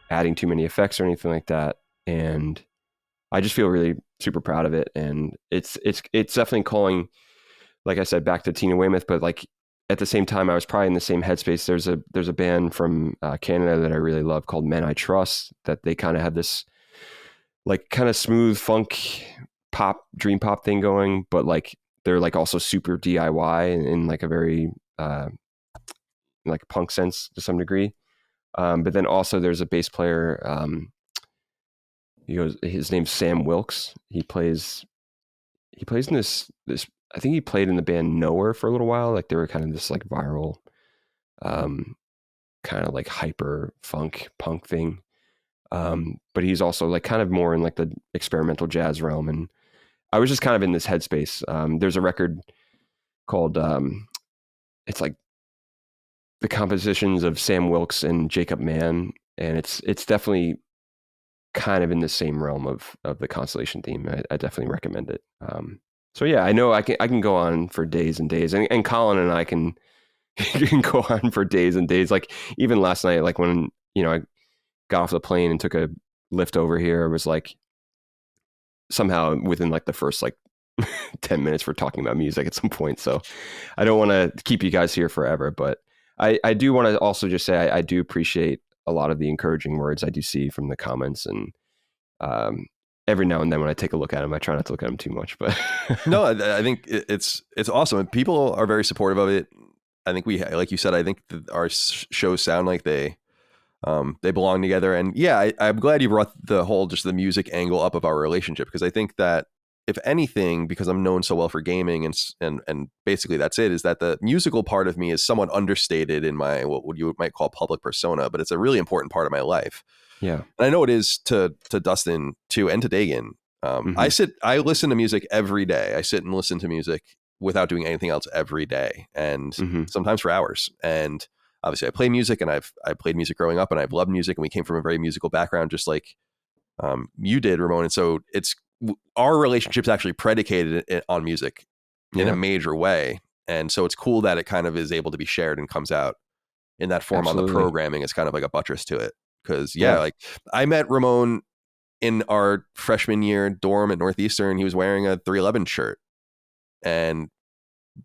D: adding too many effects or anything like that. And I just feel really super proud of it. And it's definitely calling, like I said, back to Tina Weymouth, but like at the same time, I was probably in the same headspace. There's a band from Canada that I really love called Men I Trust, that they kind of have this like kind of smooth funk pop, dream pop thing going, but like they're like also super DIY in like a very like punk sense to some degree. But then also there's a bass player. His name's Sam Wilkes. He plays in this. I think he played in the band Nowhere for a little while. Like they were kind of this like viral, kind of like hyper funk punk thing. But he's also like kind of more in like the experimental jazz realm. And I was just kind of in this headspace. There's a record called, it's like the compositions of Sam Wilkes and Jacob Mann. And it's definitely kind of in the same realm of the Constellation theme. I definitely recommend it. So yeah, I know I can go on for days and days, and Colin and I can go on for days and days. Like even last night, like when I got off the plane and took a lift over here, it was like somehow within like the first like 10 minutes we're talking about music at some point. So I don't want to keep you guys here forever, but I do want to also just say I do appreciate a lot of the encouraging words I do see from the comments, and every now and then when I take a look at them, I try not to look at them too much, but
A: no, I think it's awesome. People are very supportive of it. I think like you said, I think our shows sound like they belong together. And yeah, I'm glad you brought the whole, just the music angle up of our relationship, because I think that if anything, because I'm known so well for gaming and basically that's it, is that the musical part of me is somewhat understated in my, what you might call public persona, but it's a really important part of my life.
D: Yeah.
A: And I know it is to Dustin too, and to Dagan. I listen to music every day. I sit and listen to music without doing anything else every day, and sometimes for hours. And obviously I play music, and I played music growing up, and I've loved music, and we came from a very musical background, just like you did, Ramon. And so our relationship's actually predicated on music in a major way. And so it's cool that it kind of is able to be shared and comes out in that form. Absolutely. On the programming. It's kind of like a buttress to it. Because like I met Ramon in our freshman year dorm at Northeastern. He was wearing a 311 shirt and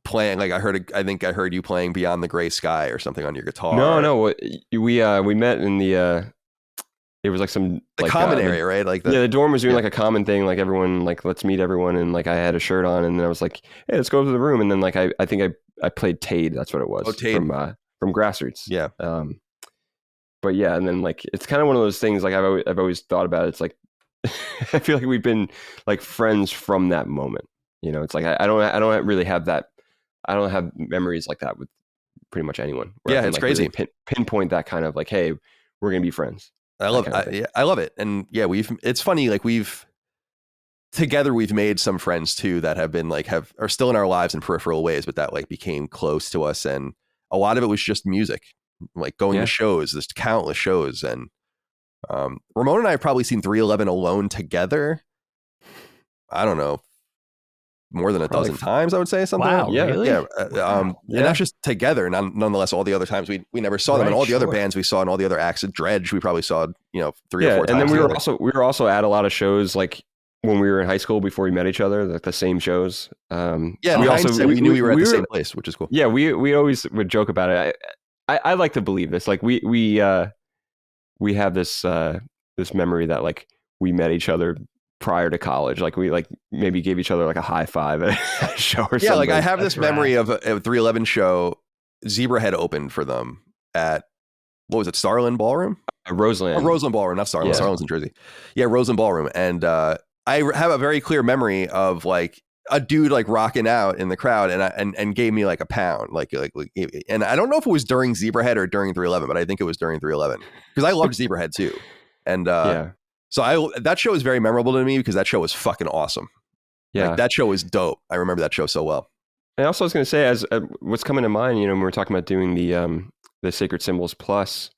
A: playing, like I think I heard you playing Beyond the Gray Sky or something on your guitar.
D: No, we met in the it was like some
A: the
D: like,
A: common area, right? Like
D: the dorm was doing like a common thing, like everyone like let's meet everyone, and like I had a shirt on, and then I was like, hey, let's go to the room, and then like I think I played Tade. That's what it was.
A: Oh, Tade.
D: From Grassroots.
A: Yeah.
D: But yeah, and then like it's kind of one of those things, like I've always thought about it. It's like I feel like we've been like friends from that moment. It's like I don't really have that. I don't have memories like that with pretty much anyone.
A: Yeah, it's crazy.
D: Really pinpoint that kind of like, hey, we're gonna be friends.
A: I love it. And yeah, it's funny, like we've made some friends too that have been like are still in our lives in peripheral ways, but that like became close to us. And a lot of it was just music, like going to shows. There's countless shows. And Ramon and I have probably seen 311 alone together, I don't know, more than a dozen times, I would say. Something.
B: Wow,
A: yeah,
B: really?
A: yeah. And that's just together. Nonetheless, all the other times we never saw them, and all the other bands we saw, and all the other acts at Dredge, we probably saw 3 or 4 times.
D: And then we were also at a lot of shows like when we were in high school before we met each other, like the same shows.
A: We knew we were at the same place, which is cool.
D: Yeah, we always would joke about it. I like to believe this. Like we have this memory that like we met each other prior to college. Like we like maybe gave each other like a high five at a show or something.
A: Yeah, like I have this memory of a 311 show. Zebra had opened for them at, what was it, Starland Ballroom?
D: Roseland.
A: Roseland Ballroom, not Starland. Yeah. Starland's in Jersey. Yeah, Roseland Ballroom. And I have a very clear memory of like a dude like rocking out in the crowd and gave me like a pound. Like, and I don't know if it was during Zebrahead or during 311, but I think it was during 311 because I loved Zebrahead too. And so that show is very memorable to me because that show was fucking awesome. Yeah, like, that show was dope. I remember that show so well.
D: And also, I was going to say, as what's coming to mind, when we were talking about doing the Sacred Symbols Plus,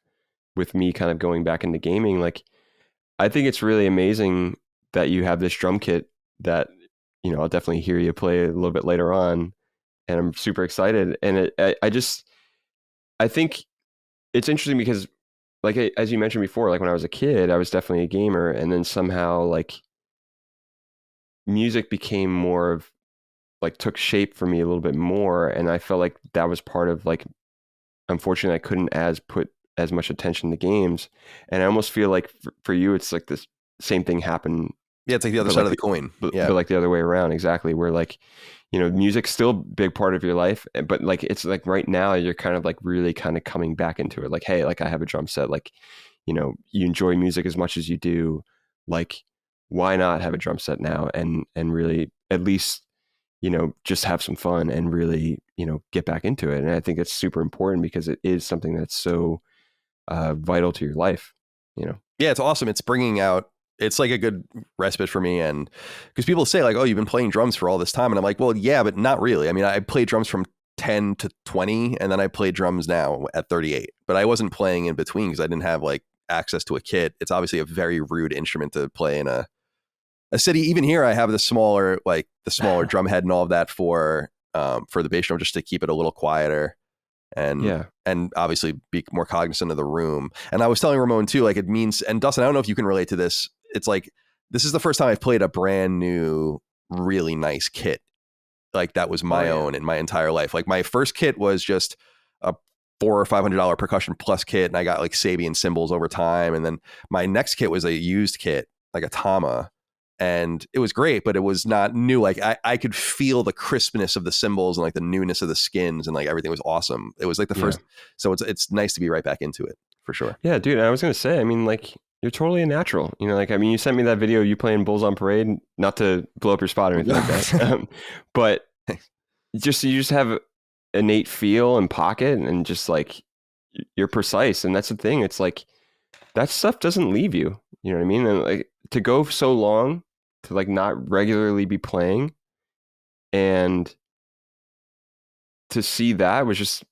D: with me kind of going back into gaming, like I think it's really amazing that you have this drum kit that I'll definitely hear you play a little bit later on. and I'm super excited. And I think it's interesting because, like, as you mentioned before, like when I was a kid, I was definitely a gamer, and then somehow like music became more of like took shape for me a little bit more, and I felt like that was part of like, unfortunately, I couldn't put as much attention to games, and I almost feel like for you, it's like this same thing happened.
A: Yeah, it's like the other side of the coin.
D: But like the other way around, exactly. Where like, music's still a big part of your life, but like it's like right now you're kind of like really kind of coming back into it. Like, hey, like I have a drum set. Like, you enjoy music as much as you do. Like, why not have a drum set now and really at least just have some fun and really get back into it. And I think it's super important because it is something that's so vital to your life.
A: Yeah, it's awesome. It's bringing out. It's like a good respite for me. And because people say like, oh, you've been playing drums for all this time. And I'm like, well, yeah, but not really. I mean, I played drums from 10 to 20 and then I play drums now at 38, but I wasn't playing in between because I didn't have like access to a kit. It's obviously a very rude instrument to play in a city. Even here, I have the smaller drum head and all of that for the bass drum, just to keep it a little quieter. And obviously be more cognizant of the room. And I was telling Ramon too, like it means, and Dustin, I don't know if you can relate to this. It's like, this is the first time I've played a brand new, really nice kit. Like that was my own in my entire life. Like my first kit was just a $400 or $500 percussion plus kit. And I got like Sabian cymbals over time. And then my next kit was a used kit, like a Tama. And it was great, but it was not new. Like I could feel the crispness of the cymbals and like the newness of the skins and like everything was awesome. It was like the first. So it's nice to be right back into it for sure.
D: Yeah, dude. I was going to say, I mean, like you're totally a natural, like, I mean, you sent me that video of you playing Bulls on Parade, not to blow up your spot or anything like that. But you just have innate feel and pocket and just like you're precise. And that's the thing. It's like that stuff doesn't leave you. You know what I mean? And like to go so long to like not regularly be playing and to see that was just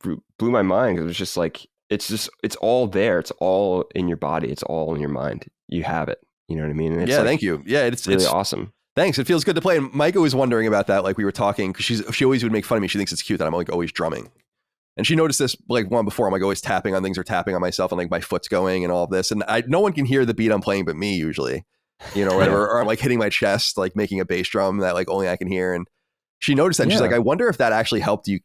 D: blew my mind. It was just like, it's all there. It's all in your body. It's all in your mind. You have it. You know what I mean? And it's
A: thank you. Yeah, it's
D: really awesome.
A: Thanks. It feels good to play. And Micah was wondering about that. Like we were talking, because she always would make fun of me. She thinks it's cute that I'm like always drumming. And she noticed this like one before. I'm like always tapping on things or tapping on myself and like my foot's going and all of this. And no one can hear the beat I'm playing but me usually, whatever. Or I'm like hitting my chest, like making a bass drum that like only I can hear. And she noticed that. And she's like, I wonder if that actually helped you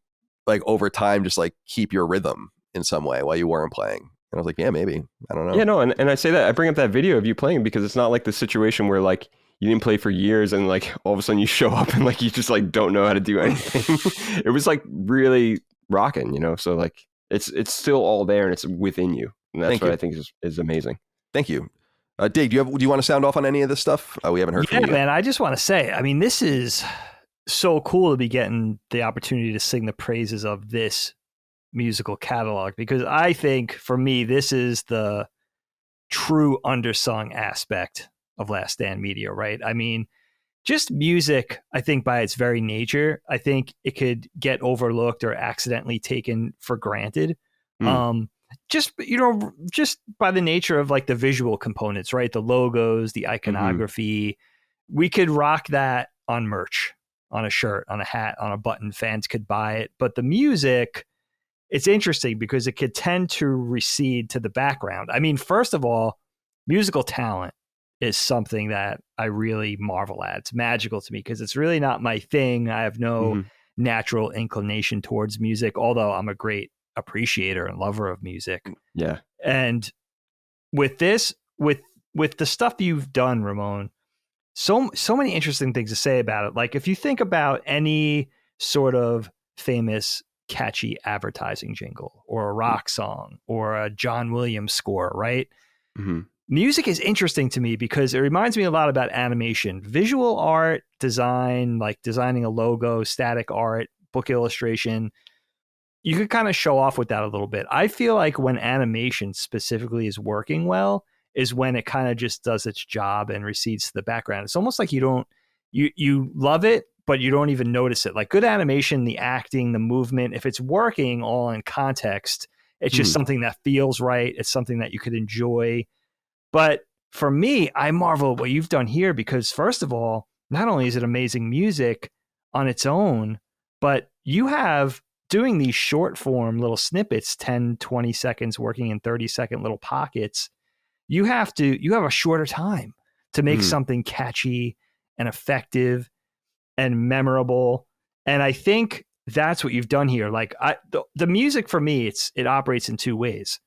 A: like over time, just like keep your rhythm in some way while you weren't playing. And I was like, yeah, maybe. I don't know.
D: Yeah, no. And I say that, I bring up that video of you playing because it's not like the situation where like you didn't play for years and like all of a sudden you show up and like you just like don't know how to do anything. It was like really rocking, so like it's still all there and it's within you. And that's what I think is amazing.
A: Thank you. Dave, do you want to sound off on any of this stuff? We haven't heard from you.
B: Yeah, man, I just want to say, I mean, this is so cool to be getting the opportunity to sing the praises of this musical catalog, because I think for me, this is the true undersung aspect of Last Stand Media, right? I mean, just music, I think by its very nature, I think it could get overlooked or accidentally taken for granted. Just by the nature of like the visual components, right? The logos, the iconography, we could rock that on merch, on a shirt, on a hat, on a button. Fans could buy it. But the music, it's interesting because it could tend to recede to the background. I mean, first of all, musical talent is something that I really marvel at. It's magical to me because it's really not my thing. I have no natural inclination towards music, although I'm a great appreciator and lover of music.
D: Yeah.
B: And with this, with the stuff you've done, Ramon, so many interesting things to say about it. Like if you think about any sort of famous catchy advertising jingle or a rock song or a John Williams score, right? Music is interesting to me because it reminds me a lot about animation, visual art, design, like designing a logo, static art, book illustration. You could kind of show off with that a little bit. I feel like when animation specifically is working well is when it kind of just does its job and recedes to the background. It's almost like you love it, but you don't even notice it. Like good animation, the acting, the movement, if it's working all in context, it's just something that feels right. It's something that you could enjoy. But for me, I marvel at what you've done here because first of all, not only is it amazing music on its own, but you have doing these short form little snippets, 10, 20 seconds working in 30-second little pockets. You have a shorter time to make something catchy and effective and memorable. And I think that's what you've done here. Like the music for me, it operates in two ways.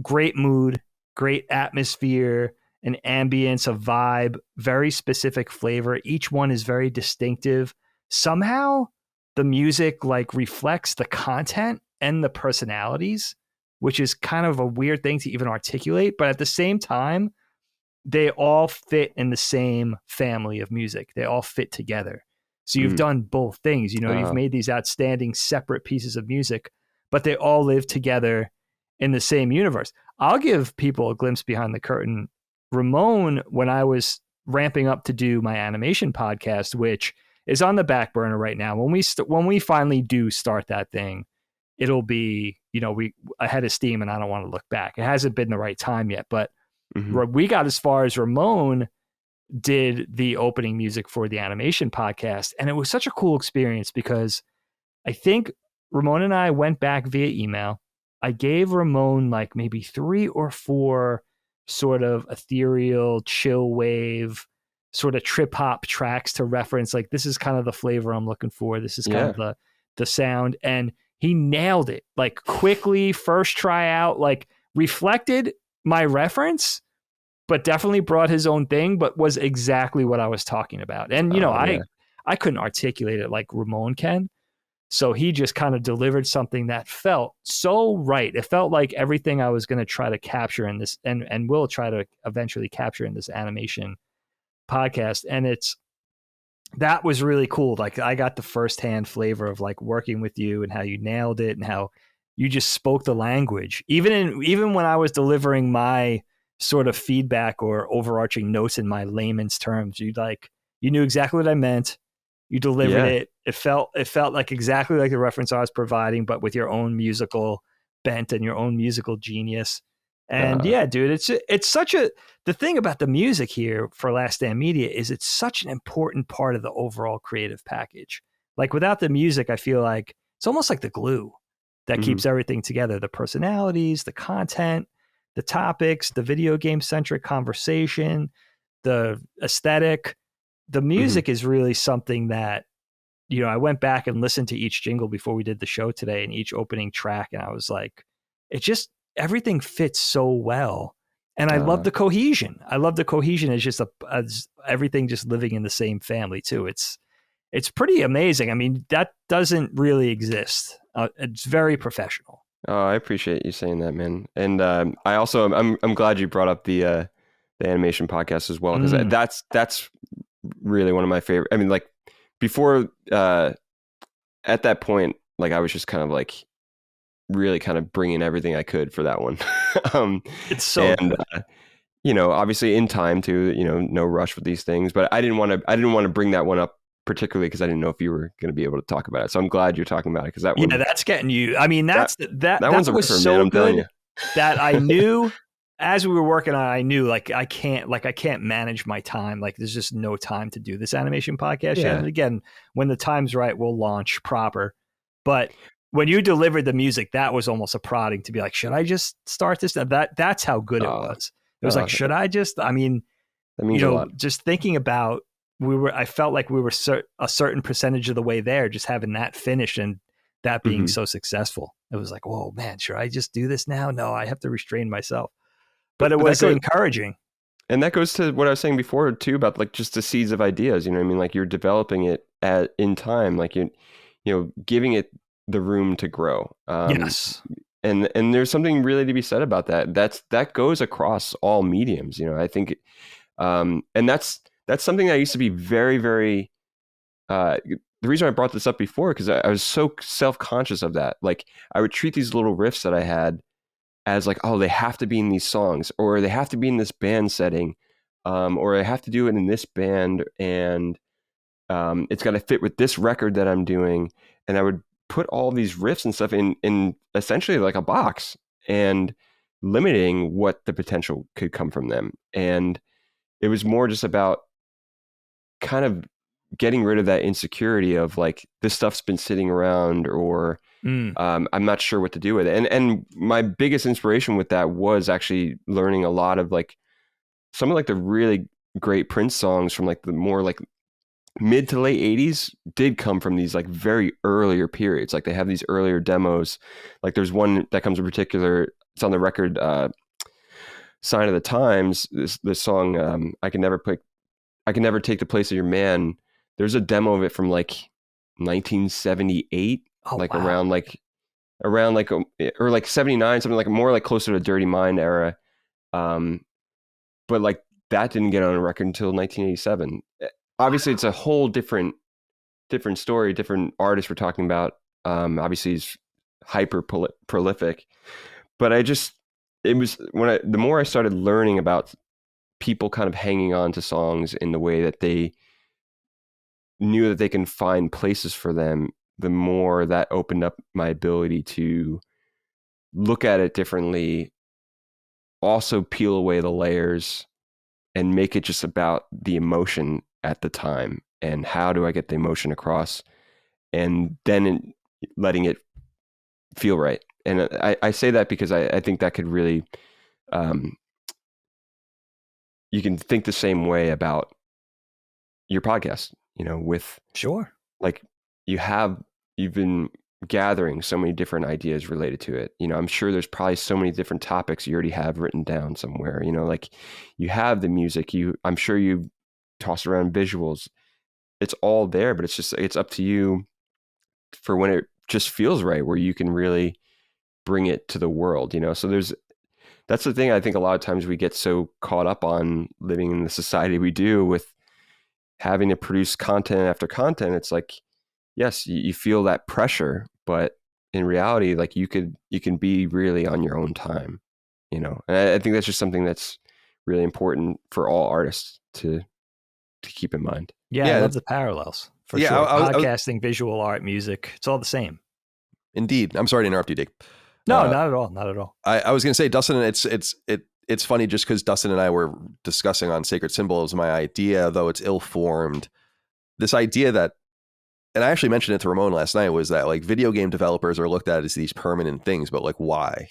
B: Great mood, great atmosphere, an ambience, a vibe, very specific flavor. Each one is very distinctive. Somehow the music like reflects the content and the personalities, which is kind of a weird thing to even articulate. But at the same time, they all fit in the same family of music. They all fit together. So you've done both things. You've made these outstanding separate pieces of music, but they all live together in the same universe. I'll give people a glimpse behind the curtain. Ramon, when I was ramping up to do my animation podcast, which is on the back burner right now, when we finally do start that thing, it'll be, we ahead of steam, and I don't want to look back. It hasn't been the right time yet, but we got as far as Ramon did the opening music for the animation podcast. And it was such a cool experience because I think Ramon and I went back via email. I gave Ramon like maybe 3 or 4 sort of ethereal chill wave, sort of trip hop tracks to reference. Like, this is kind of the flavor I'm looking for. This is kind of the sound. And he nailed it, like quickly, first try out, like reflected my reference, but definitely brought his own thing, but was exactly what I was talking about. And, I couldn't articulate it like Ramon can. So he just kind of delivered something that felt so right. It felt like everything I was going to try to capture in this and will try to eventually capture in this animation podcast. And that was really cool. Like, I got the firsthand flavor of like working with you and how you nailed it and how you just spoke the language. Even when I was delivering my sort of feedback or overarching notes in my layman's terms, you knew exactly what I meant. You delivered it. It felt like exactly like the reference I was providing, but with your own musical bent and your own musical genius. And dude, it's such the thing about the music here for Last Stand Media is it's such an important part of the overall creative package. Like, without the music, I feel like it's almost like the glue that keeps everything together. The personalities, the content, the topics, the video game centric conversation, the aesthetic. The music is really something that, I went back and listened to each jingle before we did the show today and each opening track. And I was like, everything fits so well. And I love the cohesion. It's just as everything just living in the same family too. It's pretty amazing. I mean, that doesn't really exist. It's very professional.
D: Oh, I appreciate you saying that, man. And I also, I'm glad you brought up the animation podcast as well, because that's really one of my favorite. I mean, like, before at that point, like, I was just kind of like really kind of bringing everything I could for that one.
B: It's so good.
D: Obviously in time too, no rush with these things, but I didn't want to bring that one up particularly because I didn't know if you were going to be able to talk about it. So I'm glad you're talking about it, because that one,
B: that's getting you. I mean, that
D: one's
B: was
D: ripper,
B: so
D: man, I'm telling
B: good
D: you.
B: that I knew as we were working on it, I knew like I can't manage my time. Like, there's just no time to do this animation podcast yet. And again, when the time's right, we'll launch proper. But when you delivered the music, that was almost a prodding to be like, should I just start this? That's how good it was. It was like, should I just? I mean,
D: that means a lot.
B: Just thinking about I felt like we were a certain percentage of the way there, just having that finished and that being so successful. It was like, whoa, man, should I just do this now? No, I have to restrain myself. But it was encouraging. And
D: that goes to what I was saying before too, about like just the seeds of ideas, you know what I mean? Like, you're developing it in time, like giving it the room to grow.
B: Yes.
D: And there's something really to be said about that. That goes across all mediums, I think, and that's something that used to be very, very, the reason I brought this up before, because I was so self-conscious of that. Like, I would treat these little riffs that I had as like, oh, they have to be in these songs, or they have to be in this band setting, or I have to do it in this band, and it's got to fit with this record that I'm doing. And I would put all these riffs and stuff in essentially like a box, and limiting what the potential could come from them. And it was more just about kind of getting rid of that insecurity of like, this stuff's been sitting around, or I'm not sure what to do with it. And my biggest inspiration with that was actually learning a lot of like some of like the really great Prince songs from like the more like mid to late 80s did come from these like very earlier periods. Like they have these earlier demos. Like there's one that comes in particular, it's on the record, Sign of the Times, this song, I can never take the place of your man. There's a demo of it from like 1978, like
B: wow.
D: around like or like 79, something like more like closer to Dirty Mind era. But like that didn't get on a record until 1987. Obviously, it's a whole different story, different artist we're talking about. Obviously, he's hyper prolific, but it was the more I started learning about people kind of hanging on to songs in the way that they knew that they can find places for them, the more that opened up my ability to look at it differently, also peel away the layers and make it just about the emotion at the time and how do I get the emotion across, and then letting it feel right. And I say that because I think that could really, you can think the same way about your podcast, with
B: Sure.
D: like you've been gathering so many different ideas related to it. I'm sure there's probably so many different topics you already have written down somewhere, like you have the music, I'm sure you toss around visuals. It's all there, but it's up to you for when it just feels right, where you can really bring it to the world, so that's the thing. I think a lot of times we get so caught up on living in the society we do with having to produce content after content. It's like, yes, you feel that pressure, but in reality, like you can be really on your own time, and I think that's just something that's really important for all artists to keep in mind.
B: Yeah, I love the parallels for sure. Podcasting, visual art, music, it's all the same.
A: Indeed. I'm sorry to interrupt you, Dick.
B: No, not at all. Not at all.
A: I was going to say, Dustin, it's funny just because Dustin and I were discussing on Sacred Symbols, my idea, though it's ill-formed, this idea that, and I actually mentioned it to Ramon last night, was that like video game developers are looked at as these permanent things, but like why?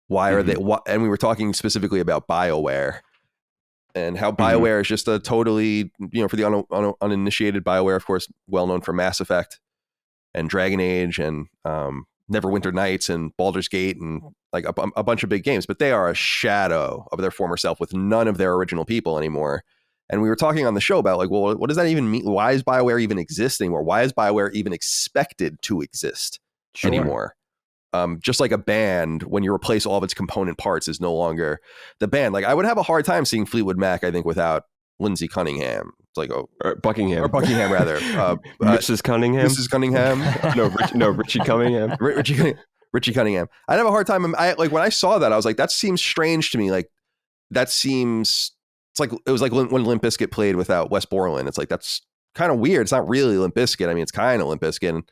A: Why are they? And we were talking specifically about BioWare and how BioWare is just a totally, for the uninitiated, BioWare, of course, well known for Mass Effect and Dragon Age and Neverwinter Nights and Baldur's Gate and like a bunch of big games, but they are a shadow of their former self with none of their original people anymore. And we were talking on the show about like, well, what does that even mean? Why is BioWare even existing? Or why is BioWare even expected to exist anymore? Just like a band, when you replace all of its component parts, is no longer the band. Like I would have a hard time seeing Fleetwood Mac, I think, without Lindsey Cunningham. It's like
D: Buckingham
A: rather.
D: Mrs. Cunningham.
A: Mrs. Cunningham.
D: Richie Cunningham.
A: Richie Cunningham. I'd have a hard time. Like when I saw that, I was like, that seems strange to me. Like that seems. It's like it was like when Limp Bizkit played without Wes Borland. It's like that's kind of weird. It's not really Limp Bizkit. I mean, it's kind of Limp Bizkit. And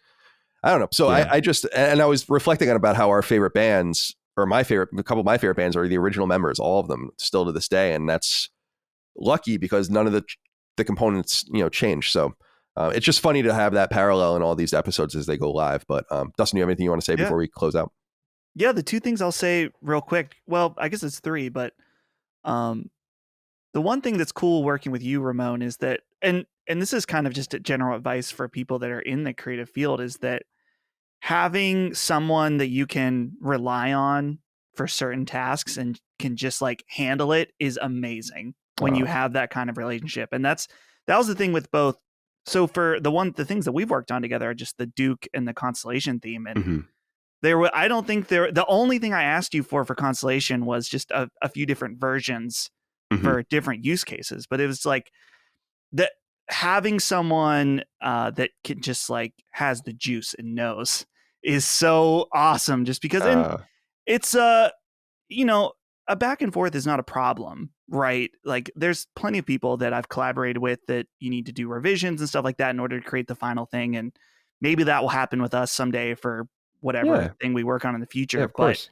A: I don't know. So yeah. I just I was reflecting on about how our favorite bands, or a couple of my favorite bands, are the original members, all of them, still to this day, and that's lucky because none of the components change. So it's just funny to have that parallel in all these episodes as they go live. But Dustin, you have anything you want to say before we close out?
C: Yeah, the two things I'll say real quick. Well, I guess it's three, but the one thing that's cool working with you, Ramon, is that, and this is kind of just a general advice for people that are in the creative field, is that having someone that you can rely on for certain tasks and can just like handle it is amazing when you have that kind of relationship. And that was the thing with both. So for the things that we've worked on together are just the Duke and the Constellation theme. And the only thing I asked you for Constellation was just a few different versions for different use cases. But it was like that having someone that can just like has the juice and knows is so awesome, just because it's a back and forth is not a problem, right? Like there's plenty of people that I've collaborated with that you need to do revisions and stuff like that in order to create the final thing. And maybe that will happen with us someday for whatever thing we work on in the future.
D: Yeah, of course.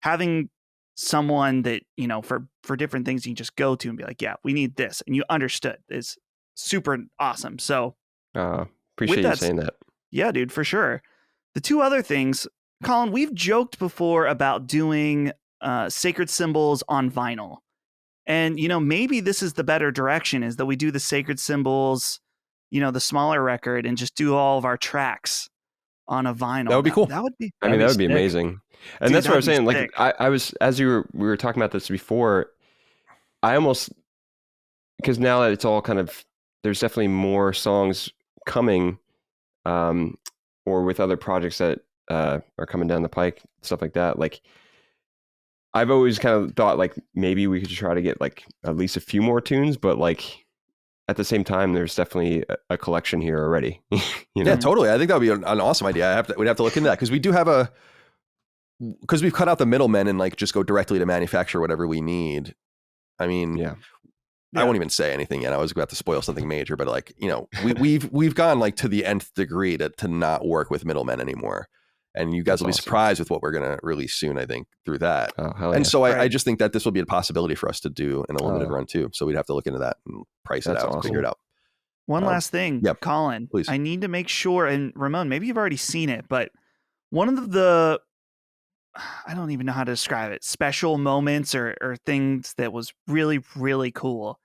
C: Having someone that, for different things you can just go to and be like, yeah, we need this. And you understood is super awesome. So
D: appreciate you saying that.
C: Yeah, dude, for sure. The two other things, Colin, we've joked before about doing sacred symbols on vinyl. And, maybe this is the better direction, is that we do the sacred symbols, the smaller record, and just do all of our tracks on a vinyl.
A: That would be cool.
C: That would be.
D: That would be amazing. And
C: Dude,
D: that's what I was saying.
C: sick.
D: Like I was, as we were talking about this before, I almost, because now that it's all kind of, there's definitely more songs coming, or with other projects that are coming down the pike, stuff like that. Like, I've always kind of thought like maybe we could try to get like at least a few more tunes, but like at the same time, there's definitely a collection here already.
A: Yeah, totally. I think that would be an awesome idea. We'd have to look into that, because we do have because we've cut out the middlemen and like just go directly to manufacture whatever we need. I mean,
D: yeah.
A: I won't even say anything yet. I was about to spoil something major, but like, we've gone like to the nth degree to not work with middlemen anymore. And you guys will be surprised with what we're going to release soon, I think, through that.
D: Oh, hell
A: and
D: yeah.
A: so I just think that this will be a possibility for us to do in a limited run too. So we'd have to look into that and price it out and figure it out.
C: One last thing, Colin,
A: please.
C: I need to make sure, and Ramon, maybe you've already seen it, but one of the, I don't even know how to describe it, special moments or things that was really, really cool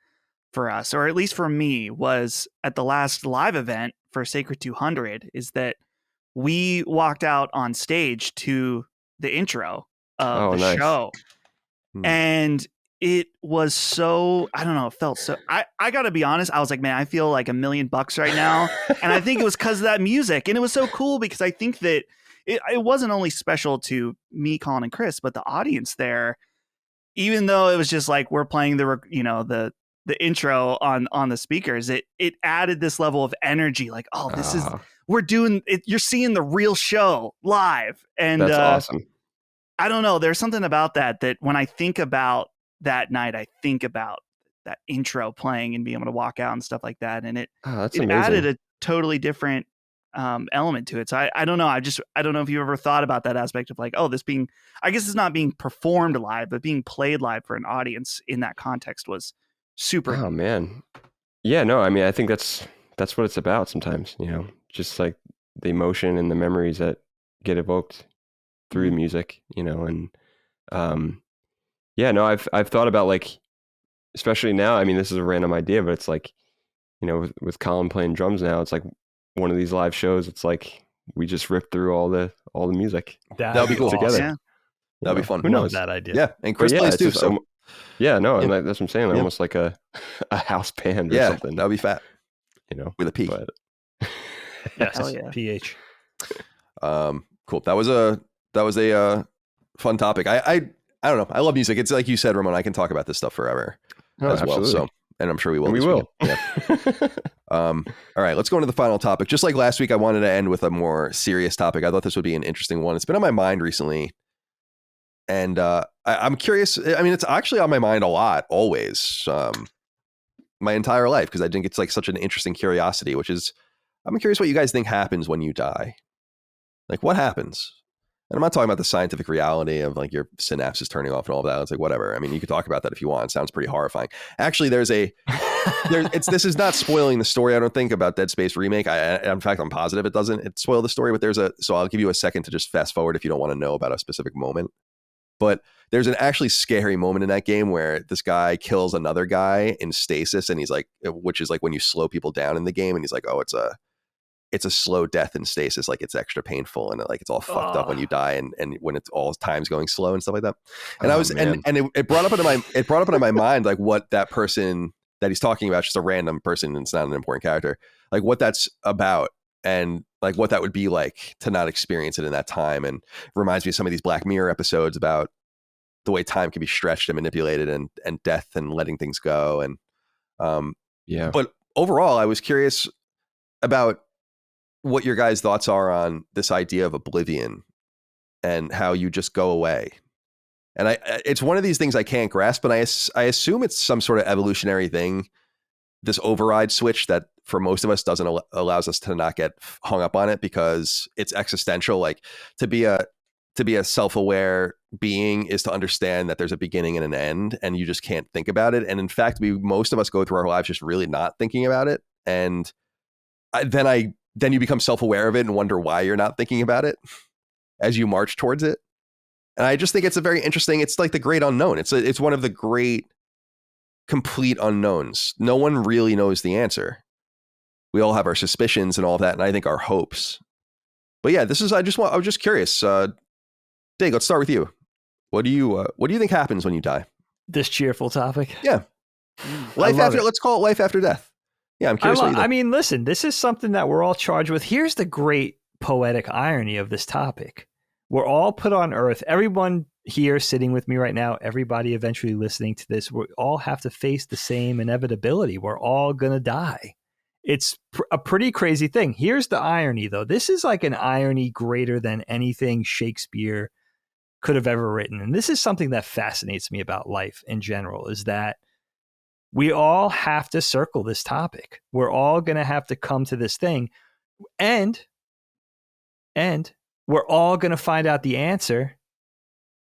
C: for us, or at least for me, was at the last live event for Sacred 200, is that we walked out on stage to the intro of the show. And it was so, I don't know, it felt so, I gotta be honest, I was like, man, I feel like $1,000,000 right now. And I think it was because of that music. And it was so cool because I think that it wasn't only special to me, Colin, and Chris, but the audience there, even though it was just like we're playing the intro on the speakers, it added this level of energy, like, oh, this is, we're doing it, you're seeing the real show live. And
D: that's awesome.
C: I don't know, there's something about that when I think about that night, I think about that intro playing and being able to walk out and stuff like that. And it added a totally different element to it. So I don't know. I don't know if you ever thought about that aspect of like, oh, this being, I guess it's not being performed live, but being played live for an audience in that context was super.
D: Oh man. Yeah, no, I mean, I think that's what it's about sometimes, just like the emotion and the memories that get evoked through music, and yeah, no, I've thought about like, especially now, I mean, this is a random idea, but it's like, with Colin playing drums now, it's like one of these live shows, it's like we just rip through all the music.
A: That'd be cool
D: together.
C: Yeah.
A: That'd be fun.
B: Who knows that idea?
A: Yeah, and Chris plays too. So
D: yeah, no, and that's what I'm saying. Almost like a house band or something.
A: That'd be fat. With a P.
D: But
B: Yes,
C: hell yeah.
B: PH.
A: Cool. That was a fun topic. I don't know. I love music. It's like you said, Ramon. I can talk about this stuff forever as well. So, and I'm sure we will.
D: We will.
A: Yeah. All right. Let's go into the final topic. Just like last week, I wanted to end with a more serious topic. I thought this would be an interesting one. It's been on my mind recently, and I'm curious. I mean, it's actually on my mind a lot, always, my entire life, because I think it's like such an interesting curiosity. Which is, I'm curious what you guys think happens when you die. Like, what happens? And I'm not talking about the scientific reality of like your synapses turning off and all that. It's like, whatever. I mean, you could talk about that if you want. It sounds pretty horrifying. Actually, this is not spoiling the story, I don't think, about Dead Space remake. In fact, I'm positive it doesn't spoil the story, but so I'll give you a second to just fast forward if you don't want to know about a specific moment. But there's an actually scary moment in that game where this guy kills another guy in stasis, and he's like, which is like when you slow people down in the game, and he's like, oh, it's a slow death in stasis, like it's extra painful and like it's all fucked up when you die and when it's all time's going slow and stuff like that. And it brought up into my mind like what that person that he's talking about, just a random person, and it's not an important character, like what that's about and like what that would be like to not experience it in that time. And reminds me of some of these Black Mirror episodes about the way time can be stretched and manipulated and death and letting things go. And but overall, I was curious about what your guys' thoughts are on this idea of oblivion and how you just go away. And it's one of these things I can't grasp, but I assume it's some sort of evolutionary thing, this override switch that for most of us doesn't allows us to not get hung up on it because it's existential. Like to be a to be a self-aware being is to understand that there's a beginning and an end, and you just can't think about it. And in fact, most of us go through our lives just really not thinking about it. And then you become self-aware of it and wonder why you're not thinking about it as you march towards it. And I just think it's a very interesting, it's like the great unknown. It's one of the great complete unknowns. No one really knows the answer. We all have our suspicions and all of that, and I think our hopes. But yeah, I was just curious. Dig, let's start with you. What do you think happens when you die?
B: This cheerful topic.
A: Yeah. Life after, let's call it life after death. Yeah, I'm curious.
B: I mean, listen, this is something that we're all charged with. Here's the great poetic irony of this topic. We're all put on earth. Everyone here sitting with me right now, everybody eventually listening to this, we all have to face the same inevitability. We're all going to die. It's a pretty crazy thing. Here's the irony, though. This is like an irony greater than anything Shakespeare could have ever written. And this is something that fascinates me about life in general, is that we all have to circle this topic. We're all going to have to come to this thing. And we're all going to find out the answer.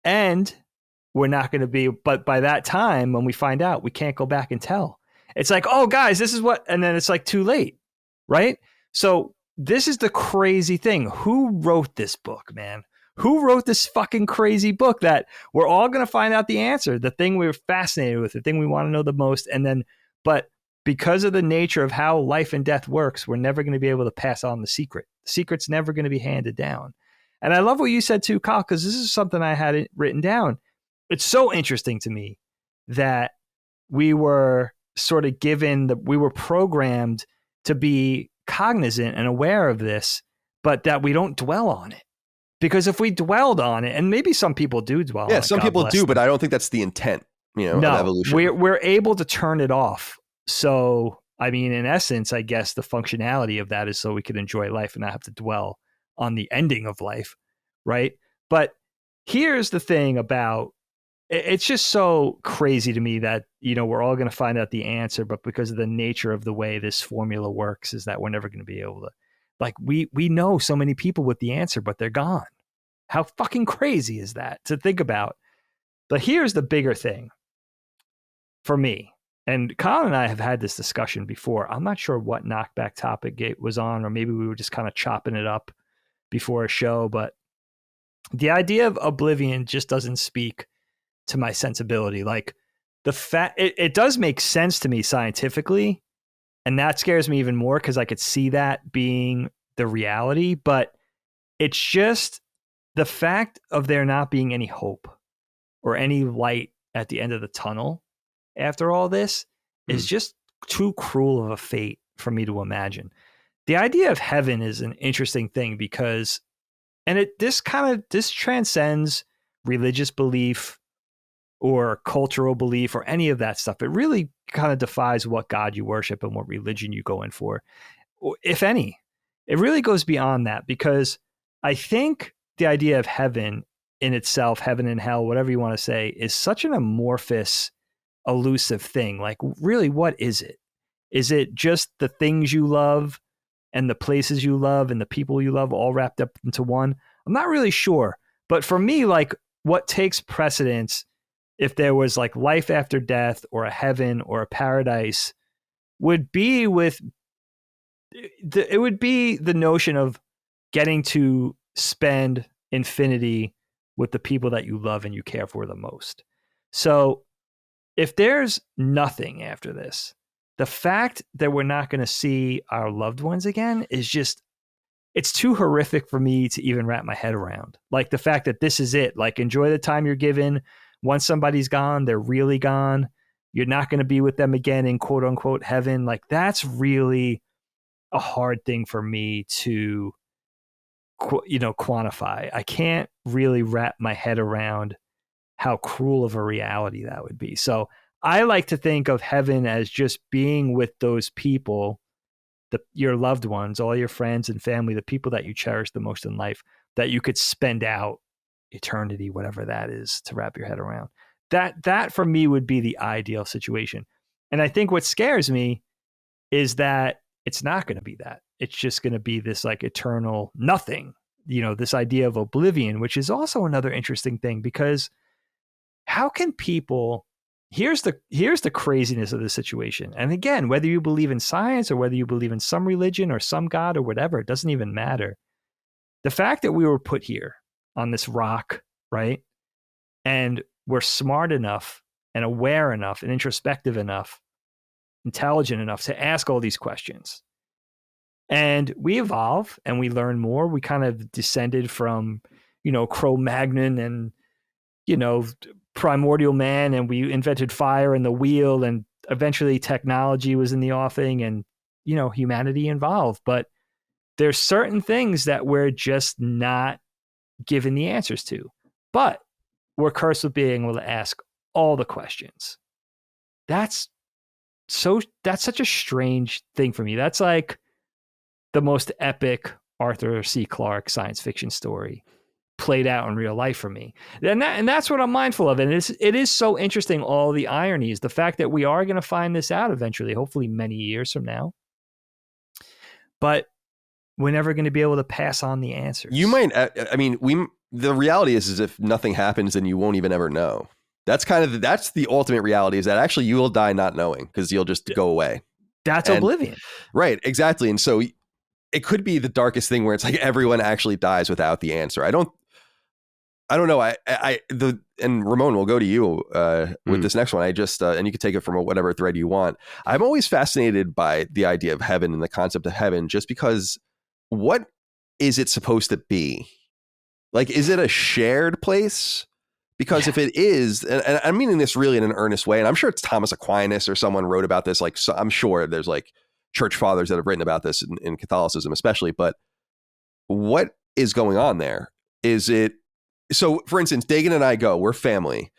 B: And we're not going to be, but by that time, when we find out, we can't go back and tell. It's like, oh, guys, this is what, and then it's like too late, right? So this is the crazy thing. Who wrote this book, man? Who wrote this fucking crazy book that we're all going to find out the answer, the thing we're fascinated with, the thing we want to know the most. And then, but because of the nature of how life and death works, we're never going to be able to pass on the secret. The secret's never going to be handed down. And I love what you said too, Kyle, because this is something I had written down. It's so interesting to me that we were sort of we were programmed to be cognizant and aware of this, but that we don't dwell on it. Because if we dwelled on it, and maybe some people do dwell on it.
A: Yeah, some people do, but I don't think that's the intent, of evolution.
B: We're able to turn it off. So, I mean, in essence, I guess the functionality of that is so we can enjoy life and not have to dwell on the ending of life, right? But here's the thing about, it's just so crazy to me that, we're all going to find out the answer, but because of the nature of the way this formula works is that we're never going to be able to, like, we know so many people with the answer, but they're gone. How fucking crazy is that to think about? But here's the bigger thing for me. And Colin and I have had this discussion before. I'm not sure what knockback topic it was on, or maybe we were just kind of chopping it up before a show. But the idea of oblivion just doesn't speak to my sensibility. Like, the fact, it does make sense to me scientifically. And that scares me even more because I could see that being the reality. But it's just the fact of there not being any hope or any light at the end of the tunnel after all this is just too cruel of a fate for me to imagine. The idea of heaven is an interesting thing because, and this transcends religious belief or cultural belief or any of that stuff. It really kind of defies what God you worship and what religion you go in for, if any. It really goes beyond that, because I think the idea of heaven in itself, heaven and hell, whatever you want to say, is such an amorphous, elusive thing. Like, really, what is it? Is it just the things you love and the places you love and the people you love all wrapped up into one? I'm not really sure. But for me, like, what takes precedence, if there was like life after death or a heaven or a paradise, would be it would be the notion of getting to spend infinity with the people that you love and you care for the most. So if there's nothing after this, the fact that we're not going to see our loved ones again is just, it's too horrific for me to even wrap my head around. Like, the fact that this is it, like, enjoy the time you're given. Once somebody's gone, they're really gone. You're not going to be with them again in quote unquote heaven. Like, that's really a hard thing for me to, quantify. I can't really wrap my head around how cruel of a reality that would be. So I like to think of heaven as just being with those people, your loved ones, all your friends and family, the people that you cherish the most in life, that you could spend out eternity, whatever that is, to wrap your head around. That for me would be the ideal situation. And I think what scares me is that it's not going to be that. It's just going to be this like eternal nothing this idea of oblivion, which is also another interesting thing, because how can people, here's the craziness of the situation. And again, whether you believe in science or whether you believe in some religion or some God or whatever, it doesn't even matter. The fact that we were put here on this rock, right? And we're smart enough and aware enough and introspective enough, intelligent enough to ask all these questions. And we evolve and we learn more. We kind of descended from, Cro-Magnon and, primordial man, and we invented fire and the wheel, and eventually technology was in the offing, and, humanity evolved. But there's certain things that we're just not given the answers to. But we're cursed with being able to ask all the questions. That's such a strange thing for me. That's like the most epic Arthur C. Clarke science fiction story played out in real life for me. And that's what I'm mindful of. And it is so interesting, all the ironies, the fact that we are going to find this out eventually, hopefully many years from now. But we're never going to be able to pass on the answers.
A: You might, the reality is if nothing happens, then you won't even ever know. That's the ultimate reality, is that actually you will die not knowing, because you'll just go away.
B: That's oblivion. Right,
A: exactly. And so it could be the darkest thing where it's like everyone actually dies without the answer. I don't know. And Ramon, we'll go to you with this next one. I just, and you can take it from whatever thread you want. I'm always fascinated by the idea of heaven and the concept of heaven, just because what is it supposed to be? Like, is it a shared place? Because if it is, and I'm meaning this really in an earnest way, and I'm sure it's Thomas Aquinas or someone wrote about this. Like, so I'm sure there's like church fathers that have written about this in Catholicism, especially. But what is going on there? Is it, so for instance, Dagan and I we're family.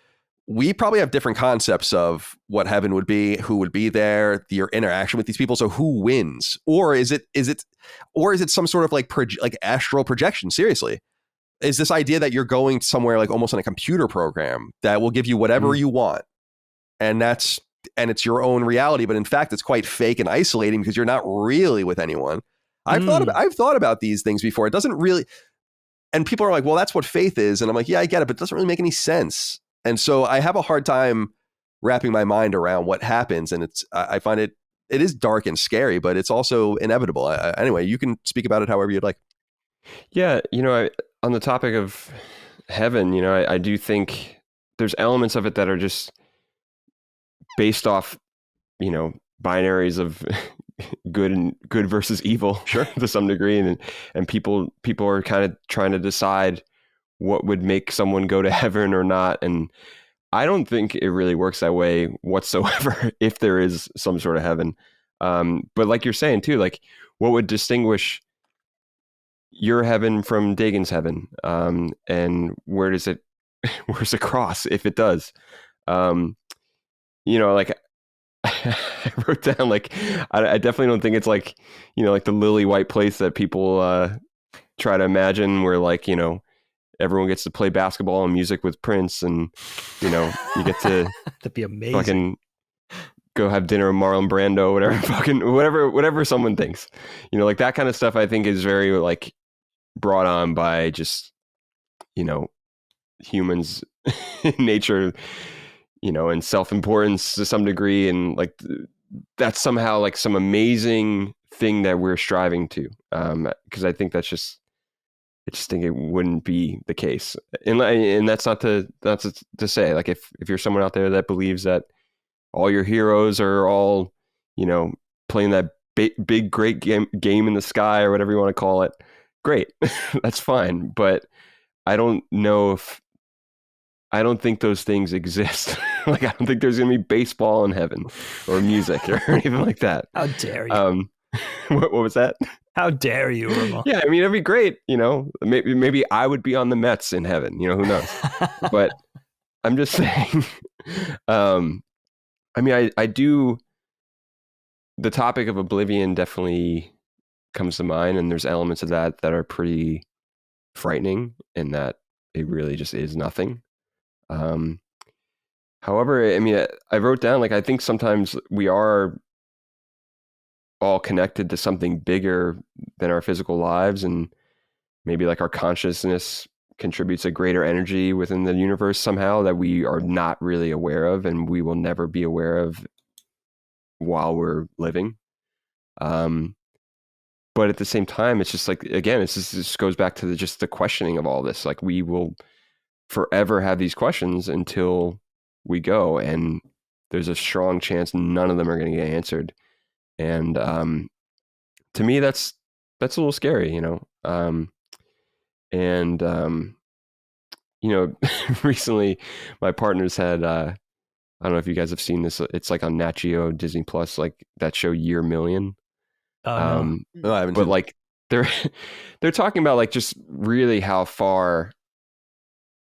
A: We probably have different concepts of what heaven would be, who would be there, your interaction with these people. So who wins? Or is it some sort of like astral projection? Seriously. Is this idea that you're going somewhere like almost on a computer program that will give you whatever you want. And it's your own reality. But in fact, it's quite fake and isolating because you're not really with anyone. I've thought about these things before. It doesn't really. And people are like, well, that's what faith is. And I'm like, yeah, I get it, but it doesn't really make any sense. And so I have a hard time wrapping my mind around what happens. And I find it is dark and scary, but it's also inevitable. Anyway, you can speak about it however you'd like.
D: Yeah. On the topic of heaven, I do think there's elements of it that are just based off, binaries of good versus evil, sure, to some degree. And people are kind of trying to decide what would make someone go to heaven or not. And I don't think it really works that way whatsoever if there is some sort of heaven. But like you're saying too, like what would distinguish your heaven from Dagan's heaven? And where's it cross if it does? Like I wrote down, like, I definitely don't think it's like, like the lily white place that people try to imagine where like, everyone gets to play basketball and music with Prince and, you get to
B: that'd be amazing.
D: Fucking go have dinner with Marlon Brando, whatever someone thinks, like that kind of stuff I think is very like brought on by just, humans nature, and self-importance to some degree. And like, that's somehow like some amazing thing that we're striving to. Cause I think I just think it wouldn't be the case. And that's not to say, like, if you're someone out there that believes that all your heroes are all, playing that big, great game in the sky or whatever you want to call it, great. That's fine. But I don't think those things exist. Like, I don't think there's going to be baseball in heaven or music or anything like that.
B: How dare you?
D: What was that?
B: How dare you, Ramon?
D: Yeah, I mean, it'd be great. Maybe I would be on the Mets in heaven. Who knows? But I'm just saying. I do. The topic of oblivion definitely comes to mind, and there's elements of that are pretty frightening, in that it really just is nothing. However, I wrote down, like, I think sometimes we are all connected to something bigger than our physical lives, and maybe like our consciousness contributes a greater energy within the universe somehow that we are not really aware of, and we will never be aware of while we're living. But at the same time, it's just like, again, this goes back to just the questioning of all this. Like, we will forever have these questions until we go, and there's a strong chance none of them are going to get answered. And to me, that's a little scary, you know. Recently my partners had I don't know if you guys have seen this. It's like on Nat Geo, Disney Plus, like that show Year Million.
B: No.
A: No, I haven't.
D: But like they're talking about like just really how far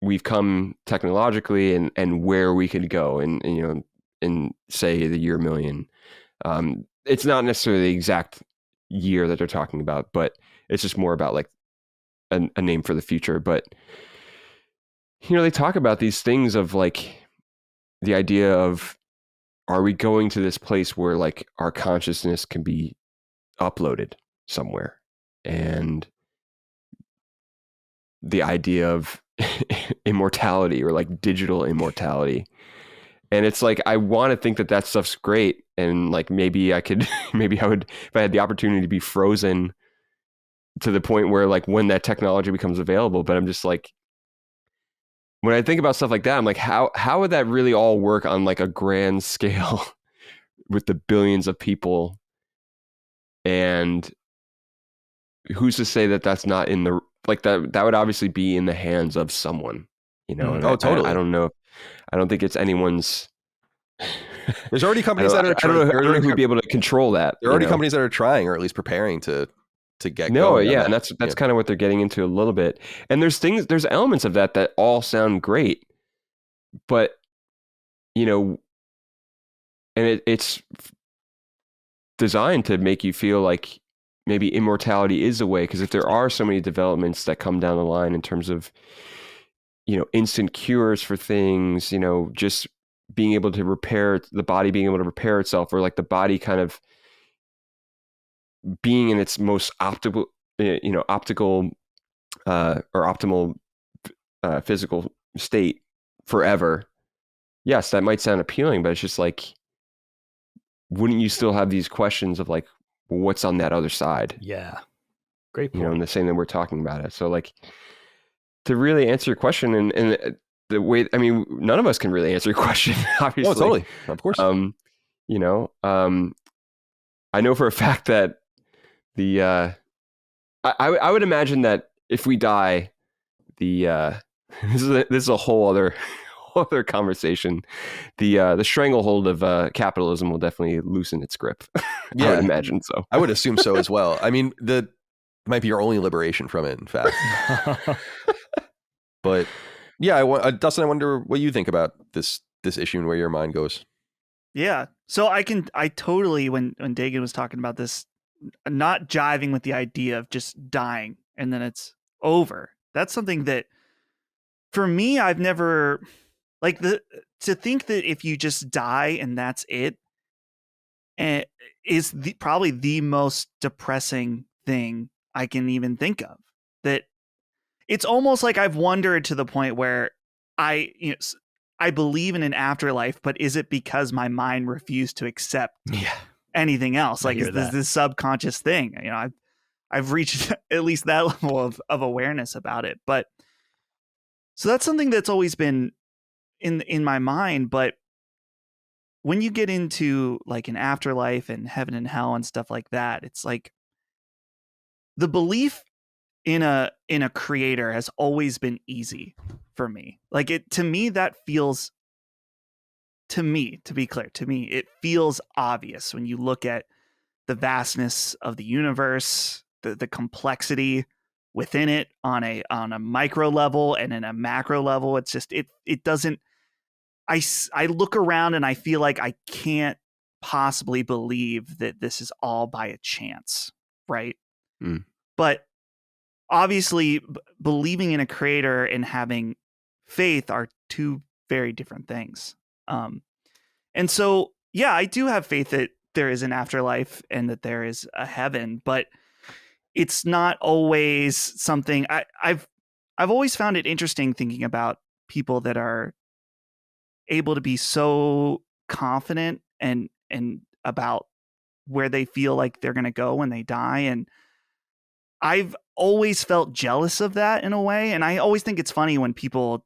D: we've come technologically and where we could go, and you know, in say the Year Million. It's not necessarily the exact year that they're talking about, but it's just more about like a name for the future. But you know, they talk about these things of like the idea of, are we going to this place where like our consciousness can be uploaded somewhere, and the idea of immortality or like digital immortality. And it's like, I want to think that stuff's great, and like maybe I would, if I had the opportunity to be frozen to the point where like when that technology becomes available. But I'm just like, when I think about stuff like that, I'm like, how would that really all work on like a grand scale with the billions of people? And who's to say that that's not in the, like that would obviously be in the hands of someone, you know? And
A: totally.
D: I don't know. I don't think it's anyone's.
A: There's already companies that are
D: I don't know who'd be able to control that.
A: There are already companies that are trying, or at least preparing to get
D: no,
A: going.
D: Yeah, and that's kind of what they're getting into a little bit. And there's elements of that all sound great, but you know, and it's designed to make you feel like maybe immortality is a way, because if there are so many developments that come down the line in terms of, you know, instant cures for things, you know, just being able to repair the body, being able to repair itself, or like the body kind of being in its most optimal or optimal physical state forever. Yes, that might sound appealing, but it's just like, wouldn't you still have these questions of like, well, what's on that other side?
B: Yeah. Great point.
D: You know, in the same that we're talking about it. So like, to really answer your question, and the way, I mean, none of us can really answer your question, obviously.
A: Oh, totally. Of course.
D: You know, I know for a fact that I would imagine that if we die, this is a whole other conversation. The stranglehold of capitalism will definitely loosen its grip.
A: Yeah,
D: I would imagine so.
A: I would assume so as well. I mean, might be your only liberation from it, in fact. But yeah, Dustin, I wonder what you think about this issue and where your mind goes.
C: Yeah. So I totally, when Dagan was talking about this, not jiving with the idea of just dying and then it's over. That's something that for me, I've never to think that if you just die and that's it, is probably the most depressing thing I can even think of. That it's almost like I've wondered to the point where I believe in an afterlife, but is it because my mind refused to accept anything else? Like, is this subconscious thing? You know, I've reached at least that level of awareness about it. But so that's something that's always been in my mind. But when you get into like an afterlife and heaven and hell and stuff like that, it's like the belief in a creator has always been easy for me. Like, to me, that feels, to me, to be clear, to me, it feels obvious when you look at the vastness of the universe, the complexity within it on a micro level and in a macro level. It's just, it doesn't, I look around and I feel like I can't possibly believe that this is all by a chance. Right. But obviously, believing in a creator and having faith are two very different things. And so, yeah, I do have faith that there is an afterlife and that there is a heaven, but it's not always something I've always found it interesting thinking about people that are able to be so confident and about where they feel like they're going to go when they die. And I've always felt jealous of that in a way. And I always think it's funny when people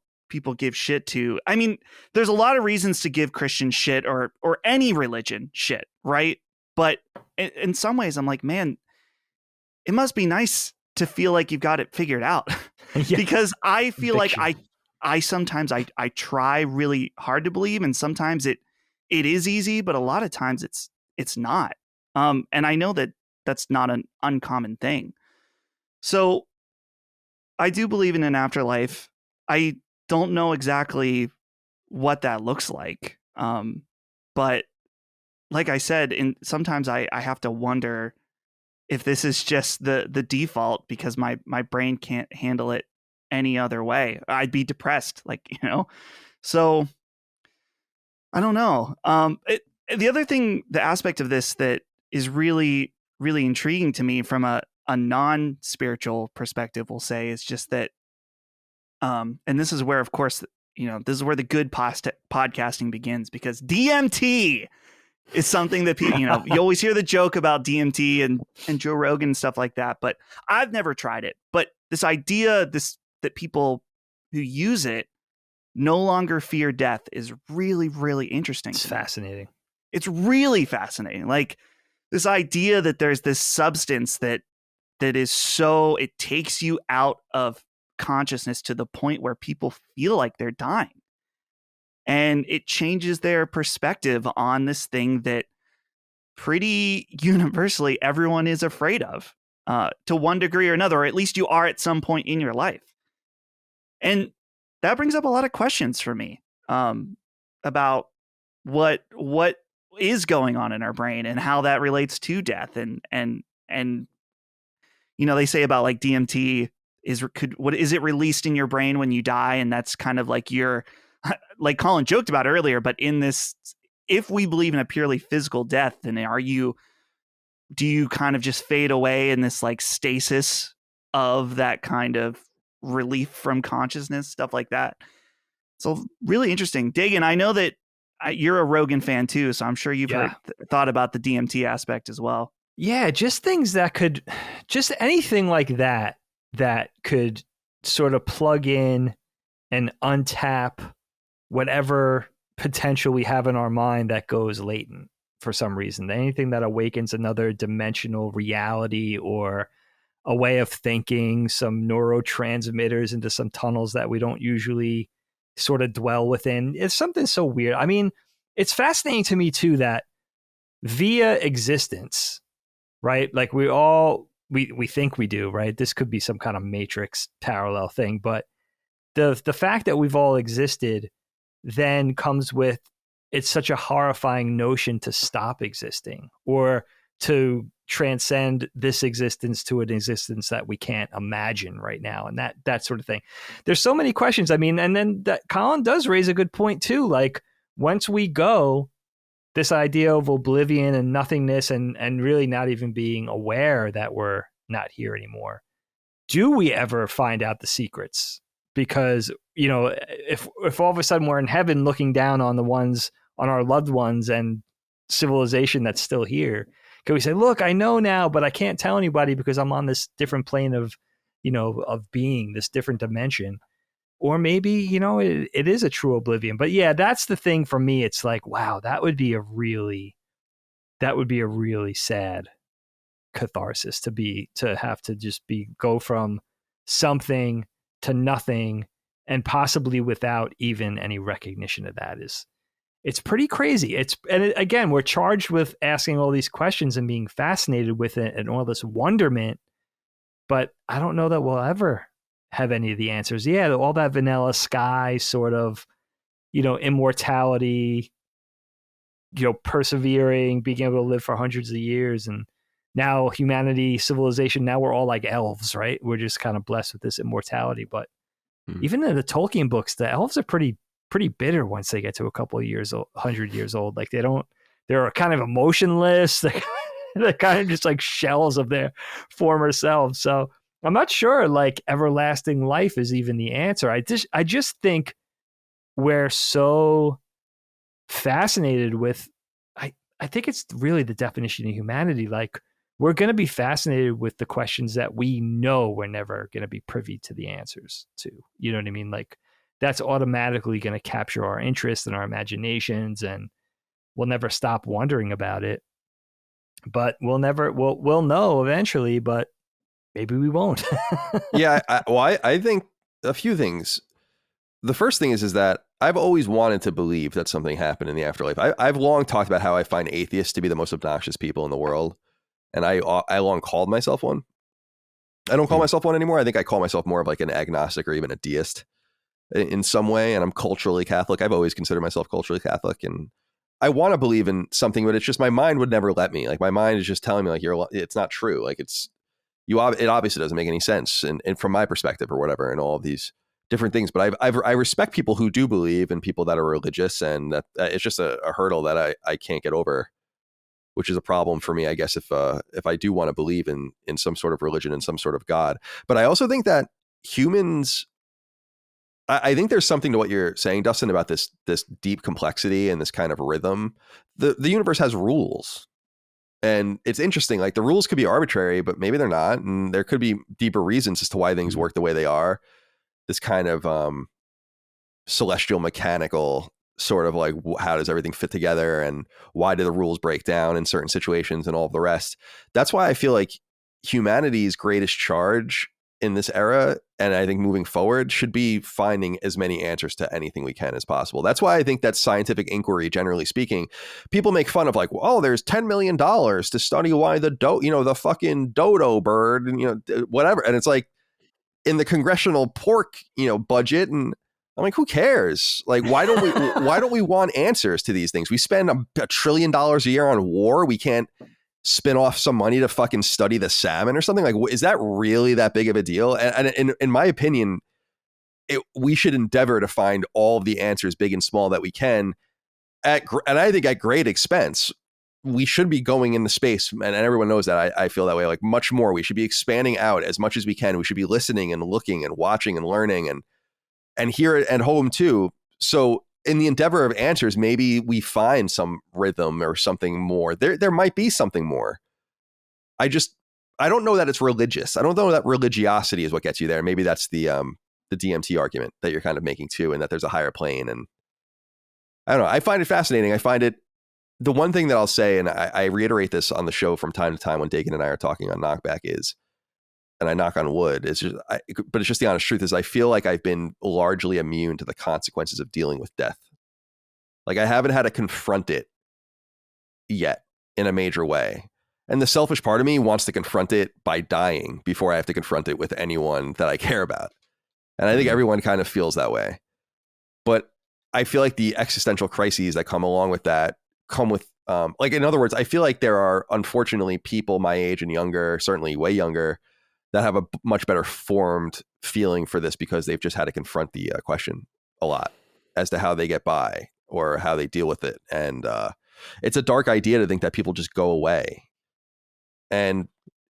C: give shit to, I mean, there's a lot of reasons to give Christian shit or any religion shit, right? But in some ways I'm like, man, it must be nice to feel like you've got it figured out.
B: Yeah.
C: Because I feel
B: Conviction.
C: like I sometimes I try really hard to believe, and sometimes it is easy, but a lot of times it's not. And I know that that's not an uncommon thing. So I do believe in an afterlife. I don't know exactly what that looks like. But like I said, sometimes I have to wonder if this is just the default because my brain can't handle it any other way. I'd be depressed, So I don't know. The other thing, the aspect of this that is really, really intriguing to me from a non-spiritual perspective, we'll say, is just that, and this is where, of course, this is where the good podcasting begins, because DMT is something that people, you always hear the joke about DMT and Joe Rogan and stuff like that, but I've never tried it. But this idea, that people who use it no longer fear death is really, really interesting.
B: It's fascinating.
C: It's really fascinating. Like this idea that there's this substance that is so, it takes you out of consciousness to the point where people feel like they're dying. And it changes their perspective on this thing that pretty universally everyone is afraid of, to one degree or another, or at least you are at some point in your life. And that brings up a lot of questions for me, about what is going on in our brain and how that relates to death. And they say about like DMT is it released in your brain when you die? And that's kind of like like Colin joked about earlier, but in this, if we believe in a purely physical death, then do you kind of just fade away in this like stasis of that kind of relief from consciousness, stuff like that? So really interesting. Dagan, I know that you're a Rogan fan too, so I'm sure you've thought about the DMT aspect as well.
B: Yeah, just things that just anything like that could sort of plug in and untap whatever potential we have in our mind that goes latent for some reason. Anything that awakens another dimensional reality or a way of thinking, some neurotransmitters into some tunnels that we don't usually sort of dwell within. It's something so weird. I mean, it's fascinating to me too that via existence, right? Like we think we do, right? This could be some kind of matrix parallel thing, but the fact that we've all existed then comes with, it's such a horrifying notion to stop existing or to transcend this existence to an existence that we can't imagine right now. And that sort of thing. There's so many questions. I mean, and then that Colin does raise a good point too. Like once we go, this idea of oblivion and nothingness and really not even being aware that we're not here anymore. Do we ever find out the secrets? Because, if all of a sudden we're in heaven looking down on on our loved ones and civilization that's still here, can we say, look, I know now, but I can't tell anybody because I'm on this different plane of being, this different dimension. Or maybe, it is a true oblivion. But yeah, that's the thing for me. It's like, wow, that would be a really sad catharsis to have to just go from something to nothing, and possibly without even any recognition of that. It's pretty crazy. Again, we're charged with asking all these questions and being fascinated with it and all this wonderment, but I don't know that we'll ever have any of the answers. Yeah, all that vanilla sky sort of, immortality, persevering, being able to live for hundreds of years, and now humanity, civilization, now we're all like elves, right? We're just kind of blessed with this immortality. But even in the Tolkien books, the elves are pretty bitter once they get to a couple of years old, 100 years old. Like they're kind of emotionless. They're kind of just like shells of their former selves. So I'm not sure like everlasting life is even the answer. I just think we're so fascinated with, I think it's really the definition of humanity. Like we're going to be fascinated with the questions that we know we're never going to be privy to the answers to. You know what I mean? Like that's automatically going to capture our interest and our imaginations, and we'll never stop wondering about it. But we'll know eventually, but maybe we won't.
A: Yeah, I think a few things. The first thing is that I've always wanted to believe that something happened in the afterlife. I've long talked about how I find atheists to be the most obnoxious people in the world, and I long called myself one. I don't call myself one anymore. I think I call myself more of like an agnostic or even a deist in some way, and I'm culturally Catholic. I've always considered myself culturally Catholic, and I want to believe in something, but it's just my mind would never let me. Like my mind is just telling me like it's not true. Like it obviously doesn't make any sense, and from my perspective or whatever, and all of these different things. But I respect people who do believe and people that are religious, and that it's just a hurdle that I can't get over, which is a problem for me, I guess, if I do want to believe in some sort of religion and some sort of God. But I also think that humans, I think there's something to what you're saying, Dustin, about this deep complexity and this kind of rhythm. The universe has rules. And it's interesting, like the rules could be arbitrary, but maybe they're not. And there could be deeper reasons as to why things work the way they are. This kind of celestial mechanical sort of like, how does everything fit together, and why do the rules break down in certain situations and all of the rest. That's why I feel like humanity's greatest charge in this era, and I think moving forward, should be finding as many answers to anything we can as possible. That's why I think that scientific inquiry, generally speaking, people make fun of like, oh, there's $10 million to study why the fucking dodo bird, and whatever. And it's like in the congressional pork, budget, and I'm like, who cares? Like, why don't we want answers to these things? We spend $1 trillion a year on war. We can't spin off some money to fucking study the salmon or something. Like, is that really that big of a deal? And in my opinion, we should endeavor to find all of the answers, big and small, that we can, and I think at great expense. We should be going into space, and everyone knows that. I feel that way, like much more. We should be expanding out as much as we can. We should be listening and looking and watching and learning, and here at home too. So in the endeavor of answers, maybe we find some rhythm or something more. There might be something more. I don't know that it's religious. I don't know that religiosity is what gets you there. Maybe that's the DMT argument that you're kind of making too, and that there's a higher plane. And I don't know. I find it fascinating. I find it, the one thing that I'll say, and I reiterate this on the show from time to time when Dagan and I are talking on Knockback, is, and I knock on wood, but it's just the honest truth, is I feel like I've been largely immune to the consequences of dealing with death. Like I haven't had to confront it yet in a major way. And the selfish part of me wants to confront it by dying before I have to confront it with anyone that I care about. And I think everyone kind of feels that way. But I feel like the existential crises that come along with that come with, like, in other words, I feel like there are unfortunately people my age and younger, certainly way younger, that have a much better formed feeling for this because they've just had to confront the question a lot as to how they get by or how they deal with it. And it's a dark idea to think that people just go away. And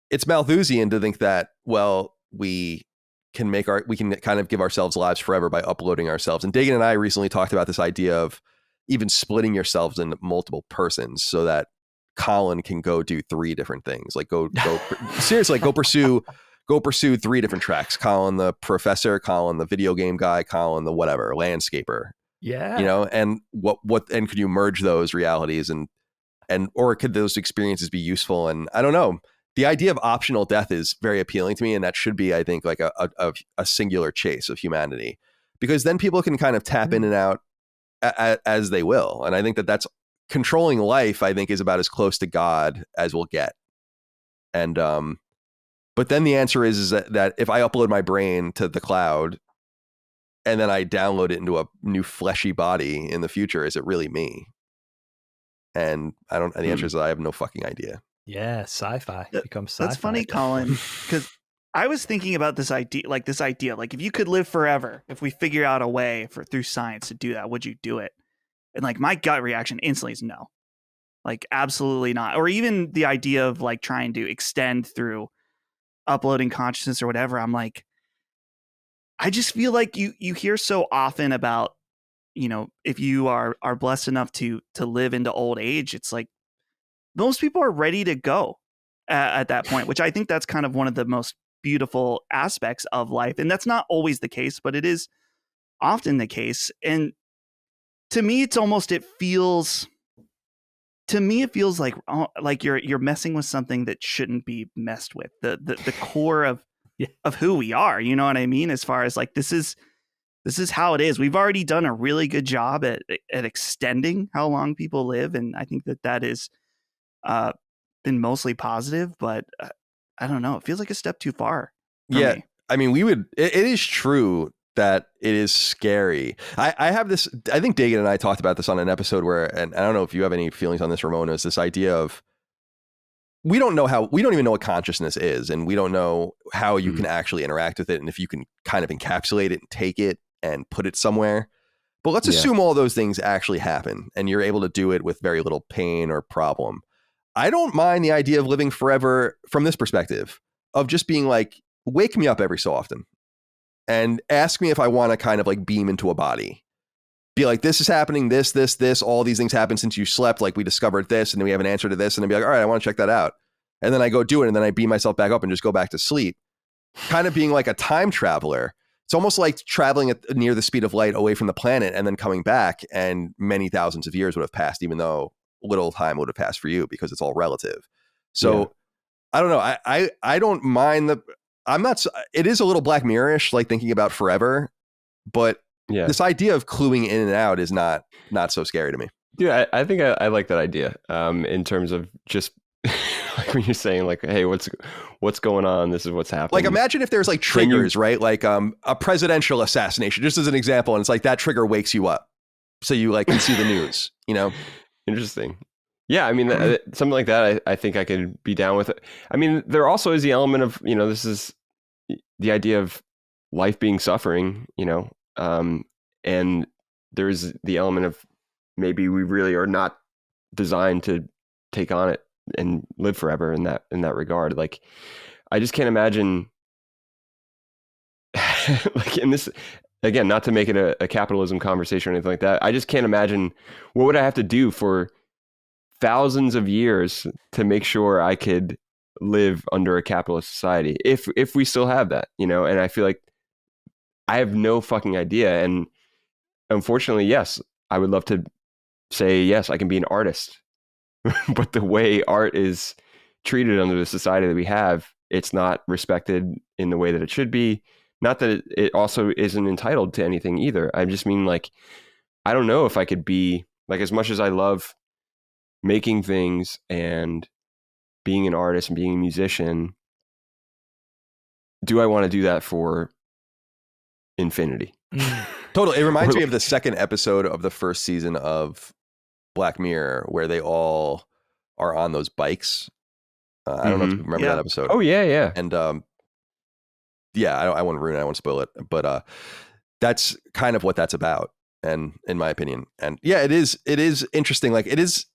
A: it's Malthusian to think that, well, we can kind of give ourselves lives forever by uploading ourselves. And Dagan and I recently talked about this idea of even splitting yourselves into multiple persons so that Colin can go do 3 different things. Like seriously, go pursue 3 different tracks. Colin the professor, Colin the video game guy, Colin the whatever, landscaper.
B: Yeah.
A: And and could you merge those realities and or could those experiences be useful? And I don't know. The idea of optional death is very appealing to me, and that should be, I think, like a singular chase of humanity, because then people can kind of tap in and out as they will. And I think that's controlling life, I think, is about as close to God as we'll get. And but then the answer is that if I upload my brain to the cloud and then I download it into a new fleshy body in the future, is it really me? And the answer is I have no fucking idea.
B: Yeah, sci-fi becomes sci-fi.
C: That's funny, Colin, because I was thinking about this idea, like if you could live forever, if we figure out a way through science to do that, would you do it? And like my gut reaction instantly is no. Like, absolutely not. Or even the idea of like trying to extend through uploading consciousness or whatever. I'm like, I just feel like you hear so often about, if you are blessed enough to live into old age, it's like most people are ready to go at that point, which I think that's kind of one of the most beautiful aspects of life. And that's not always the case, but it is often the case. And to me, it feels like you're messing with something that shouldn't be messed with. The core of who we are, you know what I mean? As far as like, this is how it is. We've already done a really good job at extending how long people live. And I think that is been mostly positive, but I don't know. It feels like a step too far for me.
A: I mean, it is true that it is scary. I have this, I think Dagan and I talked about this on an episode where, and I don't know if you have any feelings on this, Ramon, is this idea of, we don't even know what consciousness is, and we don't know how you can actually interact with it, and if you can kind of encapsulate it and take it and put it somewhere. But let's assume all those things actually happen and you're able to do it with very little pain or problem. I don't mind the idea of living forever from this perspective of just being like, wake me up every so often and ask me if I want to kind of like beam into a body. Be like, this is happening, this, all these things happen since you slept. Like, we discovered this, and then we have an answer to this, and then be like, all right, I want to check that out. And then I go do it, and then I beam myself back up and just go back to sleep. Kind of being like a time traveler. It's almost like traveling near the speed of light away from the planet and then coming back, and many thousands of years would have passed, even though little time would have passed for you, because it's all relative. So I don't know. I don't mind it is a little Black Mirror-ish, like thinking about forever, but this idea of cluing in and out is not so scary to me.
D: Dude, I think I like that idea in terms of just like when you're saying like, hey, what's going on? This is what's happening.
A: Like, imagine if there's like triggers, right? Like a presidential assassination, just as an example. And it's like that trigger wakes you up. So you like can see the news,
D: Interesting. Yeah. I mean, something like that, I think I could be down with it. I mean, there also is the element of, this is the idea of life being suffering, and there's the element of maybe we really are not designed to take on it and live forever in that regard. Like, I just can't imagine like in this, again, not to make it a capitalism conversation or anything like that. I just can't imagine what would I have to do for thousands of years to make sure I could live under a capitalist society if we still have that, and I feel like I have no fucking idea. And unfortunately, yes, I would love to say, yes, I can be an artist. But the way art is treated under the society that we have, it's not respected in the way that it should be. Not that it also isn't entitled to anything either. I just mean, like, I don't know if I could be, like, as much as I love making things and being an artist and being a musician, do I want to do that for infinity?
A: Totally. It reminds me of the second episode of the first season of Black Mirror, where they all are on those bikes. I don't know if you remember that episode.
D: Oh yeah.
A: And I won't ruin it. I won't spoil it. But that's kind of what that's about, and in my opinion. And yeah, it is interesting. Like, it's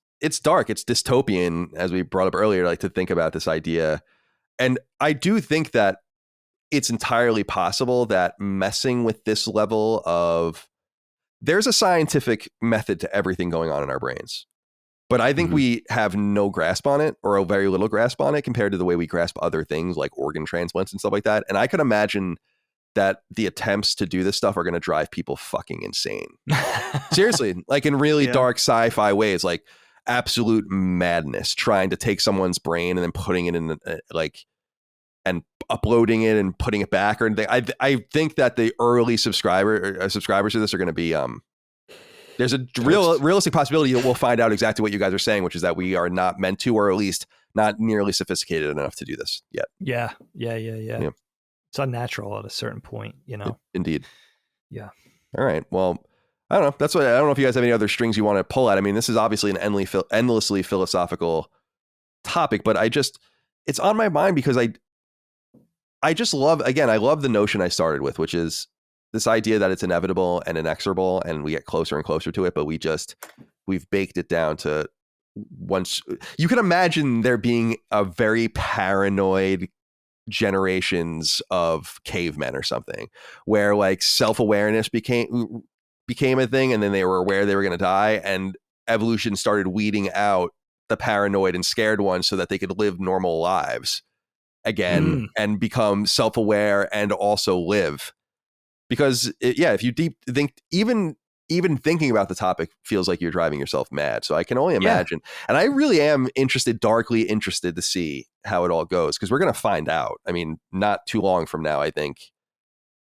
A: dark. It's dystopian, as we brought up earlier, like, to think about this idea. And I do think that it's entirely possible that messing with this level of, there's a scientific method to everything going on in our brains, but I think we have no grasp on it, or a very little grasp on it, compared to the way we grasp other things like organ transplants and stuff like that. And I could imagine that the attempts to do this stuff are going to drive people fucking insane. Seriously, like in really dark sci-fi ways, like absolute madness, trying to take someone's brain and then putting it in and uploading it and putting it back or anything. I think that the early subscribers to this are going to be, there's a realistic possibility that we'll find out exactly what you guys are saying, which is that we are not meant to, or at least not nearly sophisticated enough to do this yet.
B: Yeah. It's unnatural at a certain point,
A: Indeed.
B: Yeah. All
A: right. Well, I don't know. That's what, I don't know if you guys have any other strings you want to pull at. I mean, this is obviously an endlessly philosophical topic, but it's on my mind because I just love, again, I love the notion I started with, which is this idea that it's inevitable and inexorable, and we get closer and closer to it, but we've baked it down to once you can imagine there being a very paranoid generations of cavemen or something where like self-awareness became a thing, and then they were aware they were going to die, and evolution started weeding out the paranoid and scared ones so that they could live normal lives again and become self-aware and also live. Because if you deep think, even thinking about the topic feels like you're driving yourself mad. So I can only imagine. And I really am darkly interested to see how it all goes, because we're going to find out. I mean, not too long from now, I think,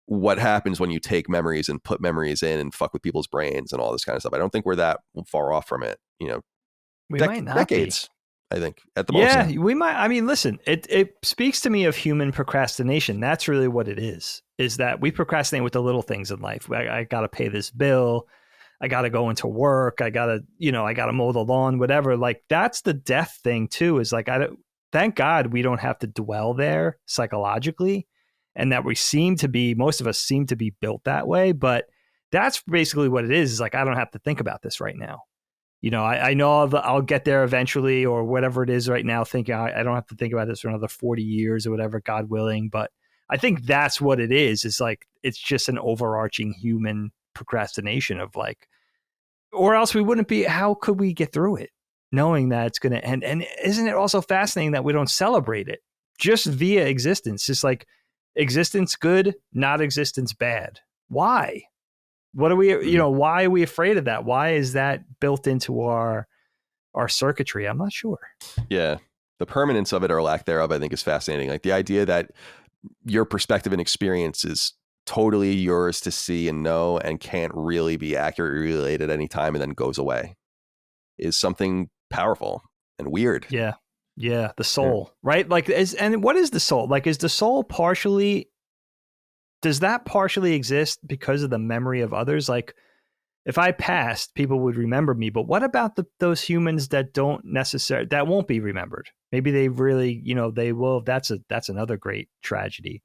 A: what happens when you take memories and put memories in and fuck with people's brains and all this kind of stuff. I don't think we're that far off from it.
B: We might not
A: decades, be. I think, at the most.
B: Yeah, we might. I mean, listen, it speaks to me of human procrastination. That's really what it is that we procrastinate with the little things in life. I got to pay this bill. I got to go into work. I got to mow the lawn, whatever. Like, that's the death thing too, is like, thank God we don't have to dwell there psychologically, and that most of us seem to be built that way. But that's basically what it is like, I don't have to think about this right now. I know I'll get there eventually, or whatever it is right now, thinking I don't have to think about this for another 40 years or whatever, God willing. But I think that's what it is. It's like, it's just an overarching human procrastination of like, or else we wouldn't be, how could we get through it knowing that it's going to end? And isn't it also fascinating that we don't celebrate it just via existence? Just like, existence good, not existence bad. Why? What are we, why are we afraid of that? Why is that built into our circuitry? I'm not sure.
A: Yeah. The permanence of it or lack thereof, I think, is fascinating. Like the idea that your perspective and experience is totally yours to see and know and can't really be accurately relayed at any time and then goes away is something powerful and weird.
B: Yeah. Yeah. The soul, right? Like, and what is the soul? Like, is the soul does that partially exist because of the memory of others? Like, if I passed, people would remember me, but what about those humans that that won't be remembered? Maybe they really, they will. That's another great tragedy.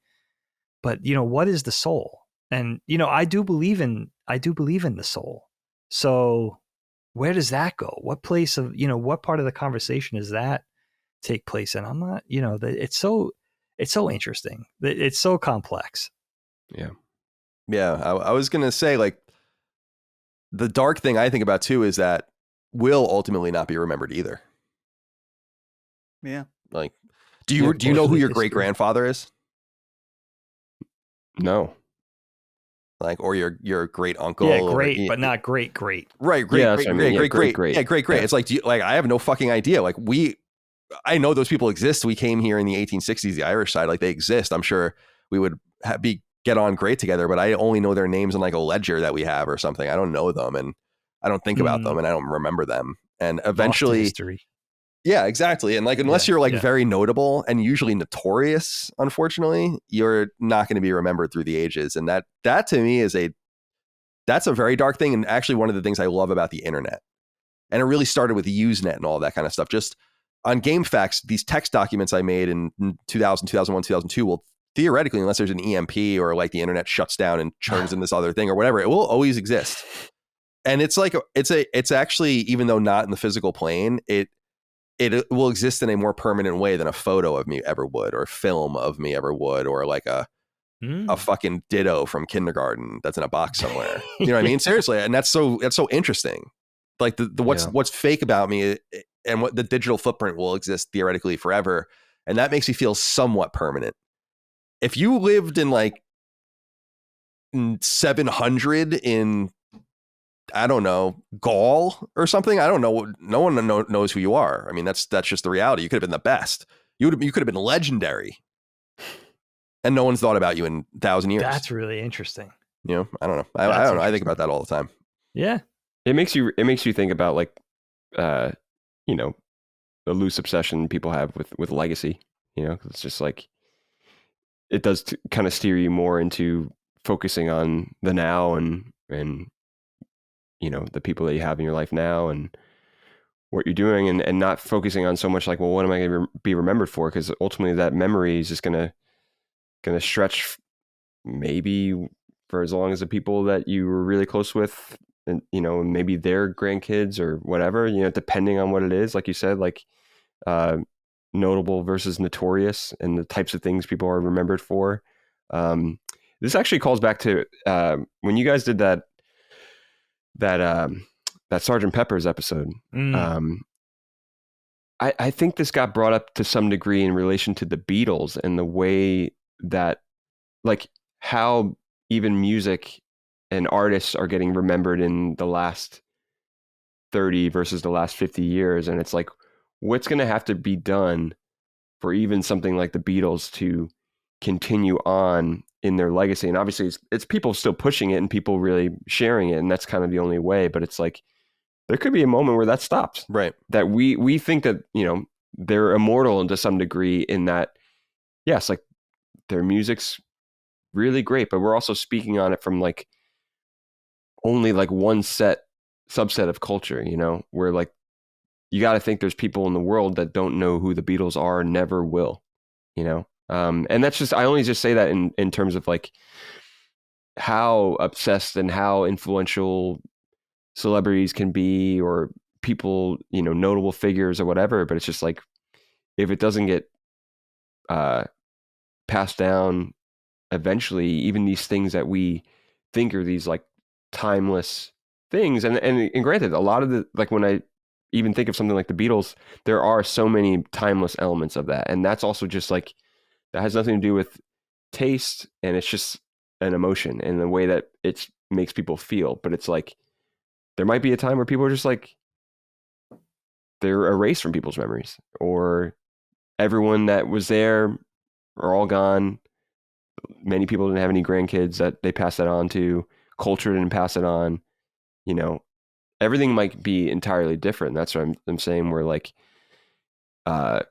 B: But, what is the soul? And, I do believe in the soul. So where does that go? What place of, what part of the conversation does that take place in? I'm not, it's so interesting. It's so complex.
A: Yeah. Yeah. I was going to say, like, the dark thing I think about too is that we'll ultimately not be remembered either.
C: Yeah.
A: Like, do you know who your great grandfather is?
D: No.
A: Like, or your great uncle?
B: Yeah, great, but not great.
A: Right. Great. Yeah, great. Yeah, great. Yeah. It's like, I have no fucking idea. Like, I know those people exist. We came here in the 1860s, the Irish side, like they exist. I'm sure we would get on great together, but I only know their names in like a ledger that we have or something. I don't know them, and I don't think about them, and I don't remember them. And eventually,
B: history.
A: Yeah, exactly. And like, unless you're like very notable and usually notorious, unfortunately, you're not going to be remembered through the ages. And that to me that's a very dark thing. And actually one of the things I love about the internet, and it really started with Usenet and all that kind of stuff. Just on GameFAQs, these text documents I made in 2000, 2001, 2002 will theoretically, unless there's an EMP or like the internet shuts down and turns in this other thing or whatever, it will always exist. And it's like, it's actually, even though not in the physical plane, it will exist in a more permanent way than a photo of me ever would, or a film of me ever would, or like a fucking ditto from kindergarten that's in a box somewhere. You know what I mean? Seriously. And that's so interesting. Like the what's fake about me and what the digital footprint will exist theoretically forever. And that makes me feel somewhat permanent. If you lived in like 700 in, I don't know, Gaul or something, I don't know. No one knows who you are. I mean, that's just the reality. You could have been the best. You could have been legendary. And no one's thought about you in 1,000 years.
B: That's really interesting.
A: You know, I don't know. I don't know. I think about that all the time.
B: Yeah.
D: It makes you think about like, you know, the loose obsession people have with legacy, you know, 'cause it's just like, it does kind of steer you more into focusing on the now and, you know, the people that you have in your life now and what you're doing, and not focusing on so much like, well, what am I going to be remembered for? Because ultimately that memory is just going to stretch maybe for as long as the people that you were really close with and maybe their grandkids or whatever, depending on what it is, like you said, like notable versus notorious and the types of things people are remembered for. This actually calls back to when you guys did that Sergeant Pepper's episode. I think this got brought up to some degree in relation to the Beatles and the way that, like, how even music and artists are getting remembered in the last 30 versus the last 50 years. And it's like, what's going to have to be done for even something like the Beatles to continue on in their legacy? And obviously it's people still pushing it and people really sharing it. And that's kind of the only way. But it's like, there could be a moment where that stops.
A: Right.
D: That we think that, they're immortal to some degree in that, yes, like their music's really great, but we're also speaking on it from like only like one subset of culture, where like you got to think there's people in the world that don't know who the Beatles are and never will, and that's just, I only just say that in terms of like how obsessed and how influential celebrities can be, or people, notable figures or whatever. But it's just like, if it doesn't get passed down eventually, even these things that we think are these like timeless things, and granted, a lot of the, like, when I even think of something like the Beatles, there are so many timeless elements of that, and that's also just like, that has nothing to do with taste, and it's just an emotion and the way that it makes people feel. But it's like, there might be a time where people are just like, they're erased from people's memories, or everyone that was there are all gone. Many people didn't have any grandkids that they passed that on to. Culture didn't pass it on. Everything might be entirely different. That's what I'm saying. Where like, it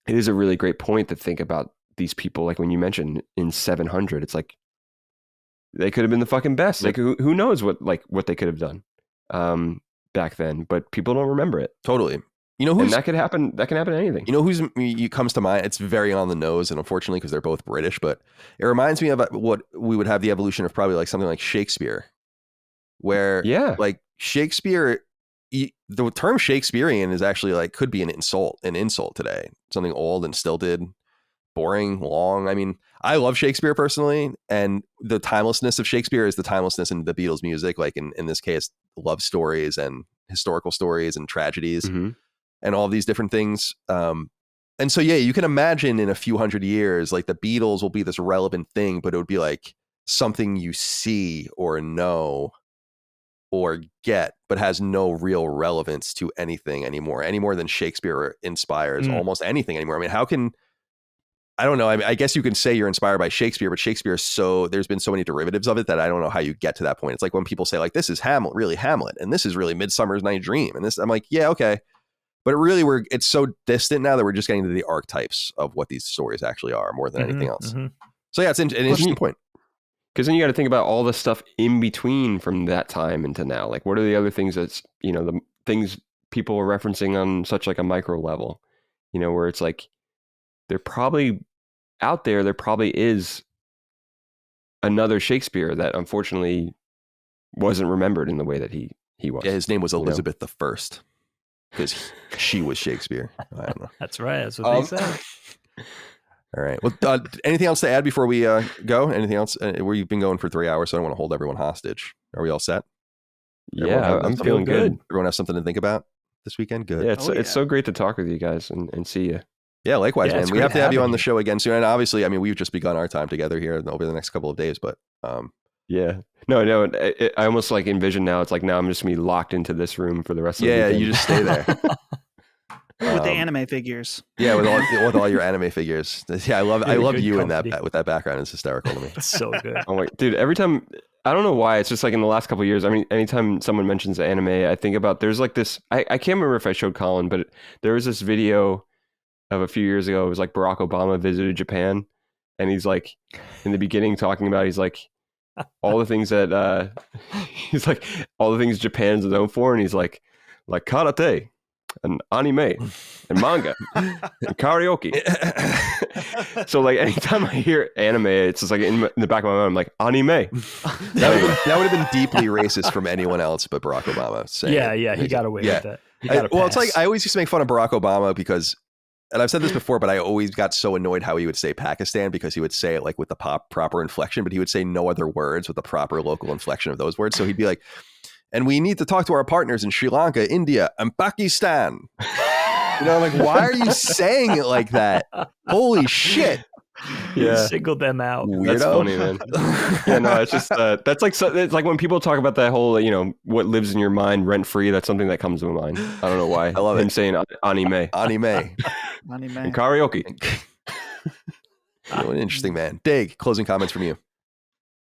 D: is a really great point to think about these people. Like when you mentioned in 700, it's like, they could have been the fucking best. Like who knows what they could have done back then, but people don't remember it.
A: Totally.
D: And that could happen. That can happen to anything.
A: Who's comes to mind? It's very on the nose, and unfortunately, because they're both British, but it reminds me of what we would have the evolution of, probably like something like Shakespeare, where like Shakespeare, the term Shakespearean is actually like, could be an insult today. Something old and stilted, boring, long. I mean, I love Shakespeare personally, and the timelessness of Shakespeare is the timelessness in the Beatles music. Like in this case, love stories and historical stories and tragedies. Mm-hmm. And all these different things. And so, yeah, you can imagine in a few hundred years, like the Beatles will be this relevant thing, but it would be like something you see or know or get, but has no real relevance to anything any more than Shakespeare inspires almost anything anymore. I mean, I don't know. I mean, I guess you can say you're inspired by Shakespeare, but Shakespeare is there's been so many derivatives of it that I don't know how you get to that point. It's like when people say like, this is Hamlet, and this is really Midsummer's Night Dream. And this, I'm like, yeah, okay. But it's so distant now that we're just getting to the archetypes of what these stories actually are more than anything else. Mm-hmm. So yeah, it's an interesting point.
D: Because then you got to think about all the stuff in between from that time into now. Like, what are the other things that's, the things people are referencing on such like a micro level, where it's like, they're probably out there. There probably is another Shakespeare that unfortunately wasn't remembered in the way that he was.
A: Yeah, his name was Elizabeth the First. Because she was Shakespeare. I don't know.
B: That's right. That's what they said.
A: All right. Well, anything else to add before we go? Anything else? We've been going for 3 hours, so I don't want to hold everyone hostage. Are we all set?
D: Yeah, I'm feeling good.
A: Everyone have something to think about this weekend? Good.
D: Yeah, it's so great to talk with you guys and see you.
A: Yeah, likewise, man. We have to have you on the show again soon. And obviously, I mean, we've just begun our time together here over the next couple of days, but
D: yeah. No. I almost like envision now. It's like now I'm just gonna be locked into this room for the rest of the weekend.
A: Yeah, you just stay there
C: with the anime figures.
A: Yeah, with all your anime figures. Yeah, I love you in that with that background. It's hysterical to me.
B: It's so good.
D: Oh my dude! Every time, I don't know why. It's just like in the last couple of years. I mean, anytime someone mentions anime, I think about there's like this. I can't remember if I showed Colin, but there was this video of a few years ago. It was like Barack Obama visited Japan, and he's like in the beginning talking about he's like. All the things that he's like all the things Japan's known for, and he's like karate, and anime and manga and karaoke. So like anytime I hear anime, it's just like in the back of my mind, I'm like, anime.
A: That would have been deeply racist from anyone else but Barack Obama saying
B: he got away with it.
A: It's like I always used to make fun of Barack Obama because, and I've said this before, but I always got so annoyed how he would say Pakistan because he would say it like with the proper inflection, but he would say no other words with the proper local inflection of those words. So he'd be like, and we need to talk to our partners in Sri Lanka, India, and Pakistan. You know, like, why are you saying it like that? Holy shit.
B: Yeah. Singled them out.
A: Weirdo.
D: That's funny, man. Yeah, no, it's just, that's like, it's like when people talk about that whole, you know, what lives in your mind rent free, that's something that comes to my mind. I don't know why. I love him saying anime.
A: Anime.
D: And karaoke.
A: An interesting man. Dag, closing comments from you.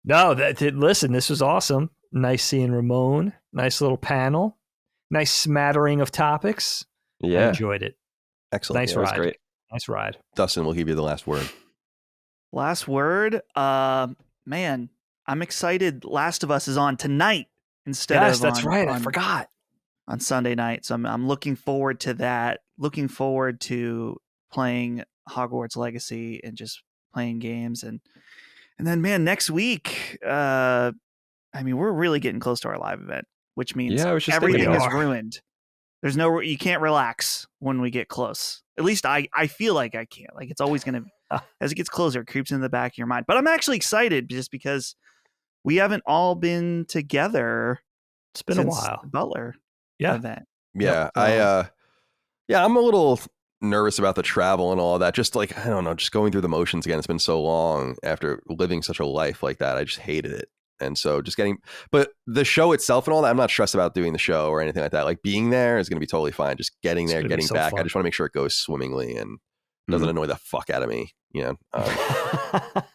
B: No, listen, this was awesome. Nice seeing Ramon. Nice little panel. Nice smattering of topics.
D: Yeah.
B: I enjoyed it.
A: Excellent.
B: Nice ride. Great. Nice ride.
A: Dustin, we'll give you the last word.
C: Last word? Man, I'm excited. Last of Us is on tonight instead of
B: Yes, that's right. I forgot.
C: On Sunday night. So I'm looking forward to that. Looking forward to playing Hogwarts Legacy and just playing games. And then, man, next week, I mean, we're really getting close to our live event, which means everything is ruined. There's you can't relax when we get close. At least I feel like I can't. Like it's always going to, as it gets closer, it creeps in the back of your mind. But I'm actually excited just because we haven't all been together.
B: It's been a while.
C: The Butler event.
A: Yeah, I'm a little nervous about the travel and all of that. Just like, I don't know, just going through the motions again. It's been so long after living such a life like that. I just hated it. And so just but the show itself and all that, I'm not stressed about doing the show or anything like that. Like being there is going to be totally fine. Just getting there, getting back. Fun. I just want to make sure it goes swimmingly and doesn't annoy the fuck out of me, you know,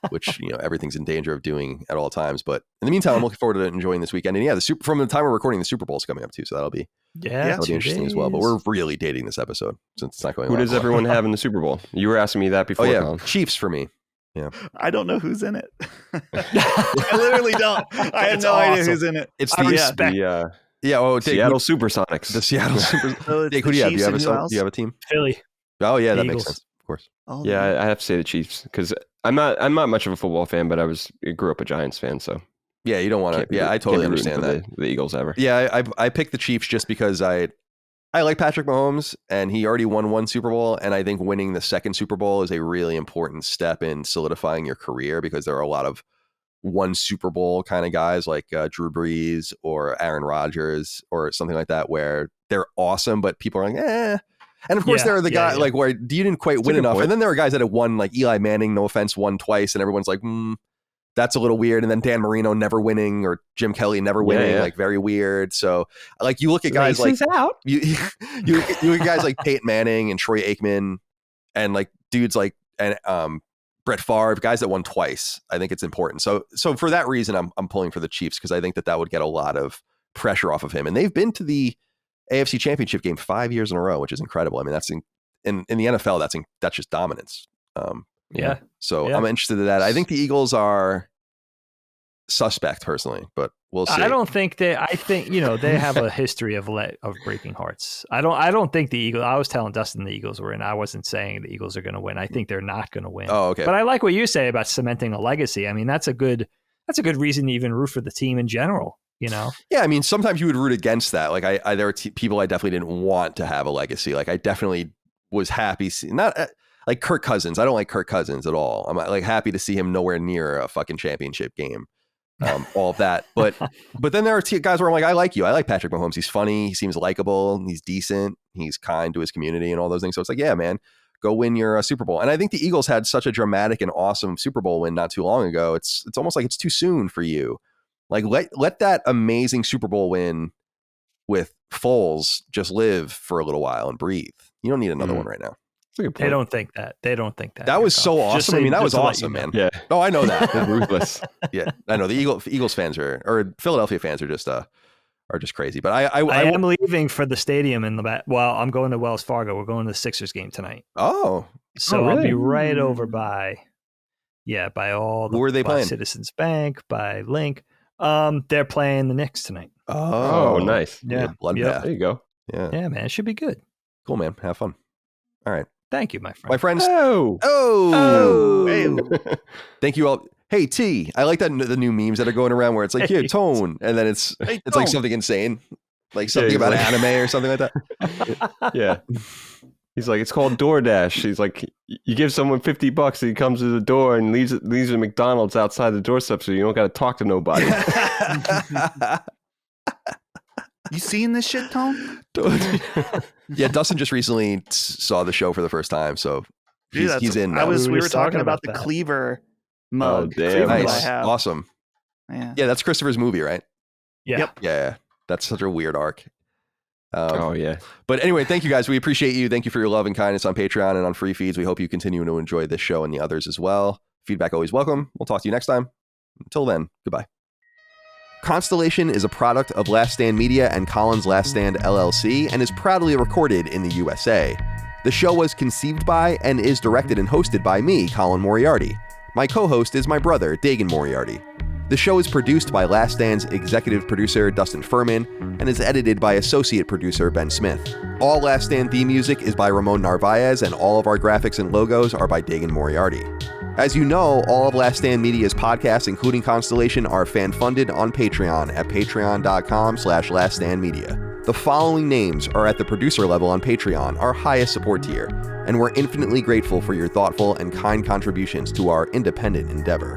A: which, you know, everything's in danger of doing at all times. But in the meantime, I'm looking forward to enjoying this weekend. And yeah, from the time we're recording, the Super Bowl's coming up too. So that'll be interesting as well. But we're really dating this episode since it's not going
D: Who does everyone have in the Super Bowl? You were asking me that before.
A: Oh, yeah.
D: Colin.
A: Chiefs for me. Yeah.
C: I don't know who's in it. I literally don't. I have no idea who's in it.
A: It's
C: Seattle
D: Supersonics.
A: The Seattle Supersonics. Who do you have? Do you have a team?
B: Philly.
A: Oh yeah, that makes sense. Of course.
C: Oh,
D: yeah, I have to say the Chiefs because I'm not much of a football fan, but I grew up a Giants fan, so
A: yeah, you don't want to. Yeah, I totally understand that.
D: The Eagles ever.
A: Yeah, I picked the Chiefs just because I like Patrick Mahomes, and he already won one Super Bowl, and I think winning the second Super Bowl is a really important step in solidifying your career because there are a lot of one Super Bowl kind of guys like Drew Brees or Aaron Rodgers or something like that where they're awesome, but people are like, eh. And of course, there are the guys like where you didn't quite win enough. Point. And then there are guys that have won, like Eli Manning, no offense, won twice, and everyone's like, that's a little weird. And then Dan Marino never winning or Jim Kelly never winning, like very weird. So like you look at guys like you look at guys like Peyton Manning and Troy Aikman and like dudes like and Brett Favre, guys that won twice. I think it's important. So for that reason, I'm pulling for the Chiefs because I think that would get a lot of pressure off of him. And they've been to the AFC Championship game 5 years in a row, which is incredible. I mean, that's in the NFL, that's just dominance. So I'm interested in that. I think the Eagles are suspect personally, but we'll see.
B: I think, you know, they have a history of breaking hearts. I don't think the Eagles, I was telling Dustin the Eagles were in. I wasn't saying the Eagles are going to win. I think they're not going to win.
A: Oh, okay.
B: But I like what you say about cementing a legacy. I mean, that's a good reason to even root for the team in general. You know?
A: Yeah, I mean, sometimes you would root against that. Like there were people I definitely didn't want to have a legacy. Like I definitely was happy. Not like Kirk Cousins. I don't like Kirk Cousins at all. I'm like happy to see him nowhere near a fucking championship game. All of that. But then there are guys where I'm like, I like you. I like Patrick Mahomes. He's funny. He seems likable. He's decent. He's kind to his community and all those things. So it's like, yeah, man, go win your Super Bowl. And I think the Eagles had such a dramatic and awesome Super Bowl win not too long ago. It's almost like it's too soon for you. Like let that amazing Super Bowl win with Foles just live for a little while and breathe. You don't need another one right now.
B: They don't think that.
A: That was so awesome. I mean, that was awesome, man.
D: Yeah.
A: Oh, I know that.
D: They're ruthless.
A: Yeah, I know the Eagles fans or Philadelphia fans are just crazy. But I
B: am leaving for the stadium in the back. Well, I'm going to Wells Fargo. We're going to the Sixers game tonight.
A: Oh,
B: so
A: really?
B: I'll be right over by all the.
A: Who are they playing?
B: Citizens Bank, by Link. They're playing the Knicks tonight.
A: Oh,
D: nice.
B: Yeah.
A: Bloodbath.
D: There you go.
A: Yeah,
B: man, it should be good.
A: Cool, man. Have fun. All right.
B: Thank you, my friend.
A: My friends.
D: Oh.
A: Thank you all. Hey, T. I like the new memes that are going around where it's like, here, tone. And then it's like something insane. Like something about anime or something like that.
D: Yeah. He's like, it's called DoorDash. He's like, you give someone $50 and he comes to the door and leaves a McDonald's outside the doorstep so you don't got to talk to nobody.
C: You seeing this shit, Tone?
A: Yeah, Dustin just recently saw the show for the first time, so he's in now.
C: We were talking about the Cleaver mug.
D: Oh, damn.
A: Nice. Awesome.
C: Yeah,
A: that's Christopher's movie, right?
B: Yeah.
C: Yep.
A: Yeah, that's such a weird arc.
D: Oh, yeah.
A: But anyway, thank you guys. We appreciate you. Thank you for your love and kindness on Patreon and on free feeds. We hope you continue to enjoy this show and the others as well. Feedback always welcome. We'll talk to you next time. Until then, goodbye. Constellation is a product of Last Stand Media and Colin's Last Stand LLC and is proudly recorded in the USA. The show was conceived by and is directed and hosted by me, Colin Moriarty. My co-host is my brother, Dagan Moriarty. The show is produced by Last Stand's executive producer, Dustin Furman, and is edited by associate producer, Ben Smith. All Last Stand theme music is by Ramon Narvaez, and all of our graphics and logos are by Dagan Moriarty. As you know, all of Last Stand Media's podcasts, including Constellation, are fan-funded on Patreon at patreon.com/laststandmedia. The following names are at the producer level on Patreon, our highest support tier, and we're infinitely grateful for your thoughtful and kind contributions to our independent endeavor.